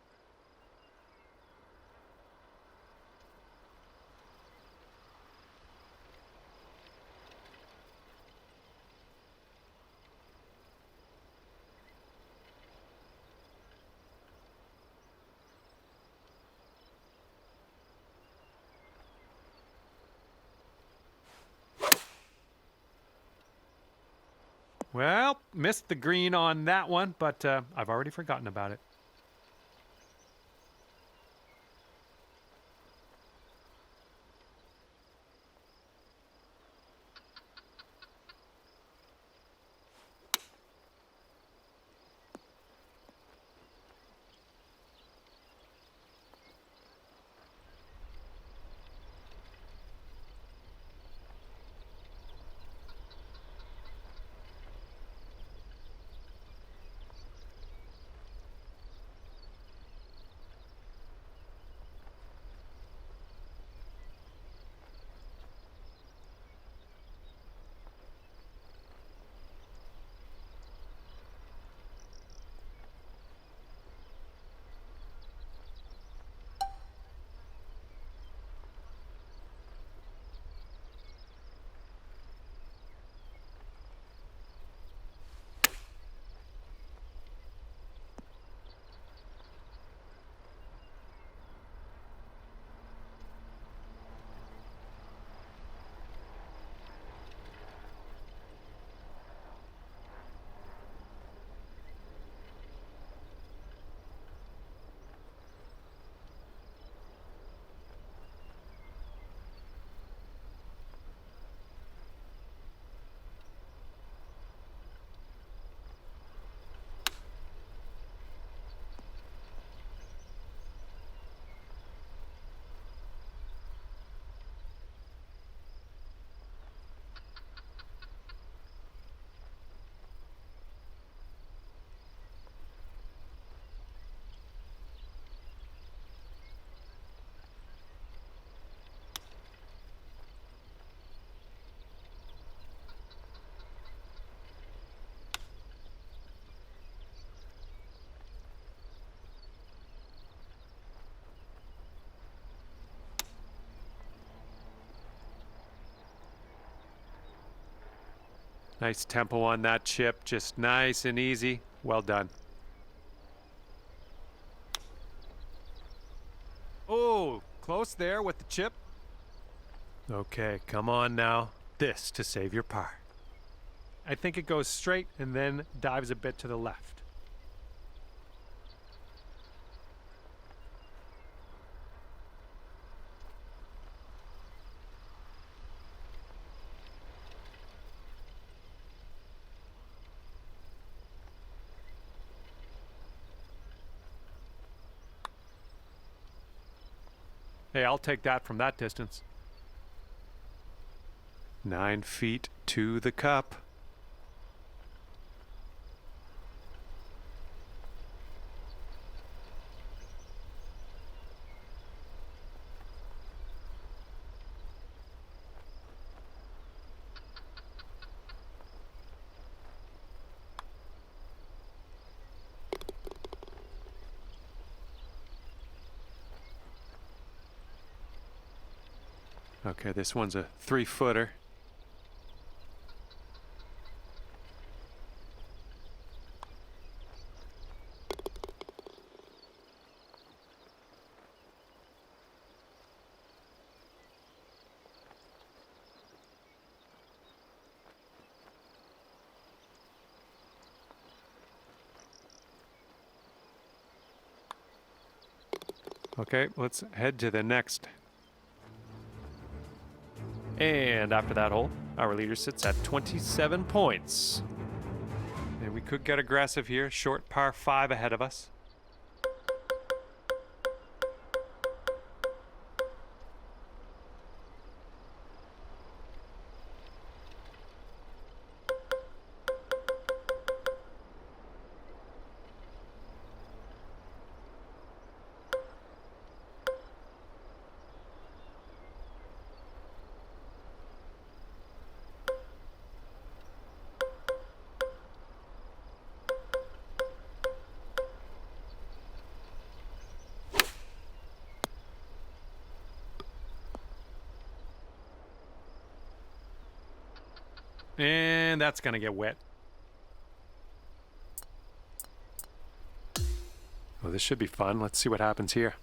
Well, missed the green on that one, but I've already forgotten about it. Nice tempo on that chip, just nice and easy. Well done. Oh, close there with the chip. Okay, come on now. This to save your par. I think it goes straight and then dives a bit to the left. Hey, I'll take that from that distance. 9 feet to the cup. Okay, this one's a 3-footer. Okay, let's head to the next. And after that hole, our leader sits at 27 points. And we could get aggressive here. Short par 5 ahead of us. And that's gonna get wet. Oh, this should be fun. Let's see what happens here.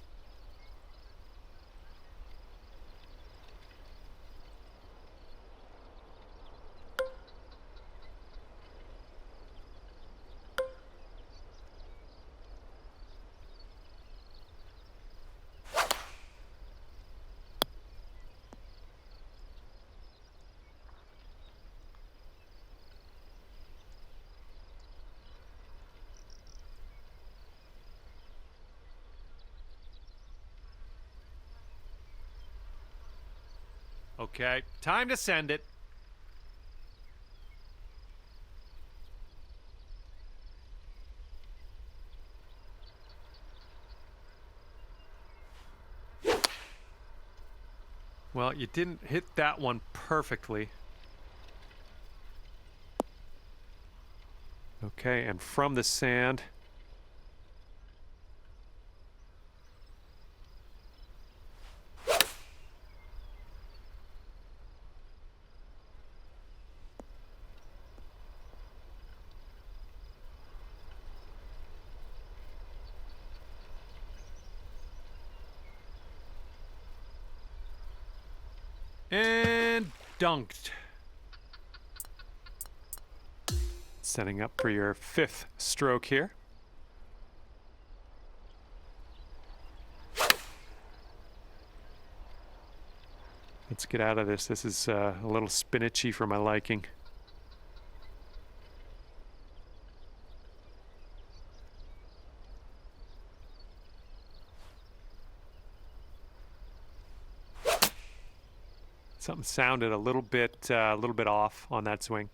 Okay, time to send it. Well, you didn't hit that one perfectly. Okay, and from the sand. And dunked. Setting up for your 5th stroke here. Let's get out of this. This is a little spinachy for my liking. Something sounded a little bit off on that swing.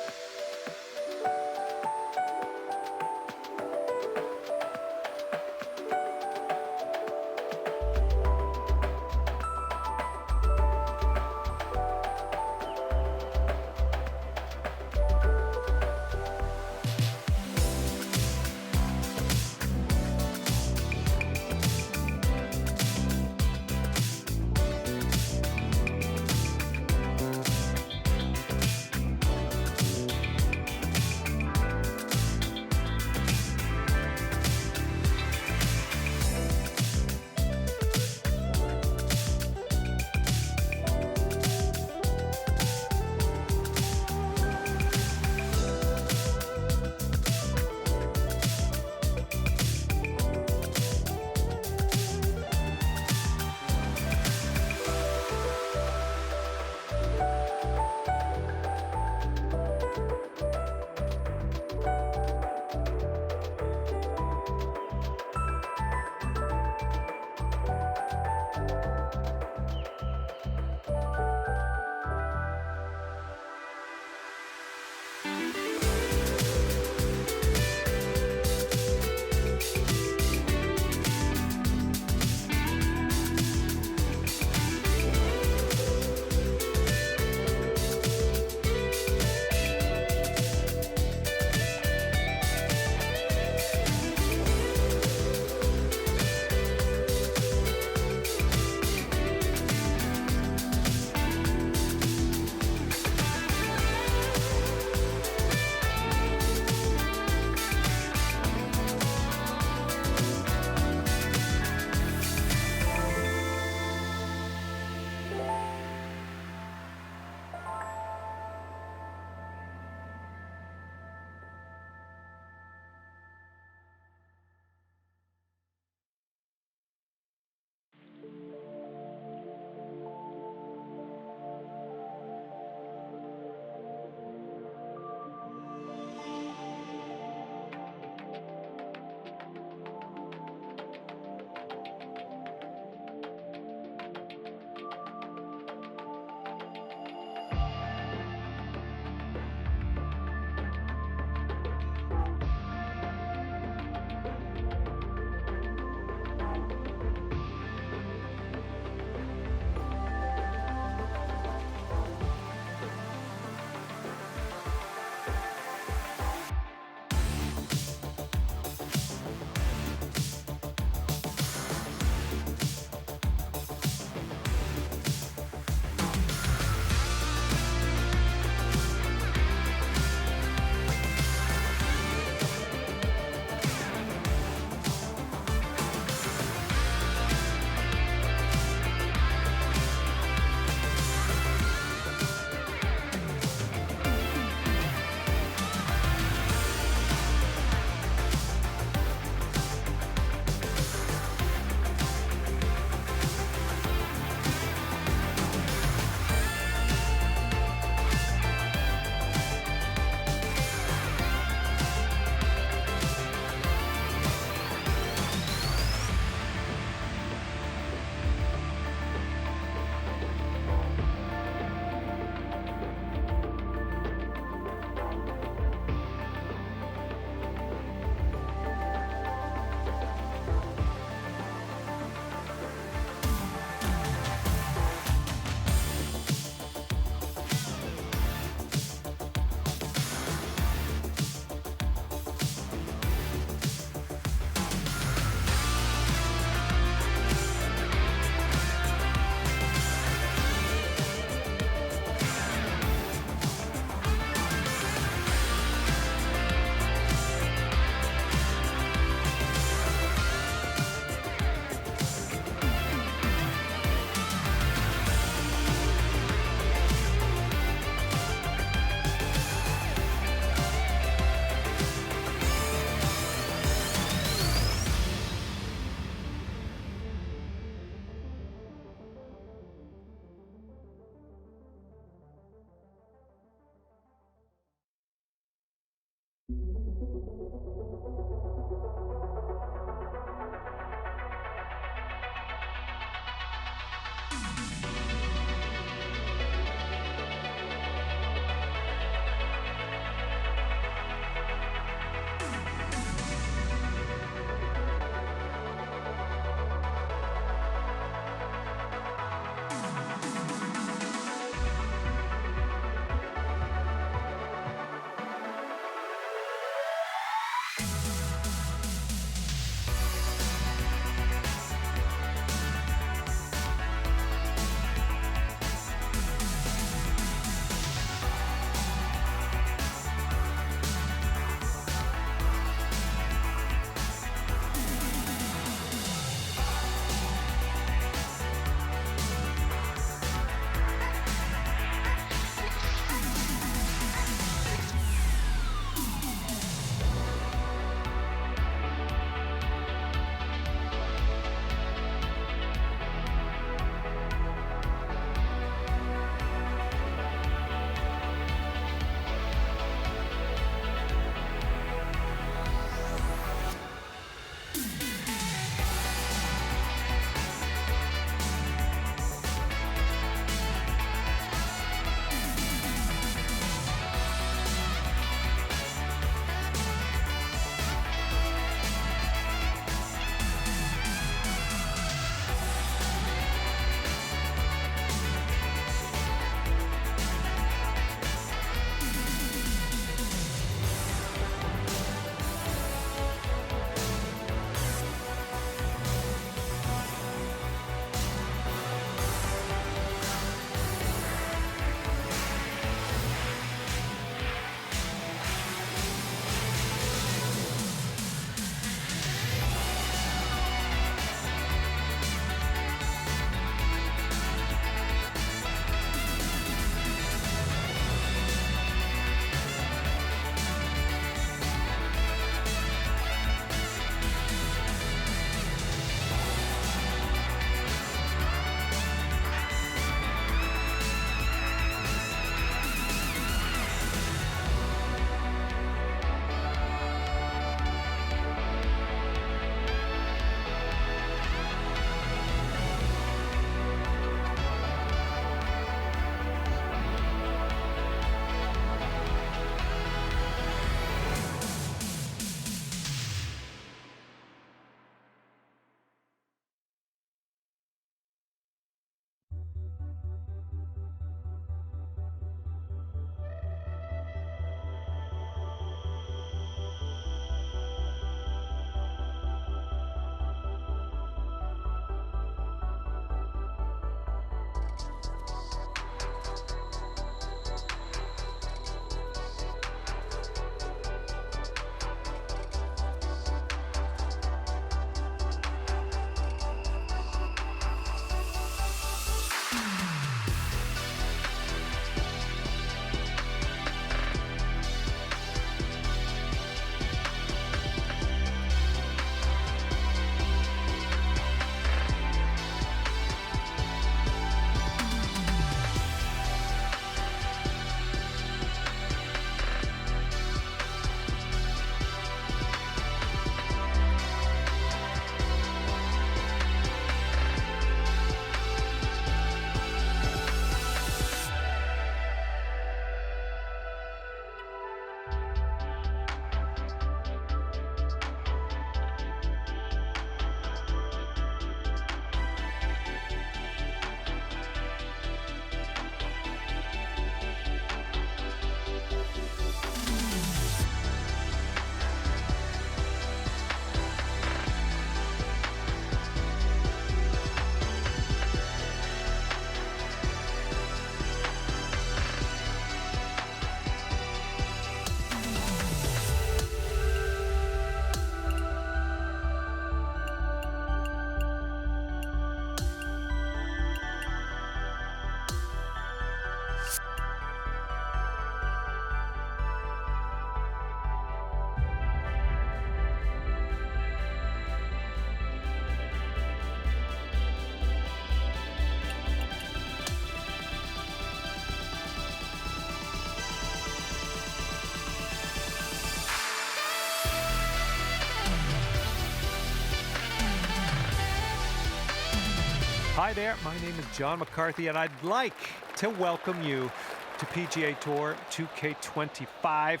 Hi there, my name is John McCarthy, and I'd like to welcome you to PGA Tour 2K25.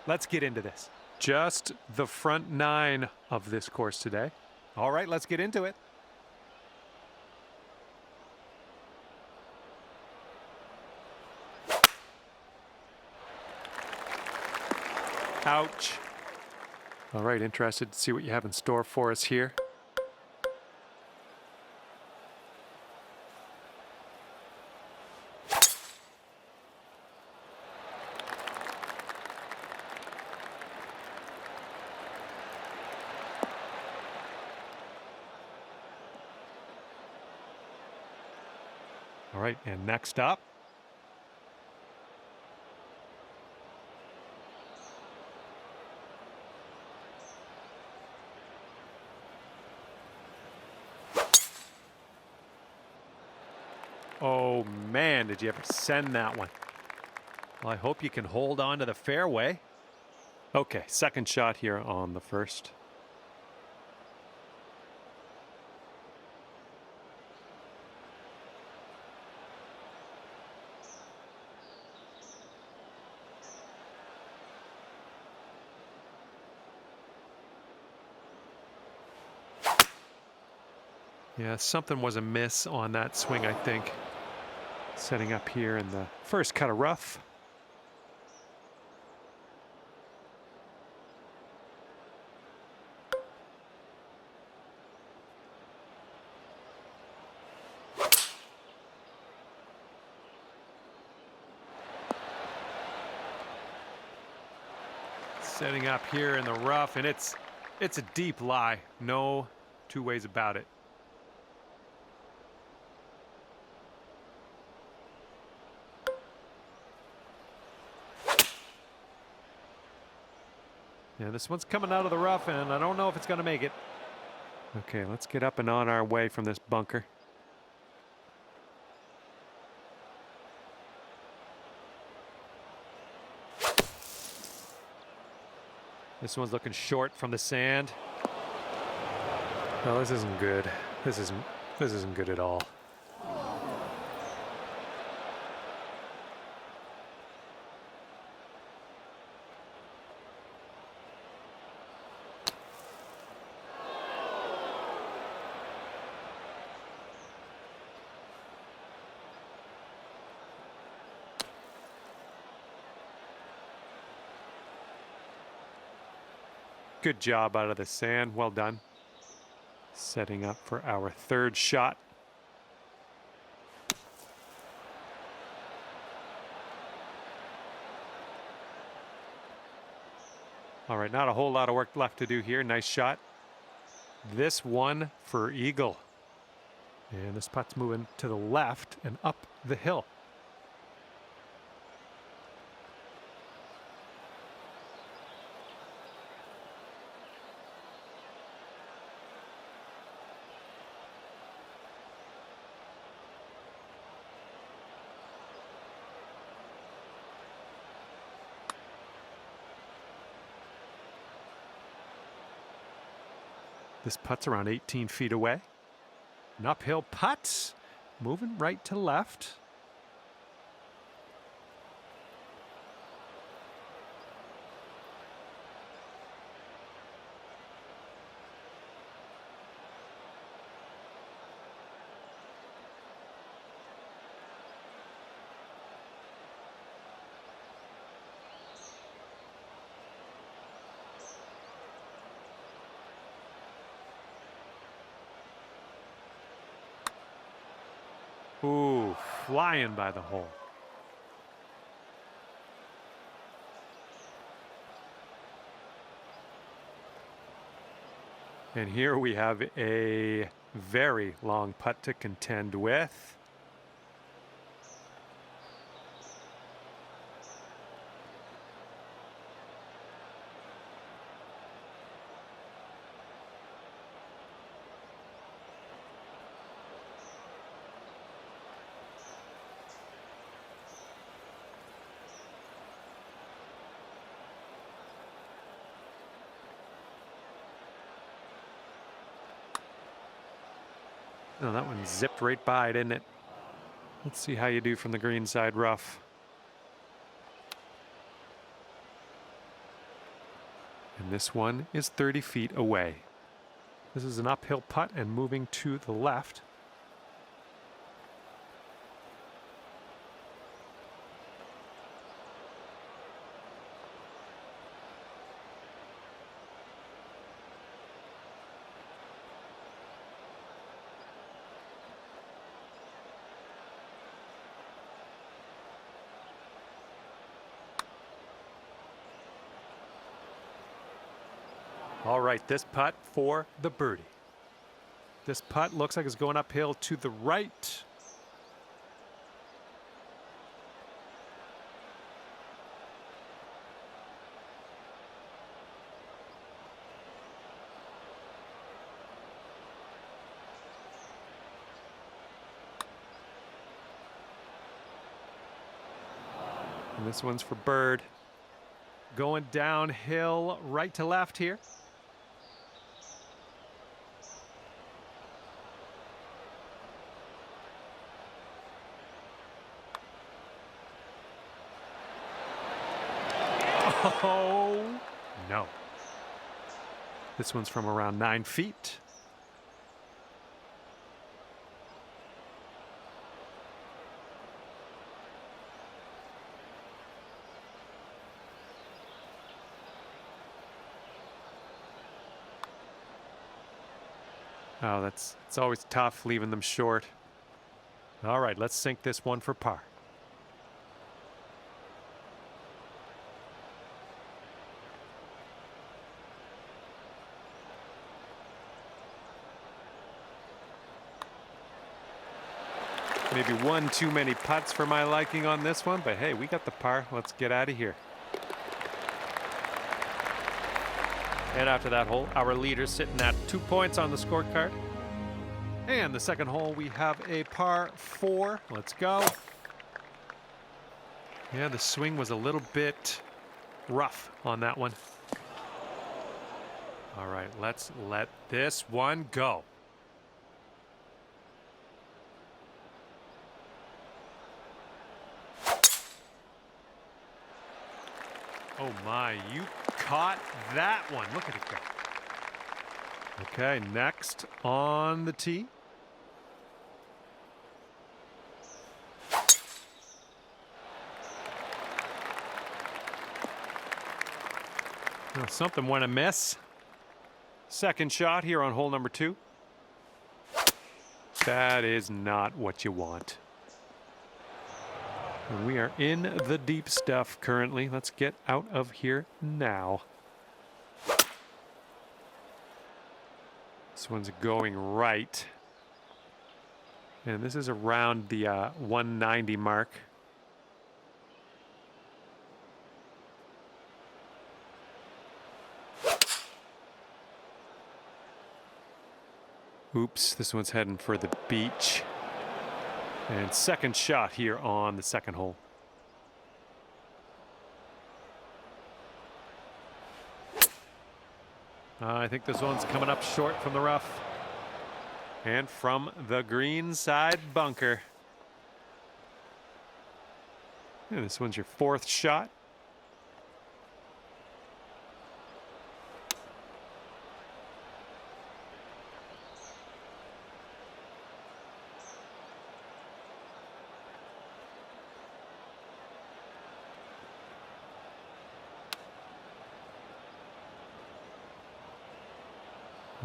Let's get into this. Just the front 9 of this course today. All right, let's get into it. Ouch. All right, interested to see what you have in store for us here. All right, and next up. Oh man, did you ever send that one? Well, I hope you can hold on to the fairway. Okay, second shot here on the first. Yeah, something was amiss on that swing, I think. Setting up here in the first cut of rough. Setting up here in the rough, and it's a deep lie. No two ways about it. Yeah, this one's coming out of the rough, and I don't know if it's going to make it. Okay, let's get up and on our way from this bunker. This one's looking short from the sand. No, this isn't good. This isn't good at all. Good job out of the sand. Well done. Setting up for our third shot. All right, not a whole lot of work left to do here. Nice shot. This one for eagle. And this putt's moving to the left and up the hill. This putt's around 18 feet away. An uphill putt, moving right to left. Ooh, flying by the hole. And here we have a very long putt to contend with. Oh, that one zipped right by, didn't it? Let's see how you do from the green side rough. And this one is 30 feet away. This is an uphill putt and moving to the left. All right, this putt for the birdie. This putt looks like it's going uphill to the right. And this one's for bird. Going downhill right to left here. Oh, no. This one's from around 9 feet. Oh, it's always tough leaving them short. All right, let's sink this one for par. Maybe one too many putts for my liking on this one, but hey, we got the par. Let's get out of here. And after that hole, our leader's sitting at 2 points on the scorecard. And the second hole, we have a par 4. Let's go. Yeah, the swing was a little bit rough on that one. All right, let's let this one go. Oh my, you caught that one. Look at it go. Okay, next on the tee. Oh, something went amiss. Second shot here on hole number 2. That is not what you want. And we are in the deep stuff currently. Let's get out of here now. This one's going right. And this is around the 190 mark. Oops, this one's heading for the beach. And second shot here on the second hole. I think this one's coming up short from the rough. And from the green side bunker. And this one's your 4th shot.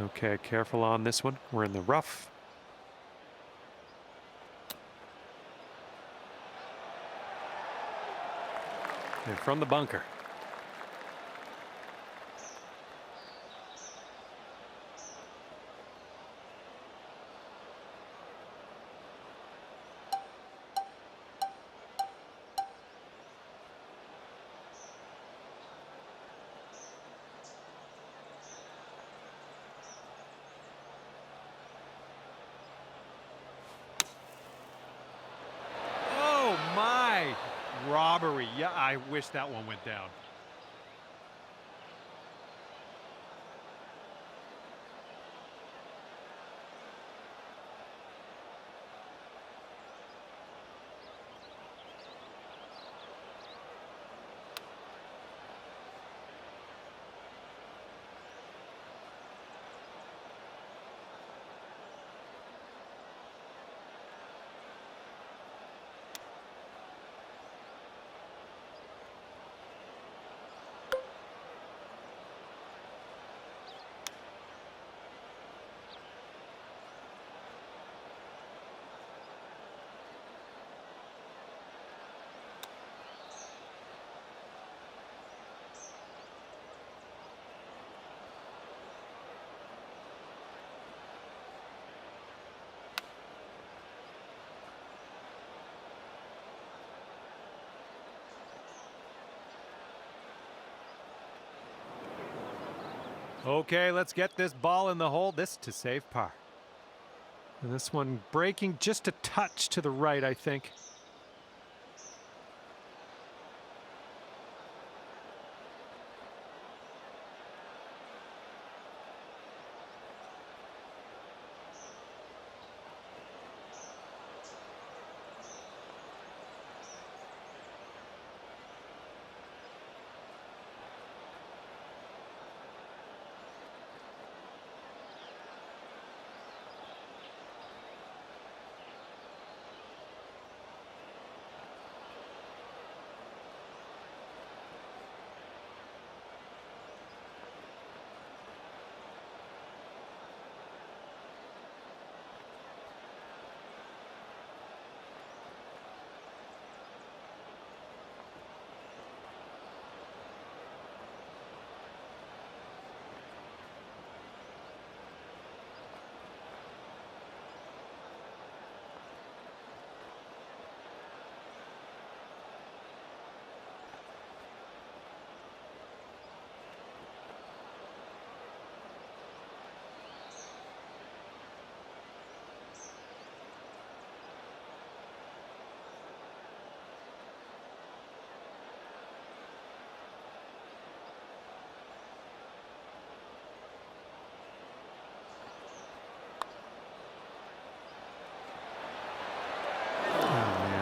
Okay, careful on this one. We're in the rough. And from the bunker. Robbery. Yeah, I wish that one went down. Okay, let's get this ball in the hole. This to save par. And this one breaking just a touch to the right, I think.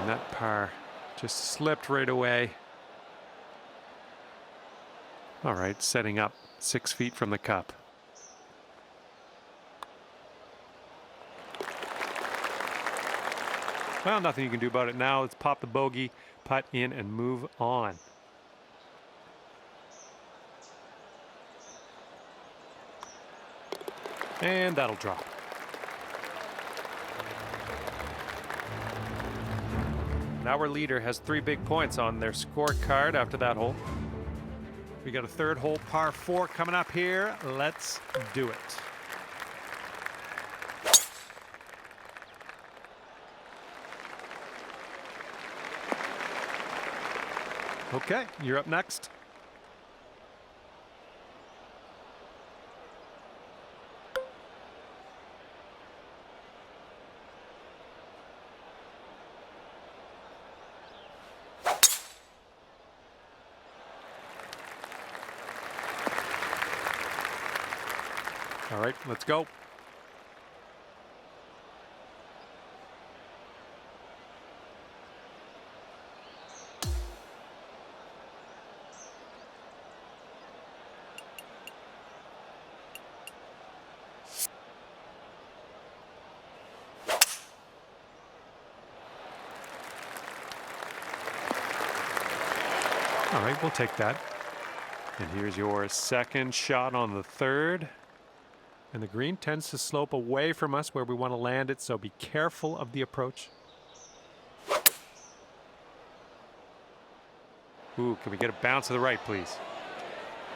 That par just slipped right away. All right, setting up 6 feet from the cup. Well, nothing you can do about it now. Let's pop the bogey, putt in, and move on. And that'll drop. Our leader has 3 big points on their scorecard after that hole. We got a third hole, par 4 coming up here. Let's do it. Okay, you're up next. All right, let's go. All right, we'll take that. And here's your second shot on the third. And the green tends to slope away from us where we want to land it, so be careful of the approach. Ooh, can we get a bounce to the right, please?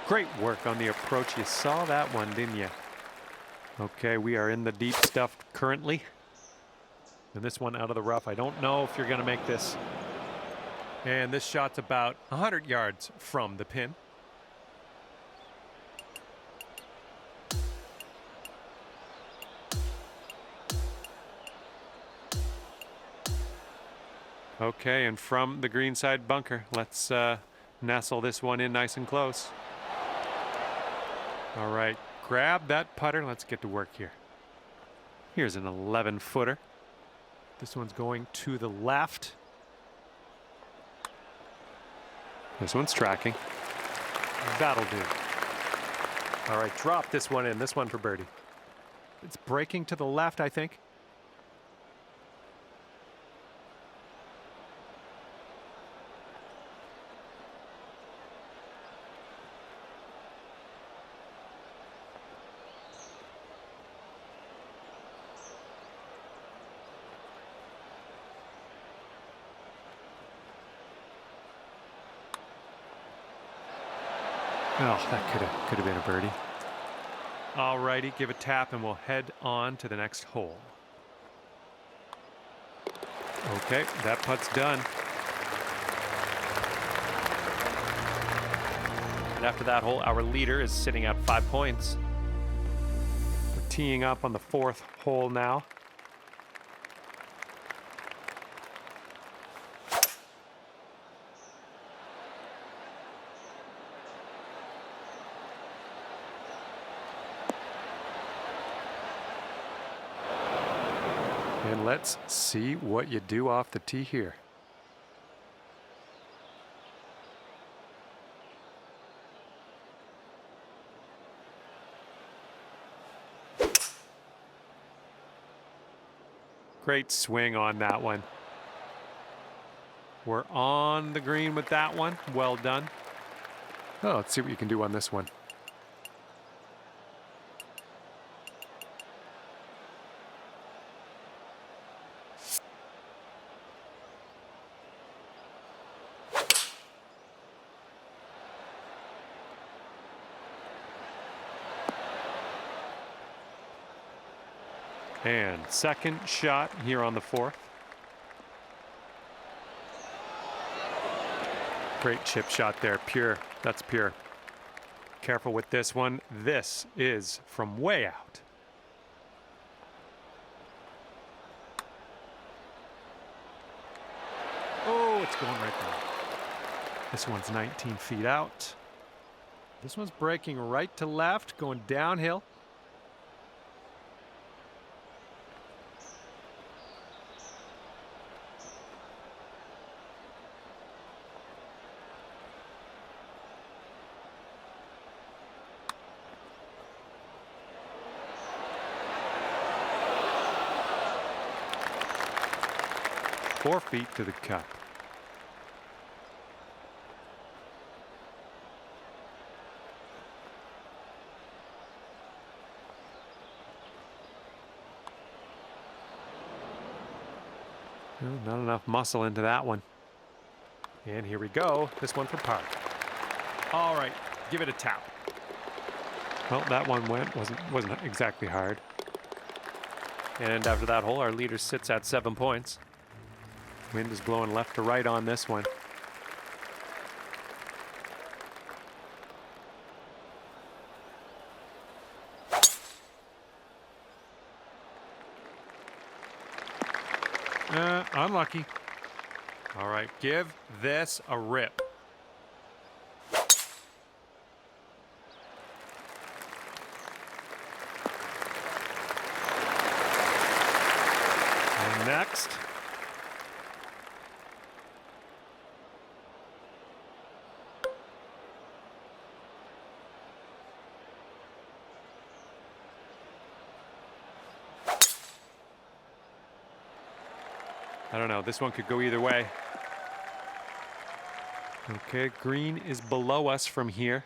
Great work on the approach. You saw that one, didn't you? Okay, we are in the deep stuff currently. And this one out of the rough. I don't know if you're going to make this. And this shot's about 100 yards from the pin. Okay, and from the green side bunker, let's nestle this one in nice and close. All right, grab that putter. Let's get to work here. Here's an 11-footer. This one's going to the left. This one's tracking. That'll do. All right, drop this one in. This one for birdie. It's breaking to the left, I think. Oh, that could have been a birdie. All righty, give a tap and we'll head on to the next hole. Okay, that putt's done. And after that hole, our leader is sitting at 5 points. We're teeing up on the 4th hole now. And let's see what you do off the tee here. Great swing on that one. We're on the green with that one. Well done. Oh, let's see what you can do on this one. And second shot here on the 4th. Great chip shot there, pure. That's pure. Careful with this one. This is from way out. Oh, it's going right there. This one's 19 feet out. This one's breaking right to left, going downhill. Four feet to the cup. Well, not enough muscle into that one. And here we go. This one for par. All right, give it a tap. Well, that one wasn't exactly hard. And after that hole, our leader sits at 7 points. Wind is blowing left to right on this one. Unlucky. All right, give this a rip. And next. I don't know, this one could go either way. Okay, green is below us from here.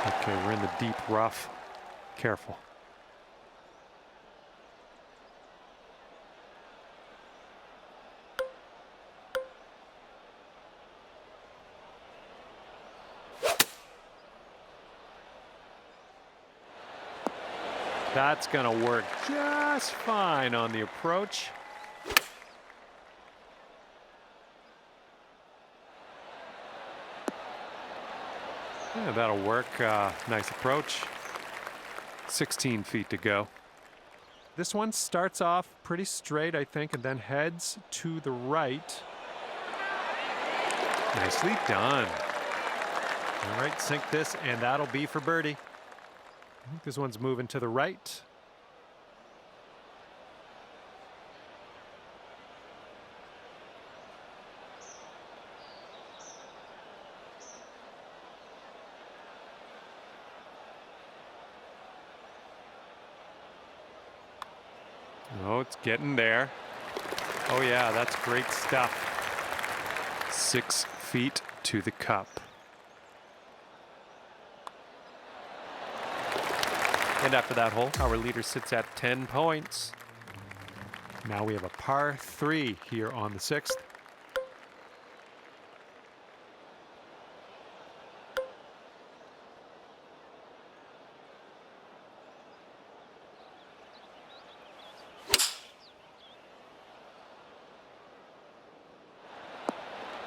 Okay, we're in the deep rough. Careful. That's gonna work just fine on the approach. Yeah, that'll work. Nice approach. 16 feet to go. This one starts off pretty straight, I think, and then heads to the right. Nicely done. All right, sink this, and that'll be for birdie. I think this one's moving to the right. Oh, it's getting there. Oh yeah, that's great stuff. 6 feet to the cup. And after that hole, our leader sits at 10 points. Now we have a par 3 here on the 6th.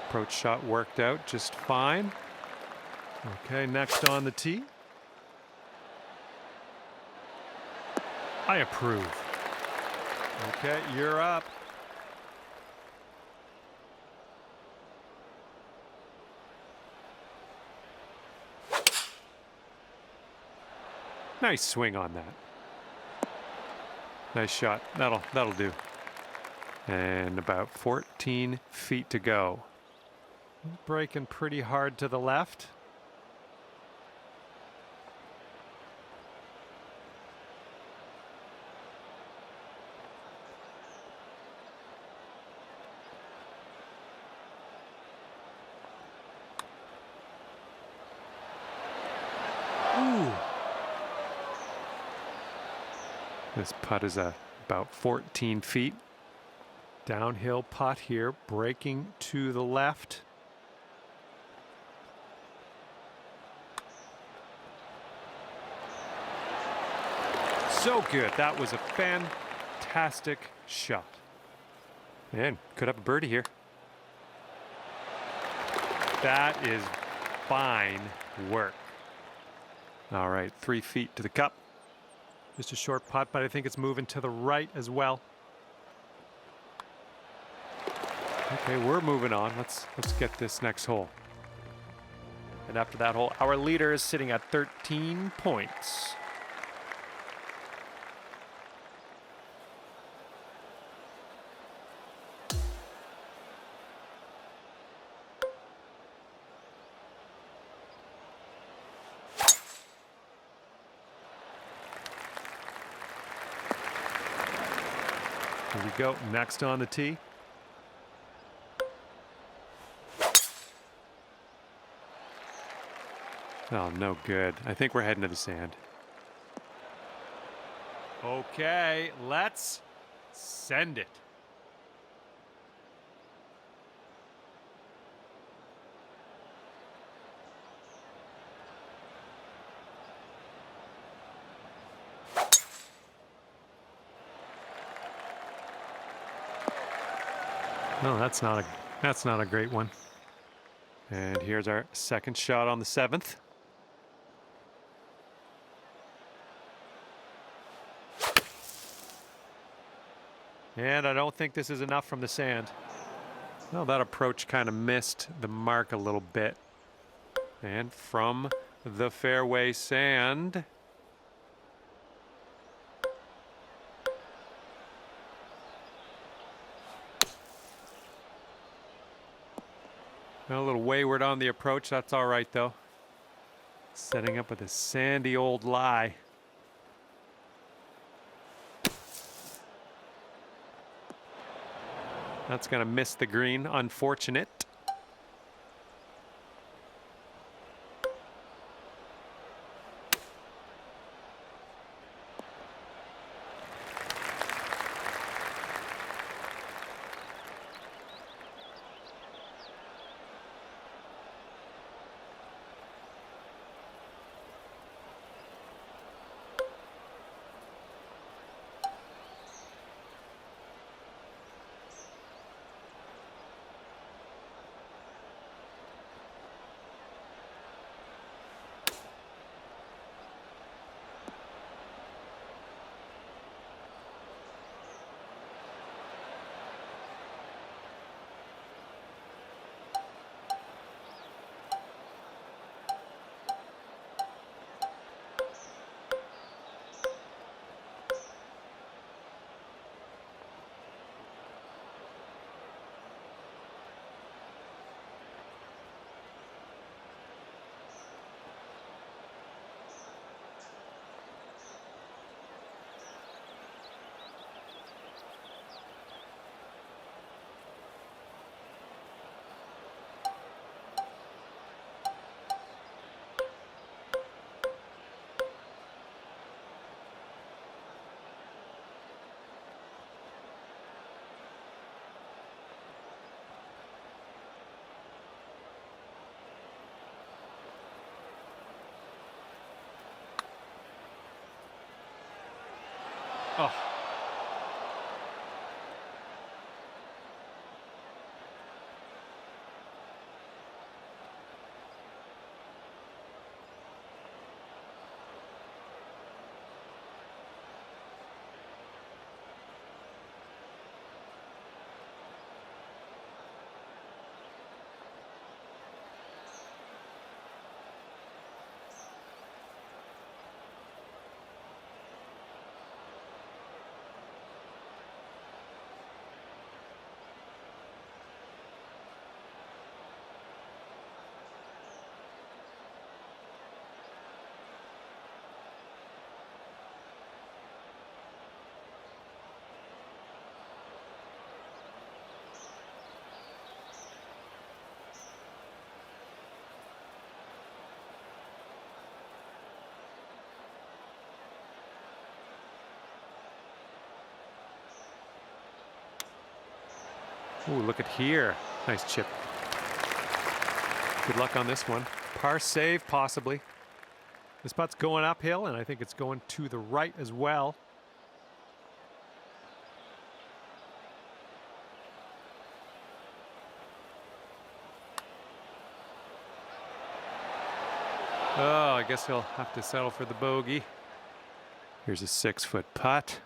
Approach shot worked out just fine. Okay, next on the tee. I approve. Okay, you're up. Nice swing on that. Nice shot. That'll do. And about 14 feet to go. Breaking pretty hard to the left. Ooh. This putt is about 14 feet. Downhill putt here, breaking to the left. So good. That was a fantastic shot. Man, could have a birdie here. That is fine work. All right, 3 feet to the cup. Just a short putt, but I think it's moving to the right as well. Okay, we're moving on. Let's get this next hole. And after that hole, our leader is sitting at 13 points. Here we go. Next on the tee. Oh, no good. I think we're heading to the sand. Okay, let's send it. No, that's not a great one. And here's our second shot on the 7th. And I don't think this is enough from the sand. Well, that approach kind of missed the mark a little bit. And from the fairway sand. A little wayward on the approach. That's all right, though. Setting up with a sandy old lie. That's going to miss the green. Unfortunate. Oh. Ooh, look at here. Nice chip. Good luck on this one. Par save, possibly. This putt's going uphill, and I think it's going to the right as well. Oh, I guess he'll have to settle for the bogey. Here's a 6-foot putt.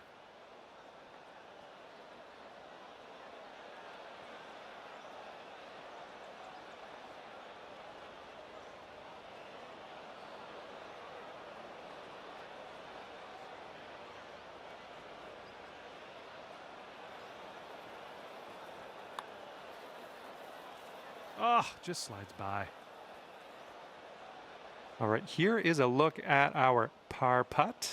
Oh, just slides by. All right, here is a look at our par putt.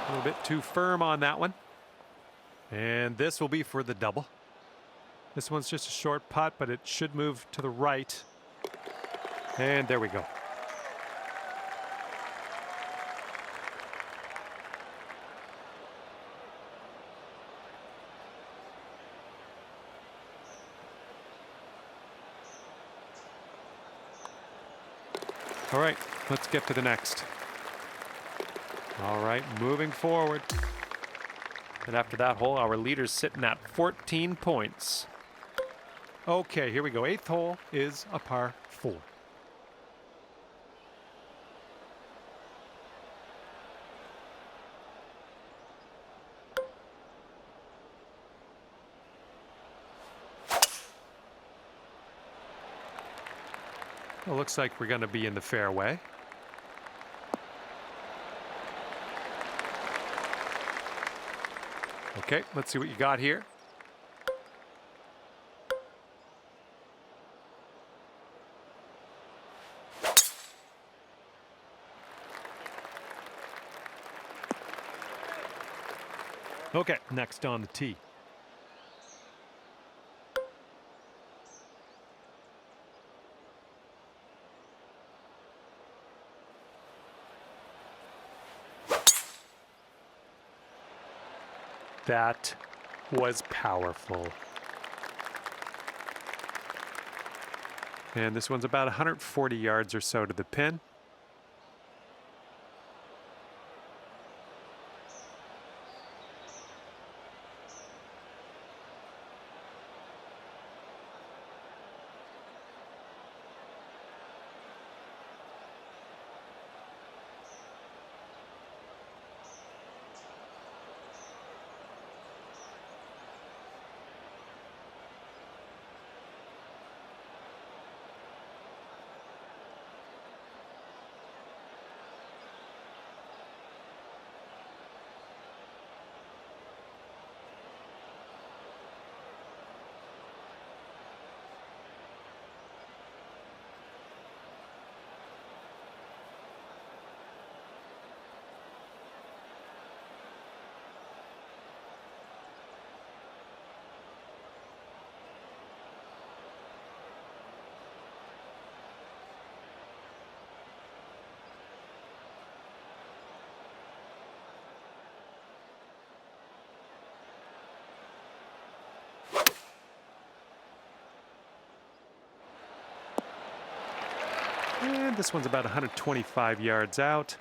A little bit too firm on that one. And this will be for the double. This one's just a short putt, but it should move to the right. And there we go. All right, let's get to the next. All right, moving forward. And after that hole, our leader's sitting at 14 points. Okay, here we go. 8th hole is a par 4. Well, looks like we're going to be in the fairway. Okay, let's see what you got here. Okay, next on the tee. That was powerful. And this one's about 140 yards or so to the pin. And this one's about 125 yards out.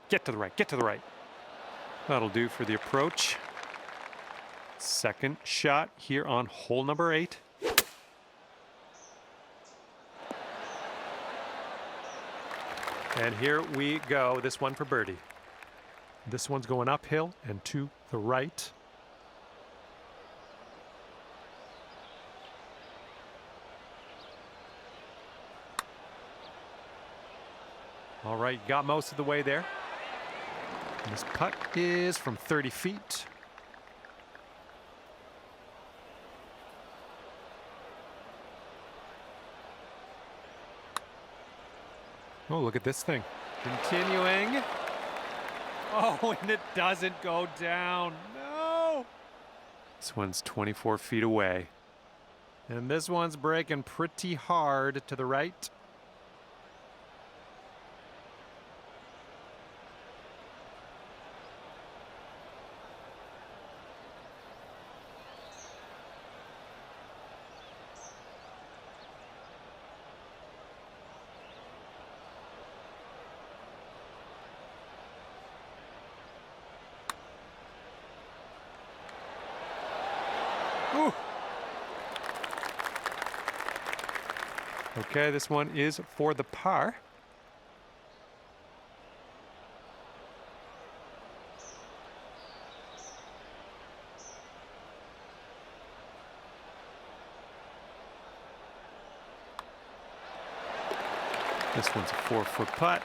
Get to the right, get to the right. That'll do for the approach. Second shot here on hole number 8. And here we go, this one for birdie. This one's going uphill and to the right. All right, got most of the way there. And this putt is from 30 feet. Oh, look at this thing. Continuing. Oh, and it doesn't go down. No. This one's 24 feet away. And this one's breaking pretty hard to the right. Ooh. Okay, this one is for the par. This one's a 4-foot putt.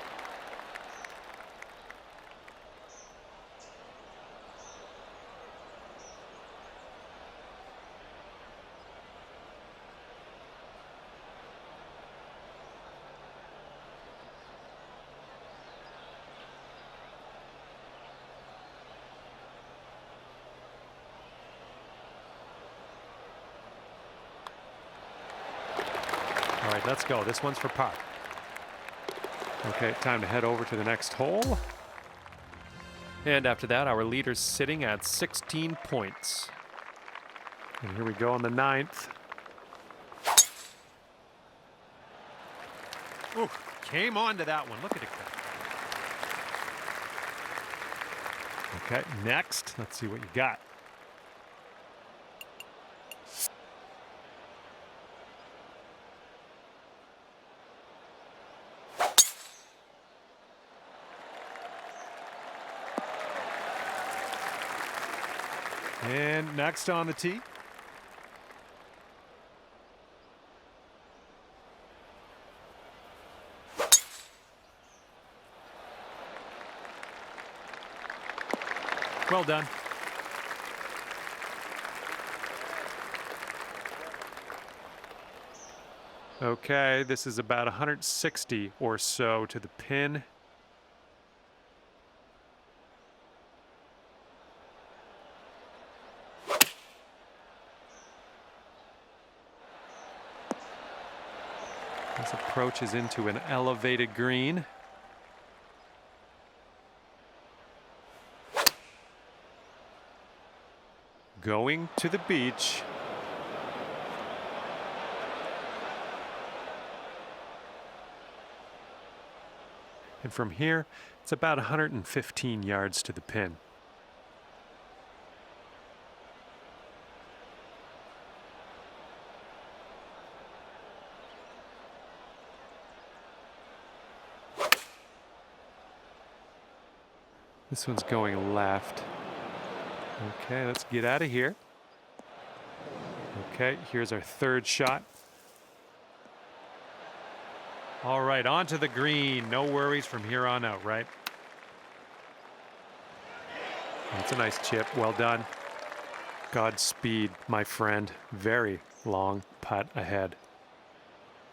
All right, let's go. This one's for par. Okay, time to head over to the next hole. And after that, our leader's sitting at 16 points. And here we go on the 9th. Ooh, came on to that one. Look at it go. Okay, next, let's see what you got. And next on the tee. Well done. Okay, this is about 160 or so to the pin. This approaches into an elevated green. Going to the beach. And from here, it's about 115 yards to the pin. This one's going left. Okay, let's get out of here. Okay, here's our third shot. All right, onto the green. No worries from here on out, right? That's a nice chip. Well done. Godspeed, my friend. Very long putt ahead.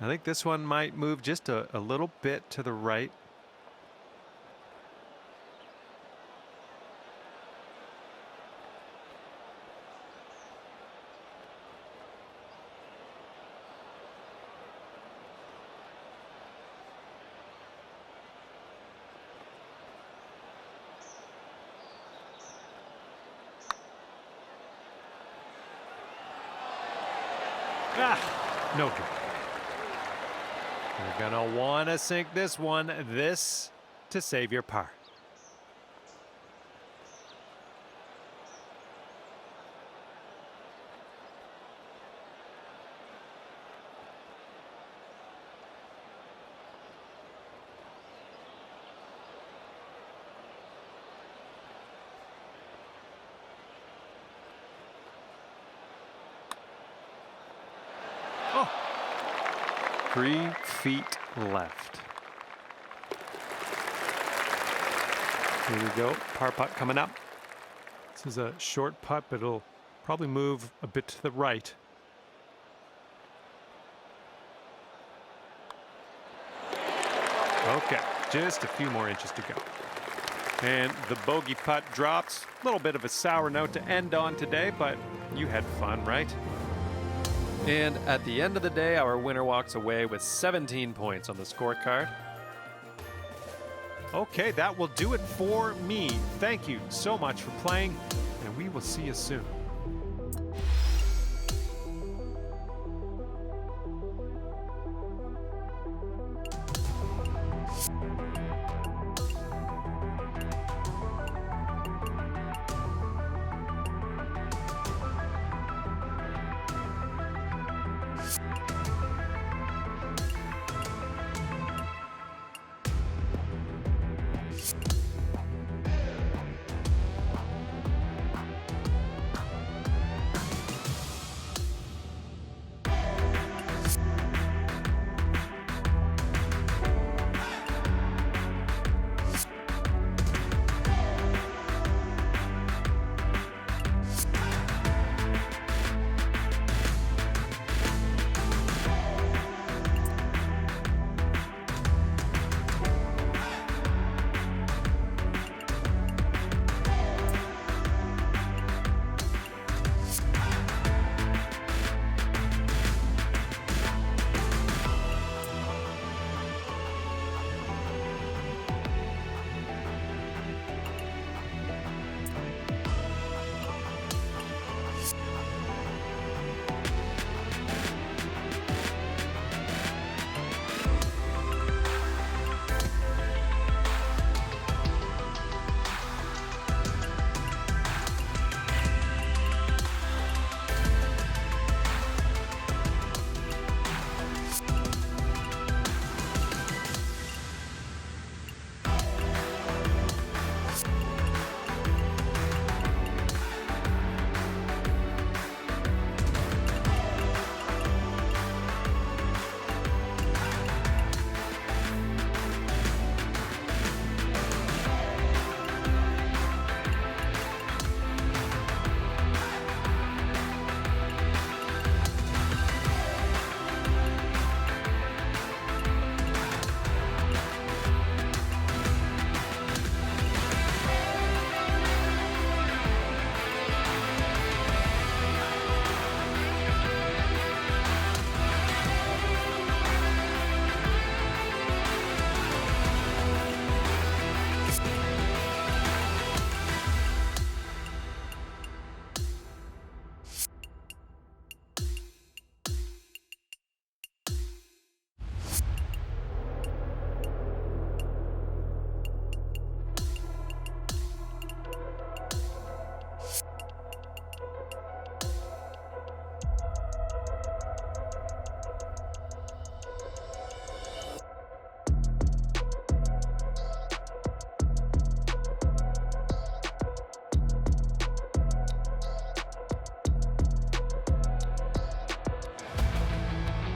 I think this one might move just a little bit to the right. No good. You're gonna want to sink this one, this to save your par. Oh, 3 feet left. Here we go, par putt coming up. This is a short putt, but it'll probably move a bit to the right. Okay, just a few more inches to go. And the bogey putt drops. A little bit of a sour note to end on today, but you had fun, right? And at the end of the day, our winner walks away with 17 points on the scorecard. Okay, that will do it for me. Thank you so much for playing, and we will see you soon.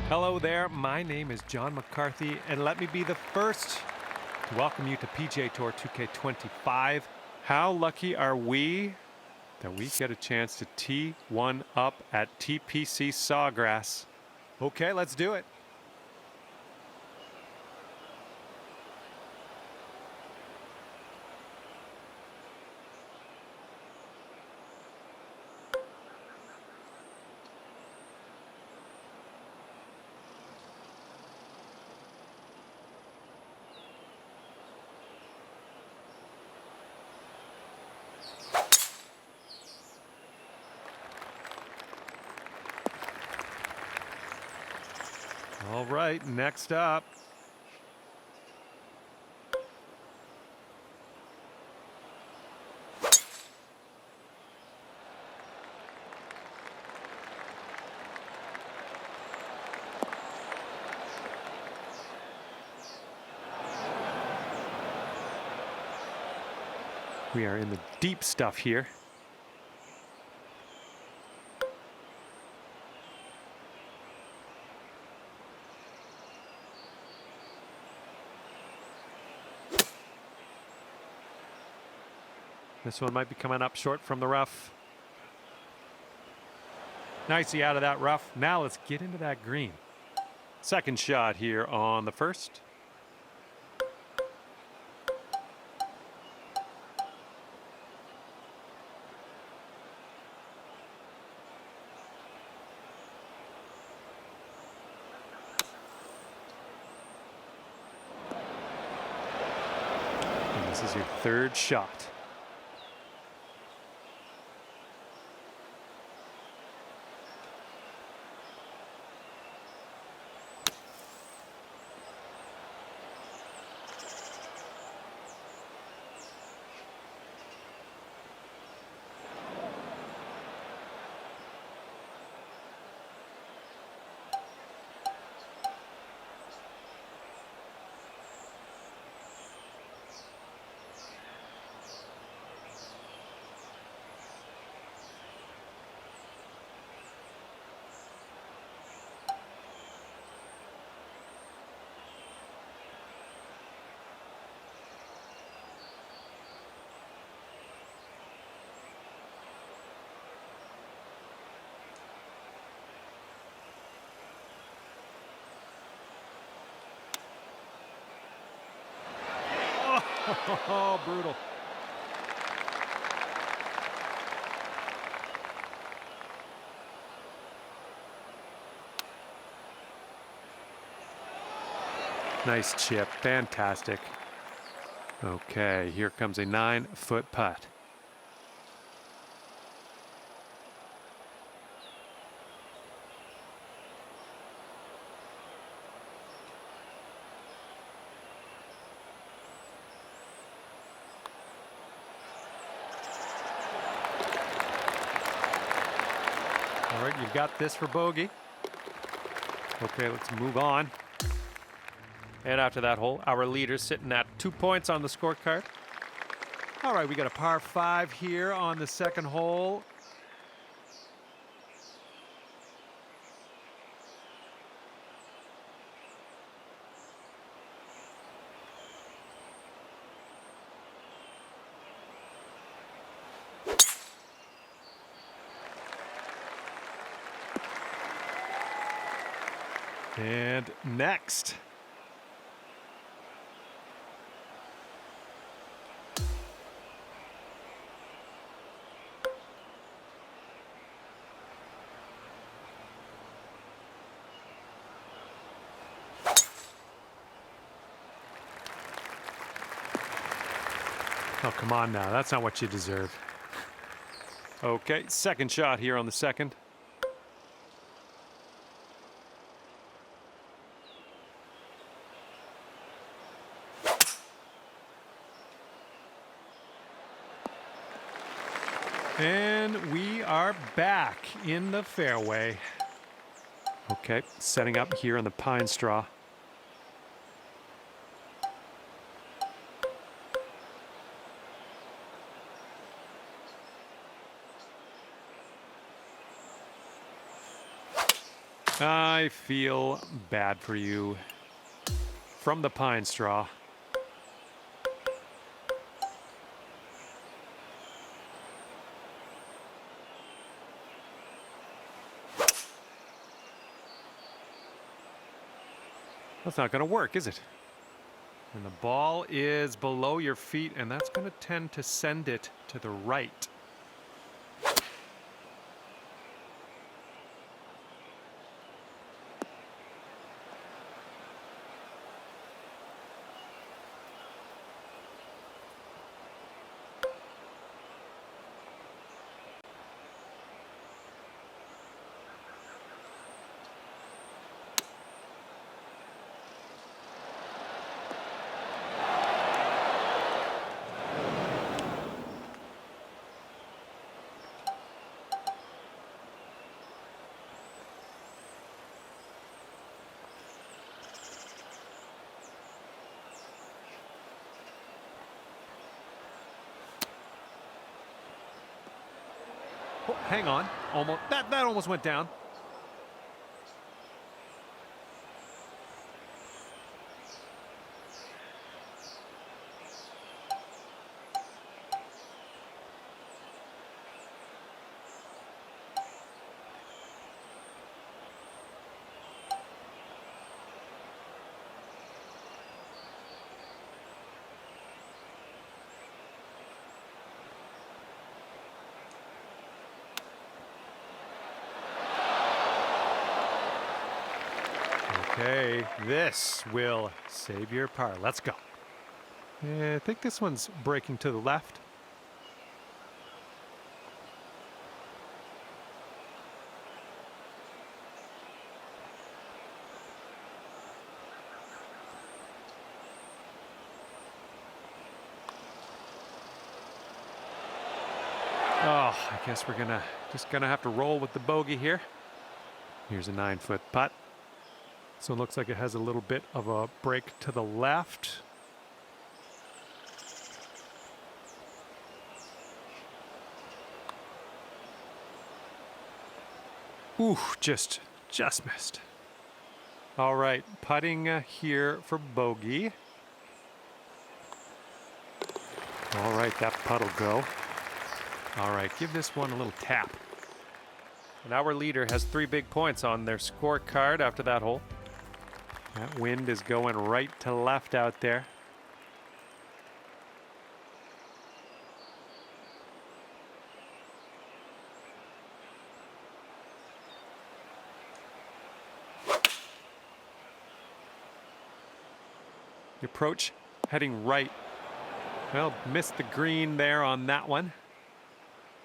Hello there, my name is John McCarthy, and let me be the first to welcome you to PGA Tour 2K25. How lucky are we that we get a chance to tee one up at TPC Sawgrass? Okay, let's do it. All right, next up. We are in the deep stuff here. This one might be coming up short from the rough. Nicely out of that rough. Now let's get into that green. Second shot here on the first. And this is your third shot. Oh, brutal. Nice chip, fantastic. Okay, here comes a 9-foot putt. All right, you've got this for bogey. Okay, let's move on. And after that hole, our leader's sitting at 2 points on the scorecard. All right, we got a par 5 here on the second hole. And next. Oh, come on now. That's not what you deserve. Okay, second shot here on the second. And we are back in the fairway. Okay, setting up here on the pine straw. I feel bad for you. From the pine straw. That's not going to work, is it? And the ball is below your feet, and that's going to tend to send it to the right. Oh, hang on. Almost. That almost went down. Okay, this will save your par. Let's go. Yeah, I think this one's breaking to the left. Oh, I guess we're just gonna have to roll with the bogey here. Here's a 9-foot putt. So it looks like it has a little bit of a break to the left. Ooh, just missed. All right, putting here for bogey. All right, that putt'll go. All right, give this one a little tap. And our leader has 3 big points on their scorecard after that hole. That wind is going right to left out there. The approach heading right. Well, missed the green there on that one.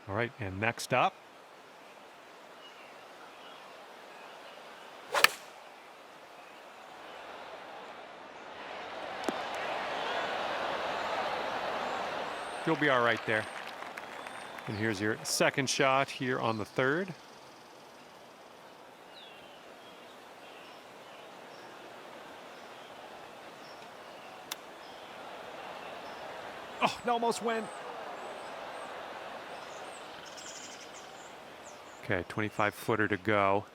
All right, and next up. You'll be all right there. And here's your second shot here on the 3rd. Oh, it almost went. Okay, 25-footer to go.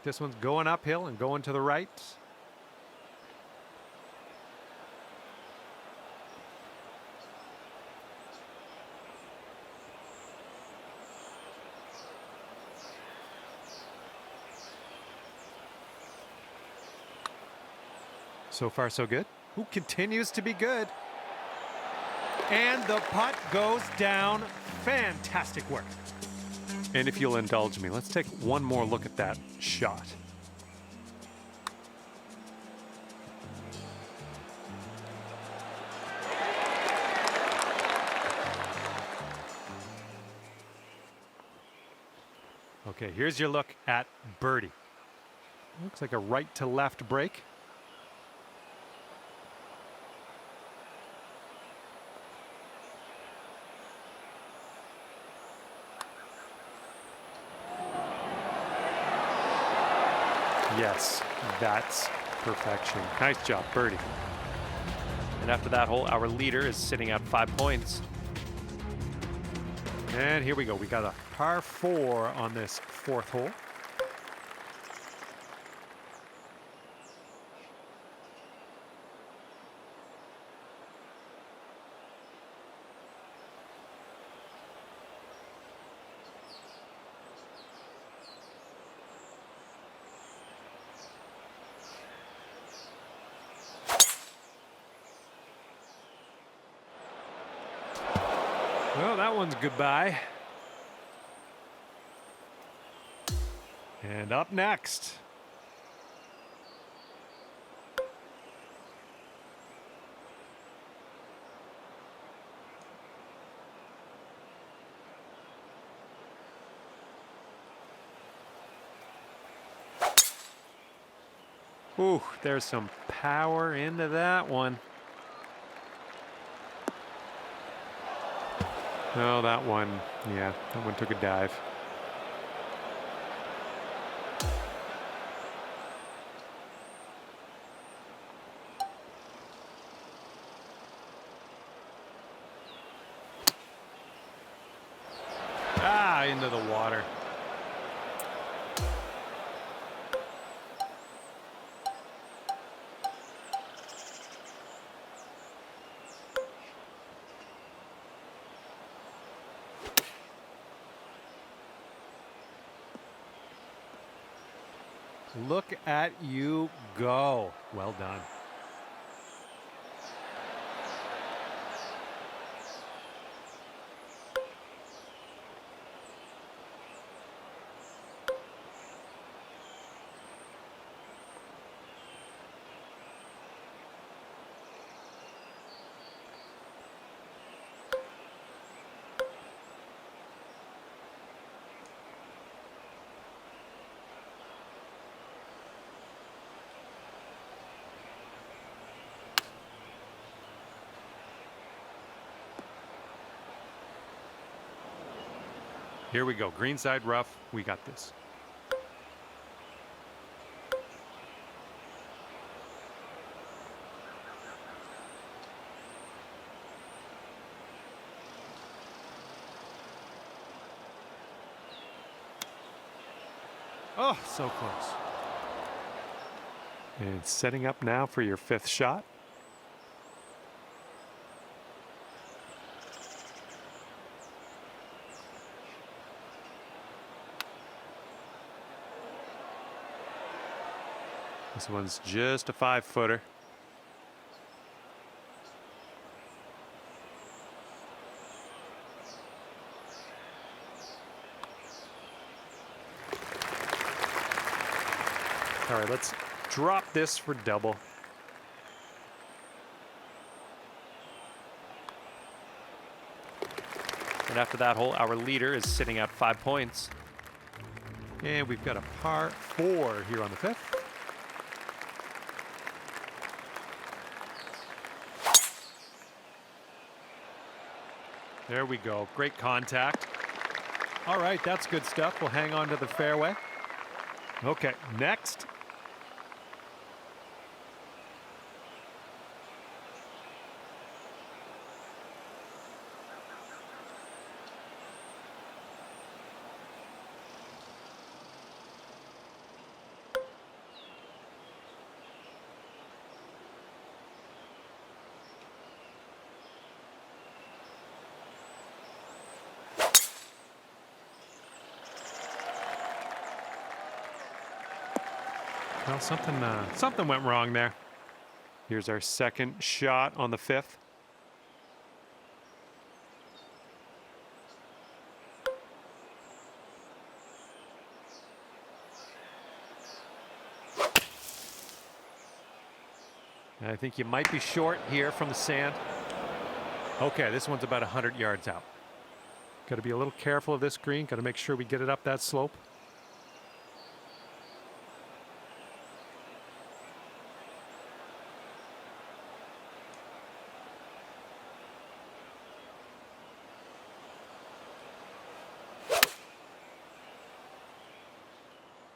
This one's going uphill and going to the right. So far, so good. Who continues to be good. And the putt goes down. Fantastic work. And if you'll indulge me, let's take one more look at that shot. Okay, here's your look at birdie. Looks like a right to left break. Yes, that's perfection. Nice job, birdie. And after that hole, our leader is sitting at 5 points. And here we go. We got a par 4 on this 4th hole. Well, that one's goodbye. And up next. Ooh, there's some power into that one. Oh, that one, yeah, that one took a dive. into the water. Look at you go. Well done. Here we go. Greenside rough. We got this. Oh, so close. And setting up now for your 5th shot. This one's just a 5-footer. All right, let's drop this for double. And after that hole, our leader is sitting at 5 points. And we've got a par 4 here on the 5th. There we go. Great contact. All right, that's good stuff. We'll hang on to the fairway. Okay, next. Well, something went wrong there. Here's our 2nd shot on the 5th. I think you might be short here from the sand. Okay, this one's about 100 yards out. Got to be a little careful of this green. Got to make sure we get it up that slope.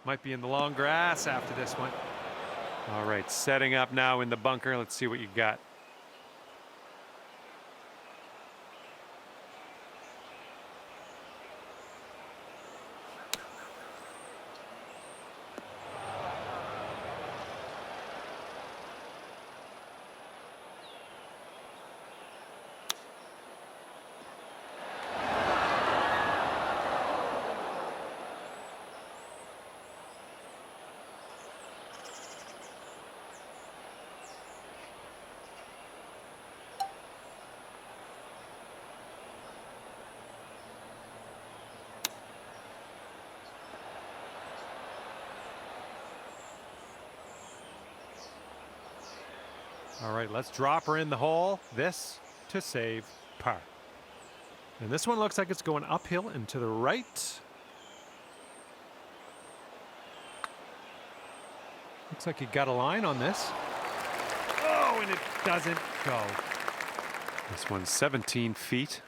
Might be in the long grass after this one. All right, setting up now in the bunker. Let's see what you got. All right, let's drop her in the hole. This to save par. And this one looks like it's going uphill and to the right. Looks like you got a line on this. Oh, and it doesn't go. This one's 17 feet.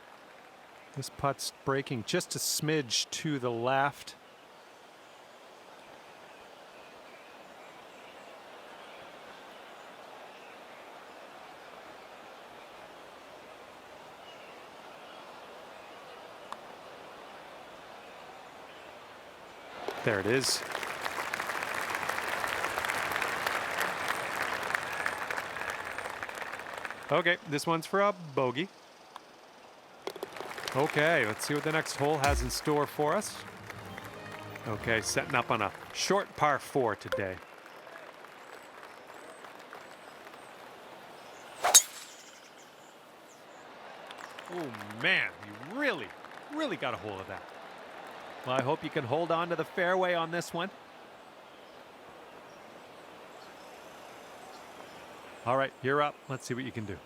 This putt's breaking just a smidge to the left. There it is. Okay, this one's for a bogey. Okay, let's see what the next hole has in store for us. Okay, setting up on a short par 4 today. Oh man, you really got a hold of that. Well, I hope you can hold on to the fairway on this one. All right, you're up. Let's see what you can do.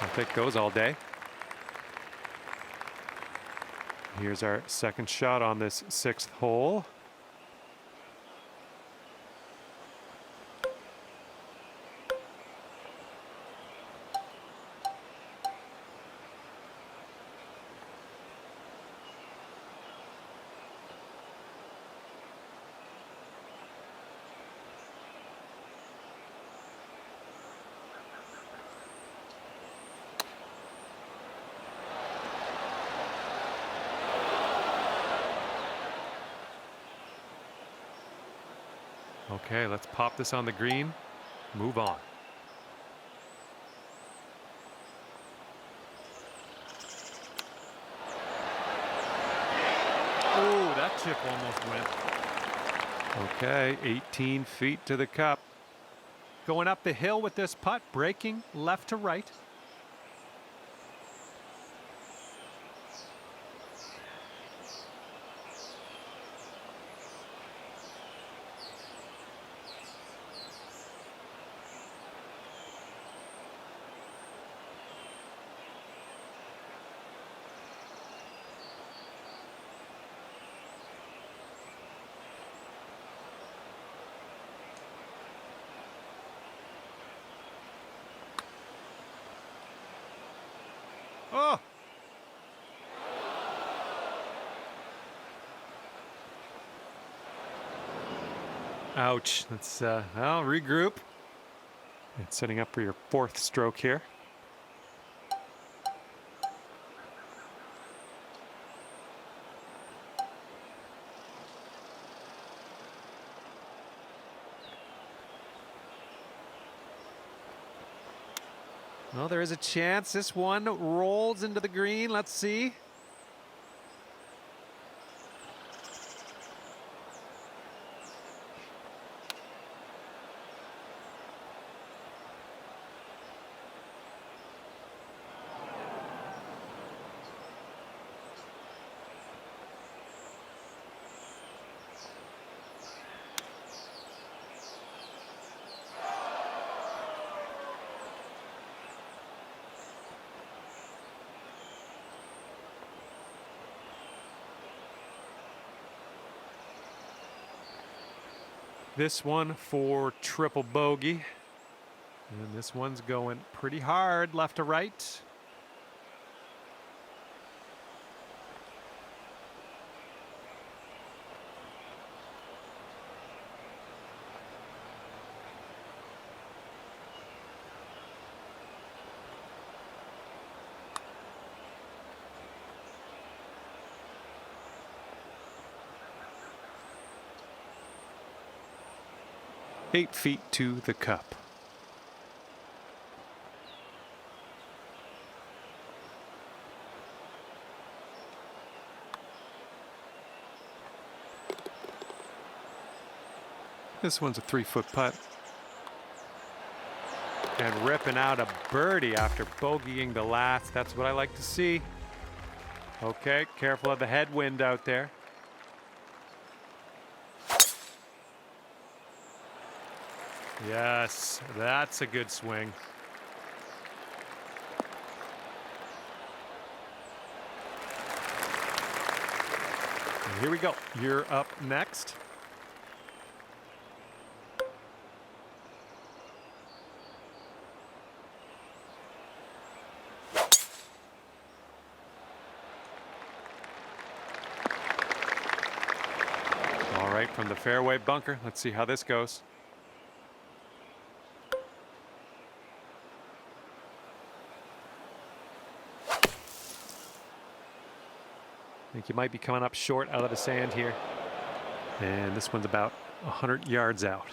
I'll take those all day. Here's our second shot on this 6th hole. Okay, let's pop this on the green. Move on. Oh, that chip almost went. Okay, 18 feet to the cup. Going up the hill with this putt, breaking left to right. Oh! Ouch. Let's well, regroup. It's setting up for your 4th stroke here. Well, there is a chance this one rolls into the green. Let's see. This one for triple bogey. And this one's going pretty hard left to right. Eight feet to the cup. This one's a 3-foot putt. And ripping out a birdie after bogeying the last. That's what I like to see. Okay, careful of the headwind out there. Yes, that's a good swing. And here we go. You're up next. from the fairway bunker. Let's see how this goes. I think you might be coming up short out of the sand here. And this one's about 100 yards out.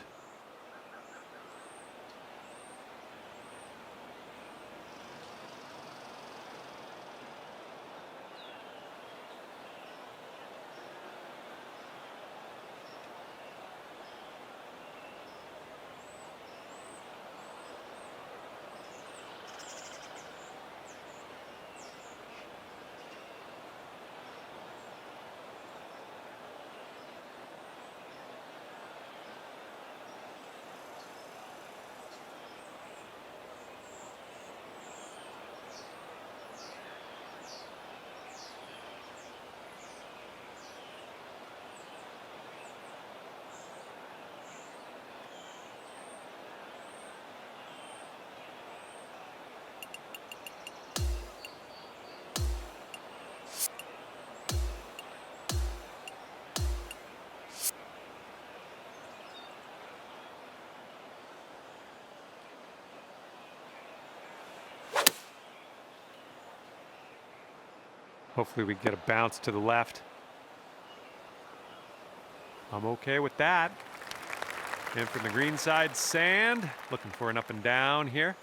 Hopefully we get a bounce to the left. I'm okay with that. And from the green side, sand. Looking for an up and down here.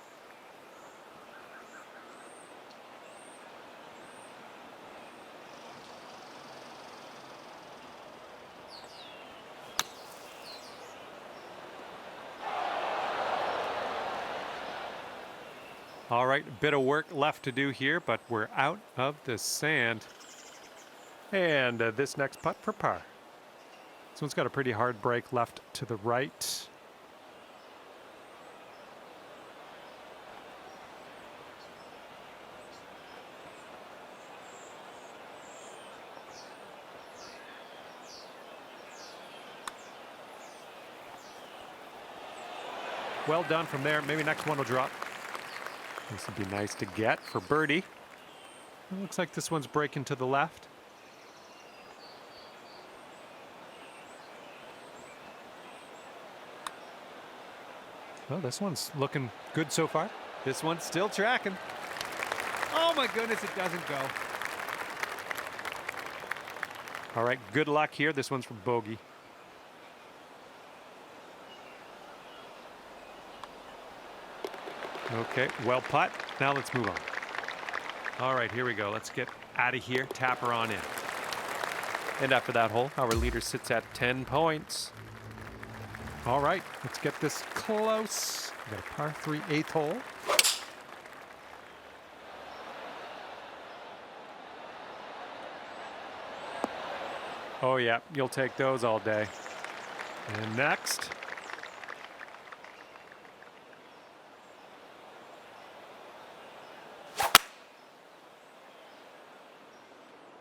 All right, a bit of work left to do here, but we're out of the sand. And this next putt for par. This one's got a pretty hard break left to the right. Well done from there. Maybe next one will drop. This would be nice to get for birdie. It looks like this one's breaking to the left. Well, this one's looking good so far. This one's still tracking. Oh my goodness, it doesn't go. All right, good luck here. This one's from bogey. Okay, well putt. Now let's move on. All right, here we go. Let's get out of here. Tap her on in. And after that hole, our leader sits at 10 points. All right, let's get this close. We got a par 3 8th hole. Oh yeah, you'll take those all day. And next.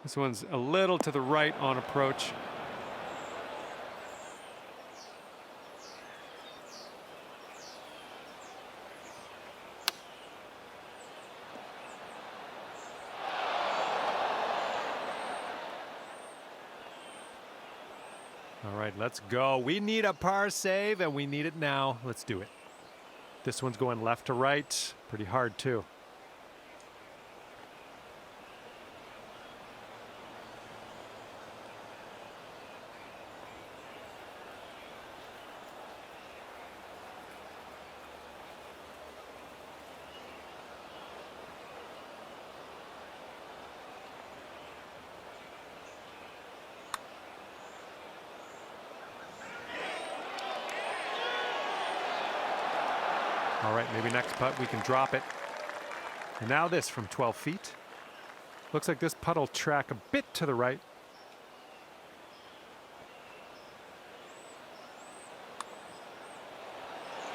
This one's a little to the right on approach. All right, let's go. We need a par save, and we need it now. Let's do it. This one's going left to right. Pretty hard, too. All right, maybe next putt we can drop it. And now this from 12 feet. Looks like this putt will track a bit to the right.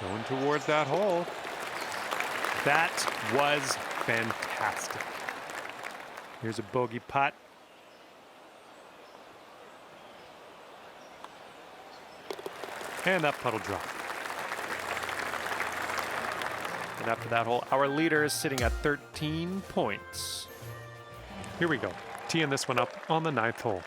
Going towards that hole. That was fantastic. Here's a bogey putt. And that putt will drop. And after that hole, our leader is sitting at 13 points. Here we go. Teeing this one up on the 9th hole.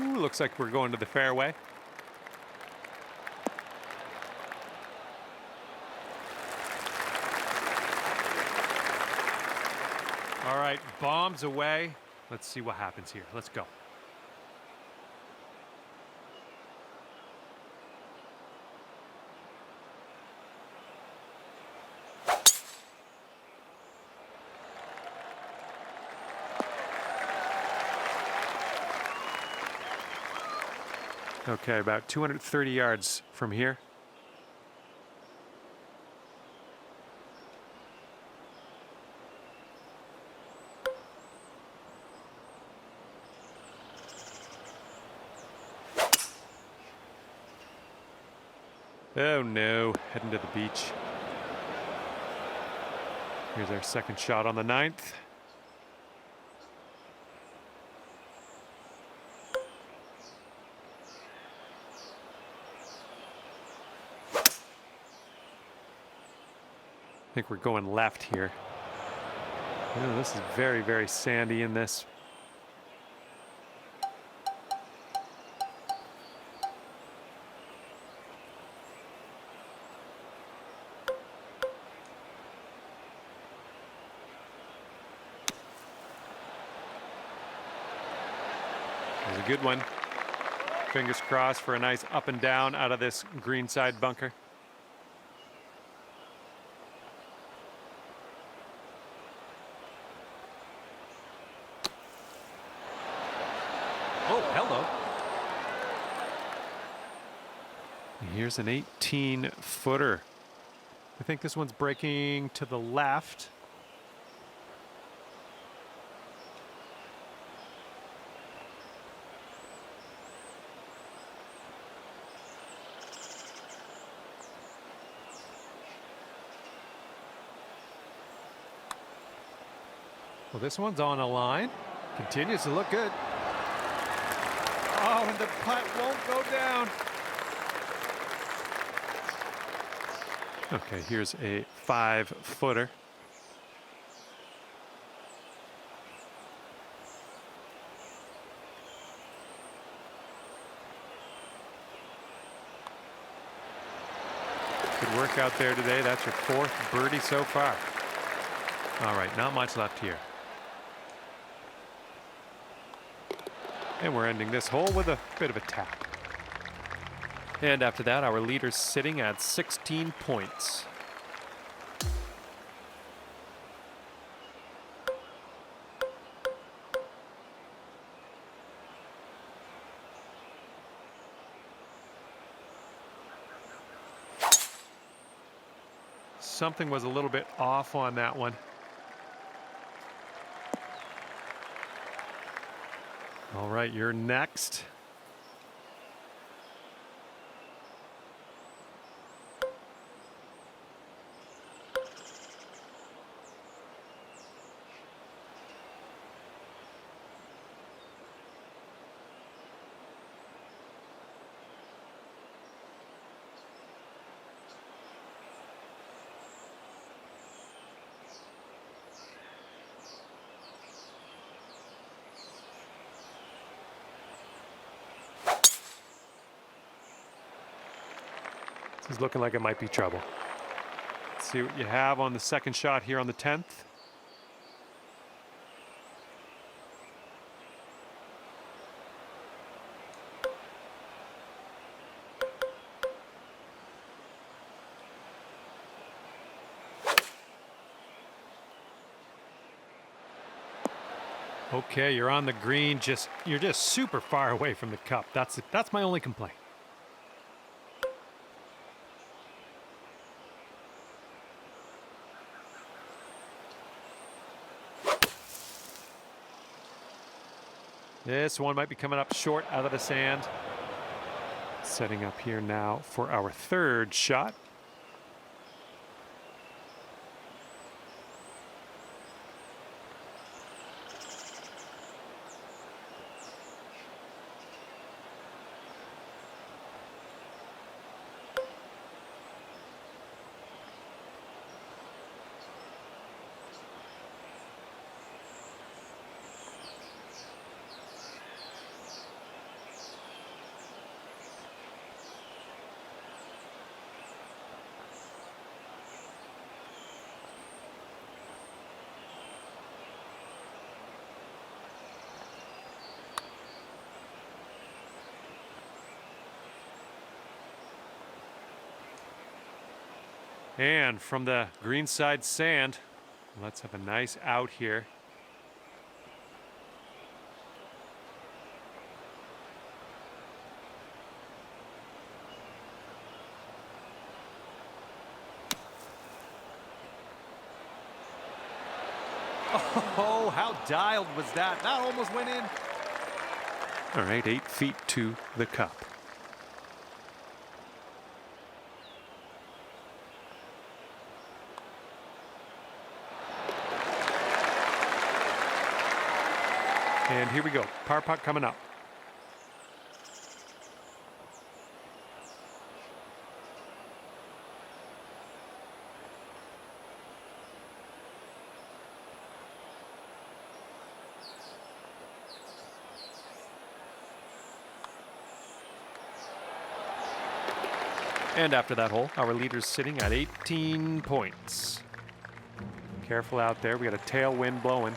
Ooh, looks like we're going to the fairway. All right, bombs away. Let's see what happens here. Let's go. Okay, about 230 yards from here. Oh no, heading to the beach. Here's our second shot on the 9th. I think we're going left here. Oh, this is very, very sandy in this. There's a good one. Fingers crossed for a nice up and down out of this greenside bunker. Oh, hello. Here's an 18-footer. I think this one's breaking to the left. Well, this one's on a line. Continues to look good. Oh, and the putt won't go down. Okay, here's a 5-footer. Good work out there today. That's your 4th birdie so far. All right, not much left here. And we're ending this hole with a bit of a tap. And after that, our leader's sitting at 16 points. Something was a little bit off on that one. All right, you're next. This is looking like it might be trouble. Let's see what you have on the second shot here on the 10th. Okay, you're on the green. You're just super far away from the cup. That's my only complaint. This one might be coming up short out of the sand. Setting up here now for our 3rd shot. And from the greenside sand, let's have a nice out here. Oh, how dialed was that? That almost went in. All right, 8 feet to the cup. And here we go, par putt coming up. And after that hole, our leader's sitting at 18 points. Careful out there, we got a tailwind blowing.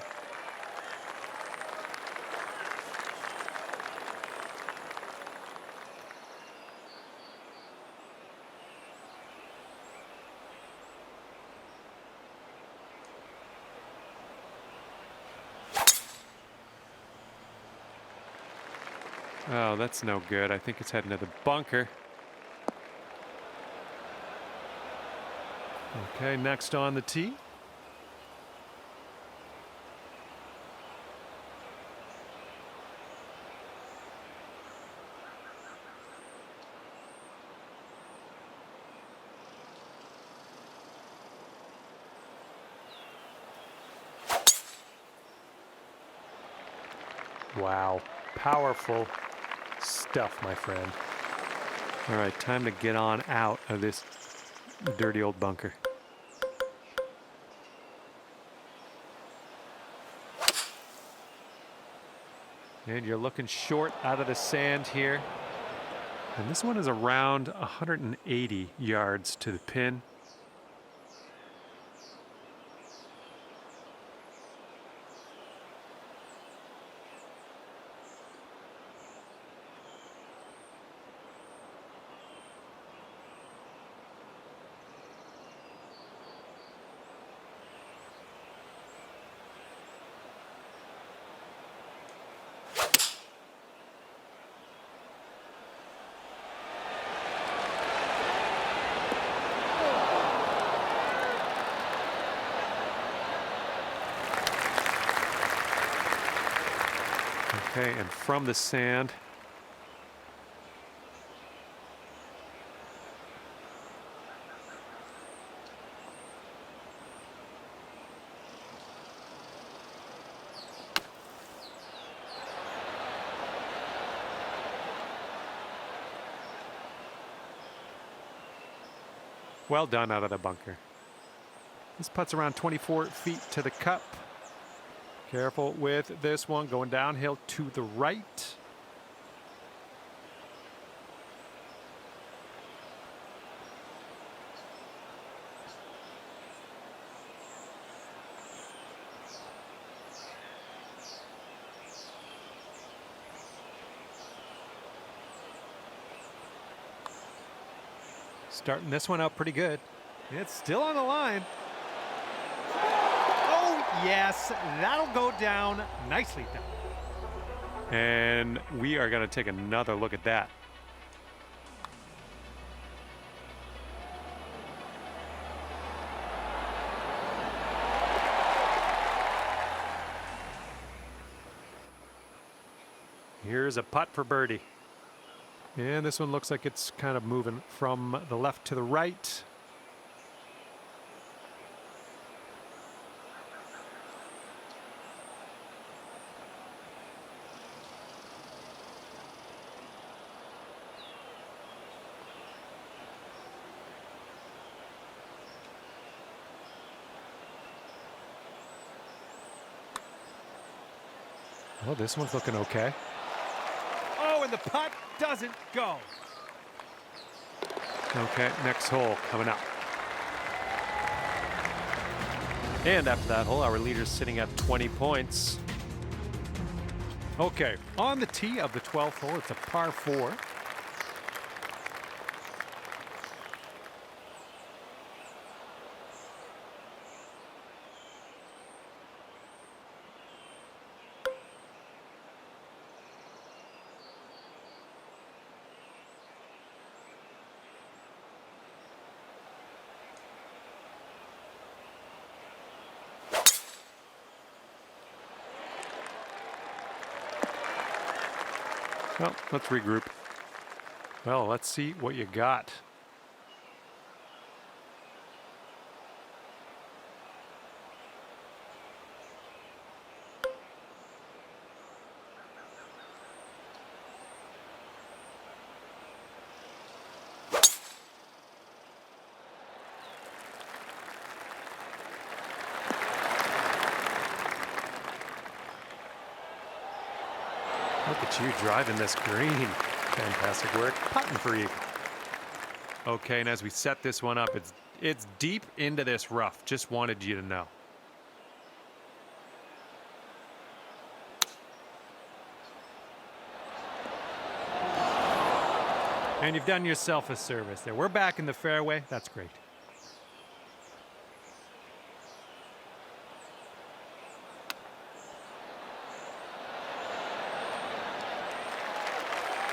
Oh, that's no good. I think it's heading to the bunker. Okay, next on the tee. Wow, powerful stuff, my friend. All right, time to get on out of this dirty old bunker. And you're looking short out of the sand here. And this one is around 180 yards to the pin. Okay, and from the sand, well done out of the bunker. This putt's around 24 feet to the cup. Careful with this one, going downhill to the right. Starting this one out pretty good. It's still on the line. Yes, that'll go down nicely down. And we are going to take another look at that. Here's a putt for birdie. And this one looks like it's kind of moving from the left to the right. Well, this one's looking okay. Oh, and the putt doesn't go. Okay, next hole coming up. And after that hole, our leader's sitting at 20 points. Okay, on the tee of the 12th hole, it's a par 4. Well, let's regroup. Well, let's see what you got. Look at you driving this green. Fantastic work. Putting for you. Okay, and as we set this one up, it's deep into this rough. Just wanted you to know. And you've done yourself a service there. We're back in the fairway. That's great.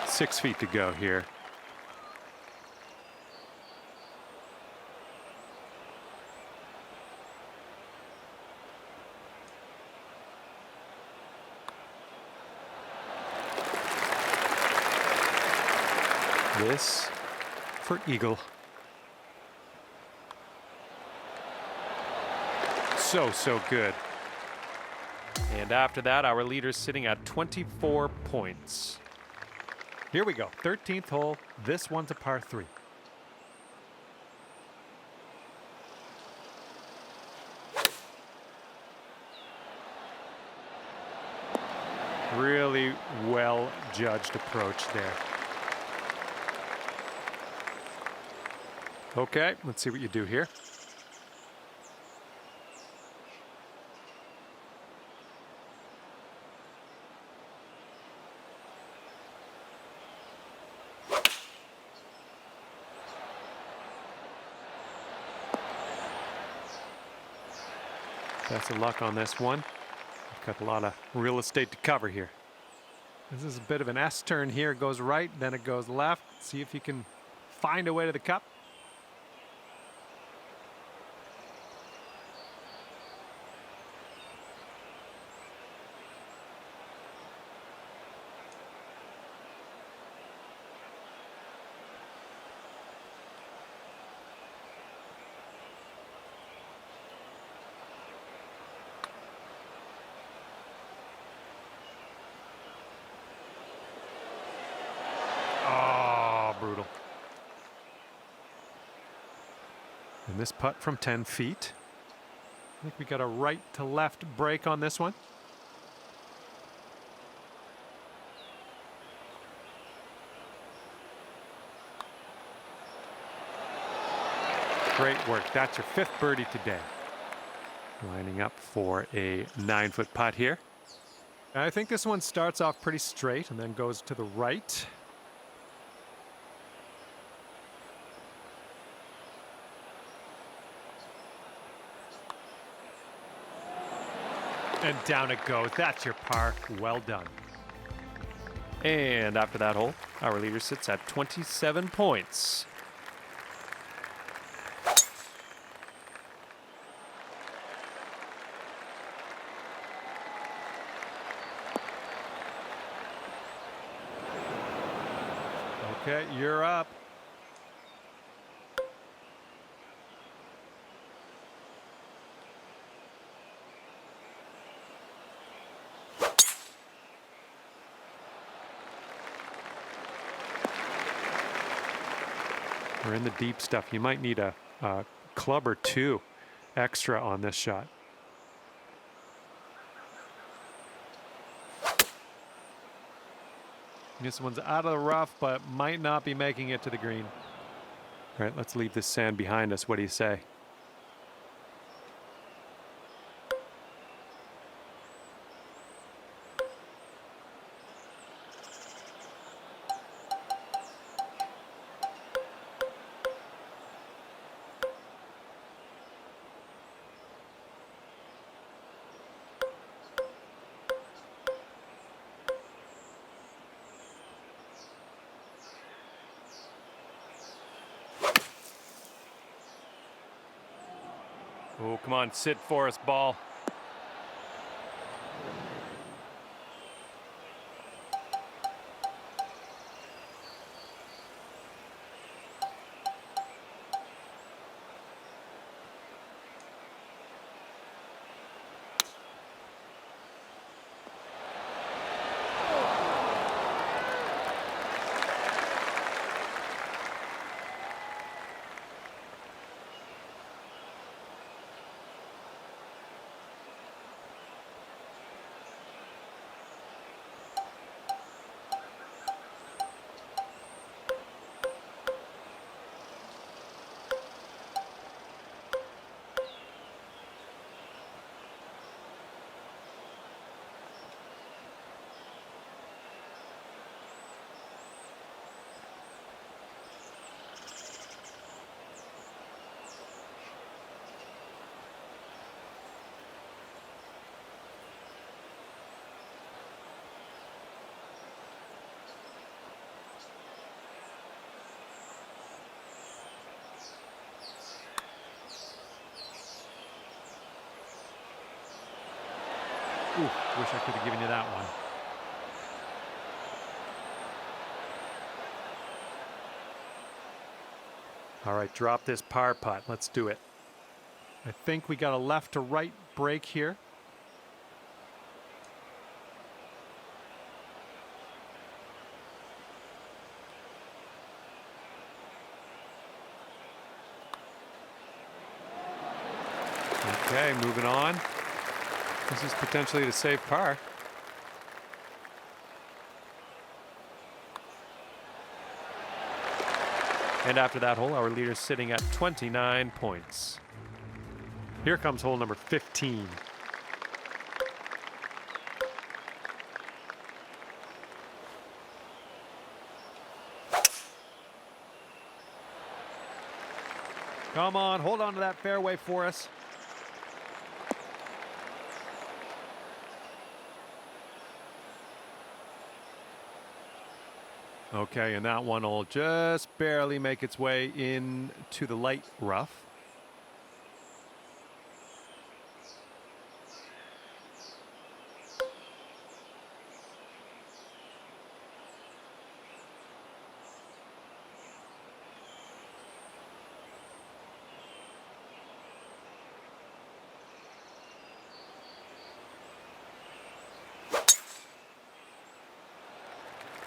Six feet to go here. This for eagle. So good. And after that, our leader's sitting at 24 points. Here we go, 13th hole. This one's a par 3. Really well judged approach there. Okay, let's see what you do here. Best of luck on this one. We've got a lot of real estate to cover here. This is a bit of an S turn here. It goes right, then it goes left. See if you can find a way to the cup. Brutal. And this putt from 10 feet. I think we got a right to left break on this one. Great work. That's your 5th birdie today. Lining up for a 9-foot putt here. I think this one starts off pretty straight and then goes to the right. And down it goes. That's your par. Well done. And after that hole, our leader sits at 27 points. Okay, you're up. We're in the deep stuff. You might need a club or 2 extra on this shot. This one's out of the rough, but might not be making it to the green. All right, let's leave this sand behind us. What do you say? Oh, come on, sit for us, ball. Wish I could have given you that one. All right, drop this par putt. Let's do it. I think we got a left to right break here. Okay, moving on. This is potentially to save par. And after that hole, our leader's sitting at 29 points. Here comes hole number 15. Come on, hold on to that fairway for us. Okay, and that one will just barely make its way into the light rough.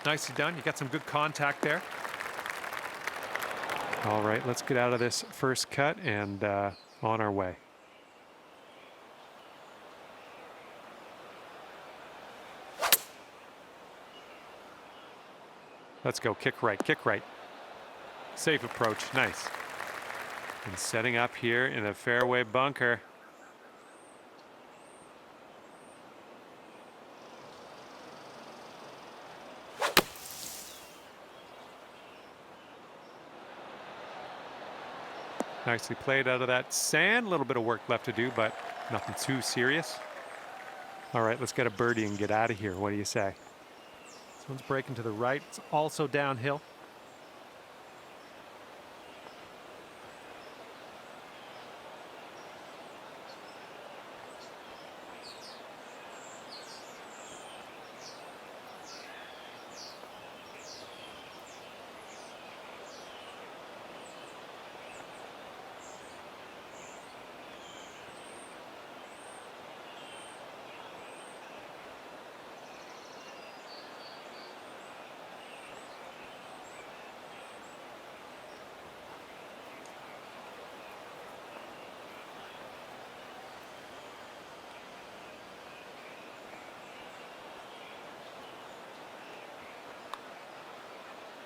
Nicely done. You got some good contact there. All right, let's get out of this first cut and on our way. Let's go. Kick right, kick right. Safe approach. Nice. And setting up here in a fairway bunker. Nicely played out of that sand. A little bit of work left to do, but nothing too serious. All right, let's get a birdie and get out of here. What do you say? This one's breaking to the right. It's also downhill.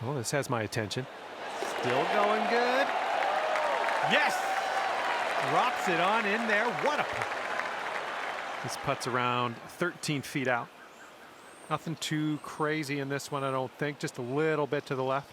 Oh, this has my attention. Still going good. Yes! Drops it on in there. What a putt. This putt's around 13 feet out. Nothing too crazy in this one, I don't think. Just a little bit to the left.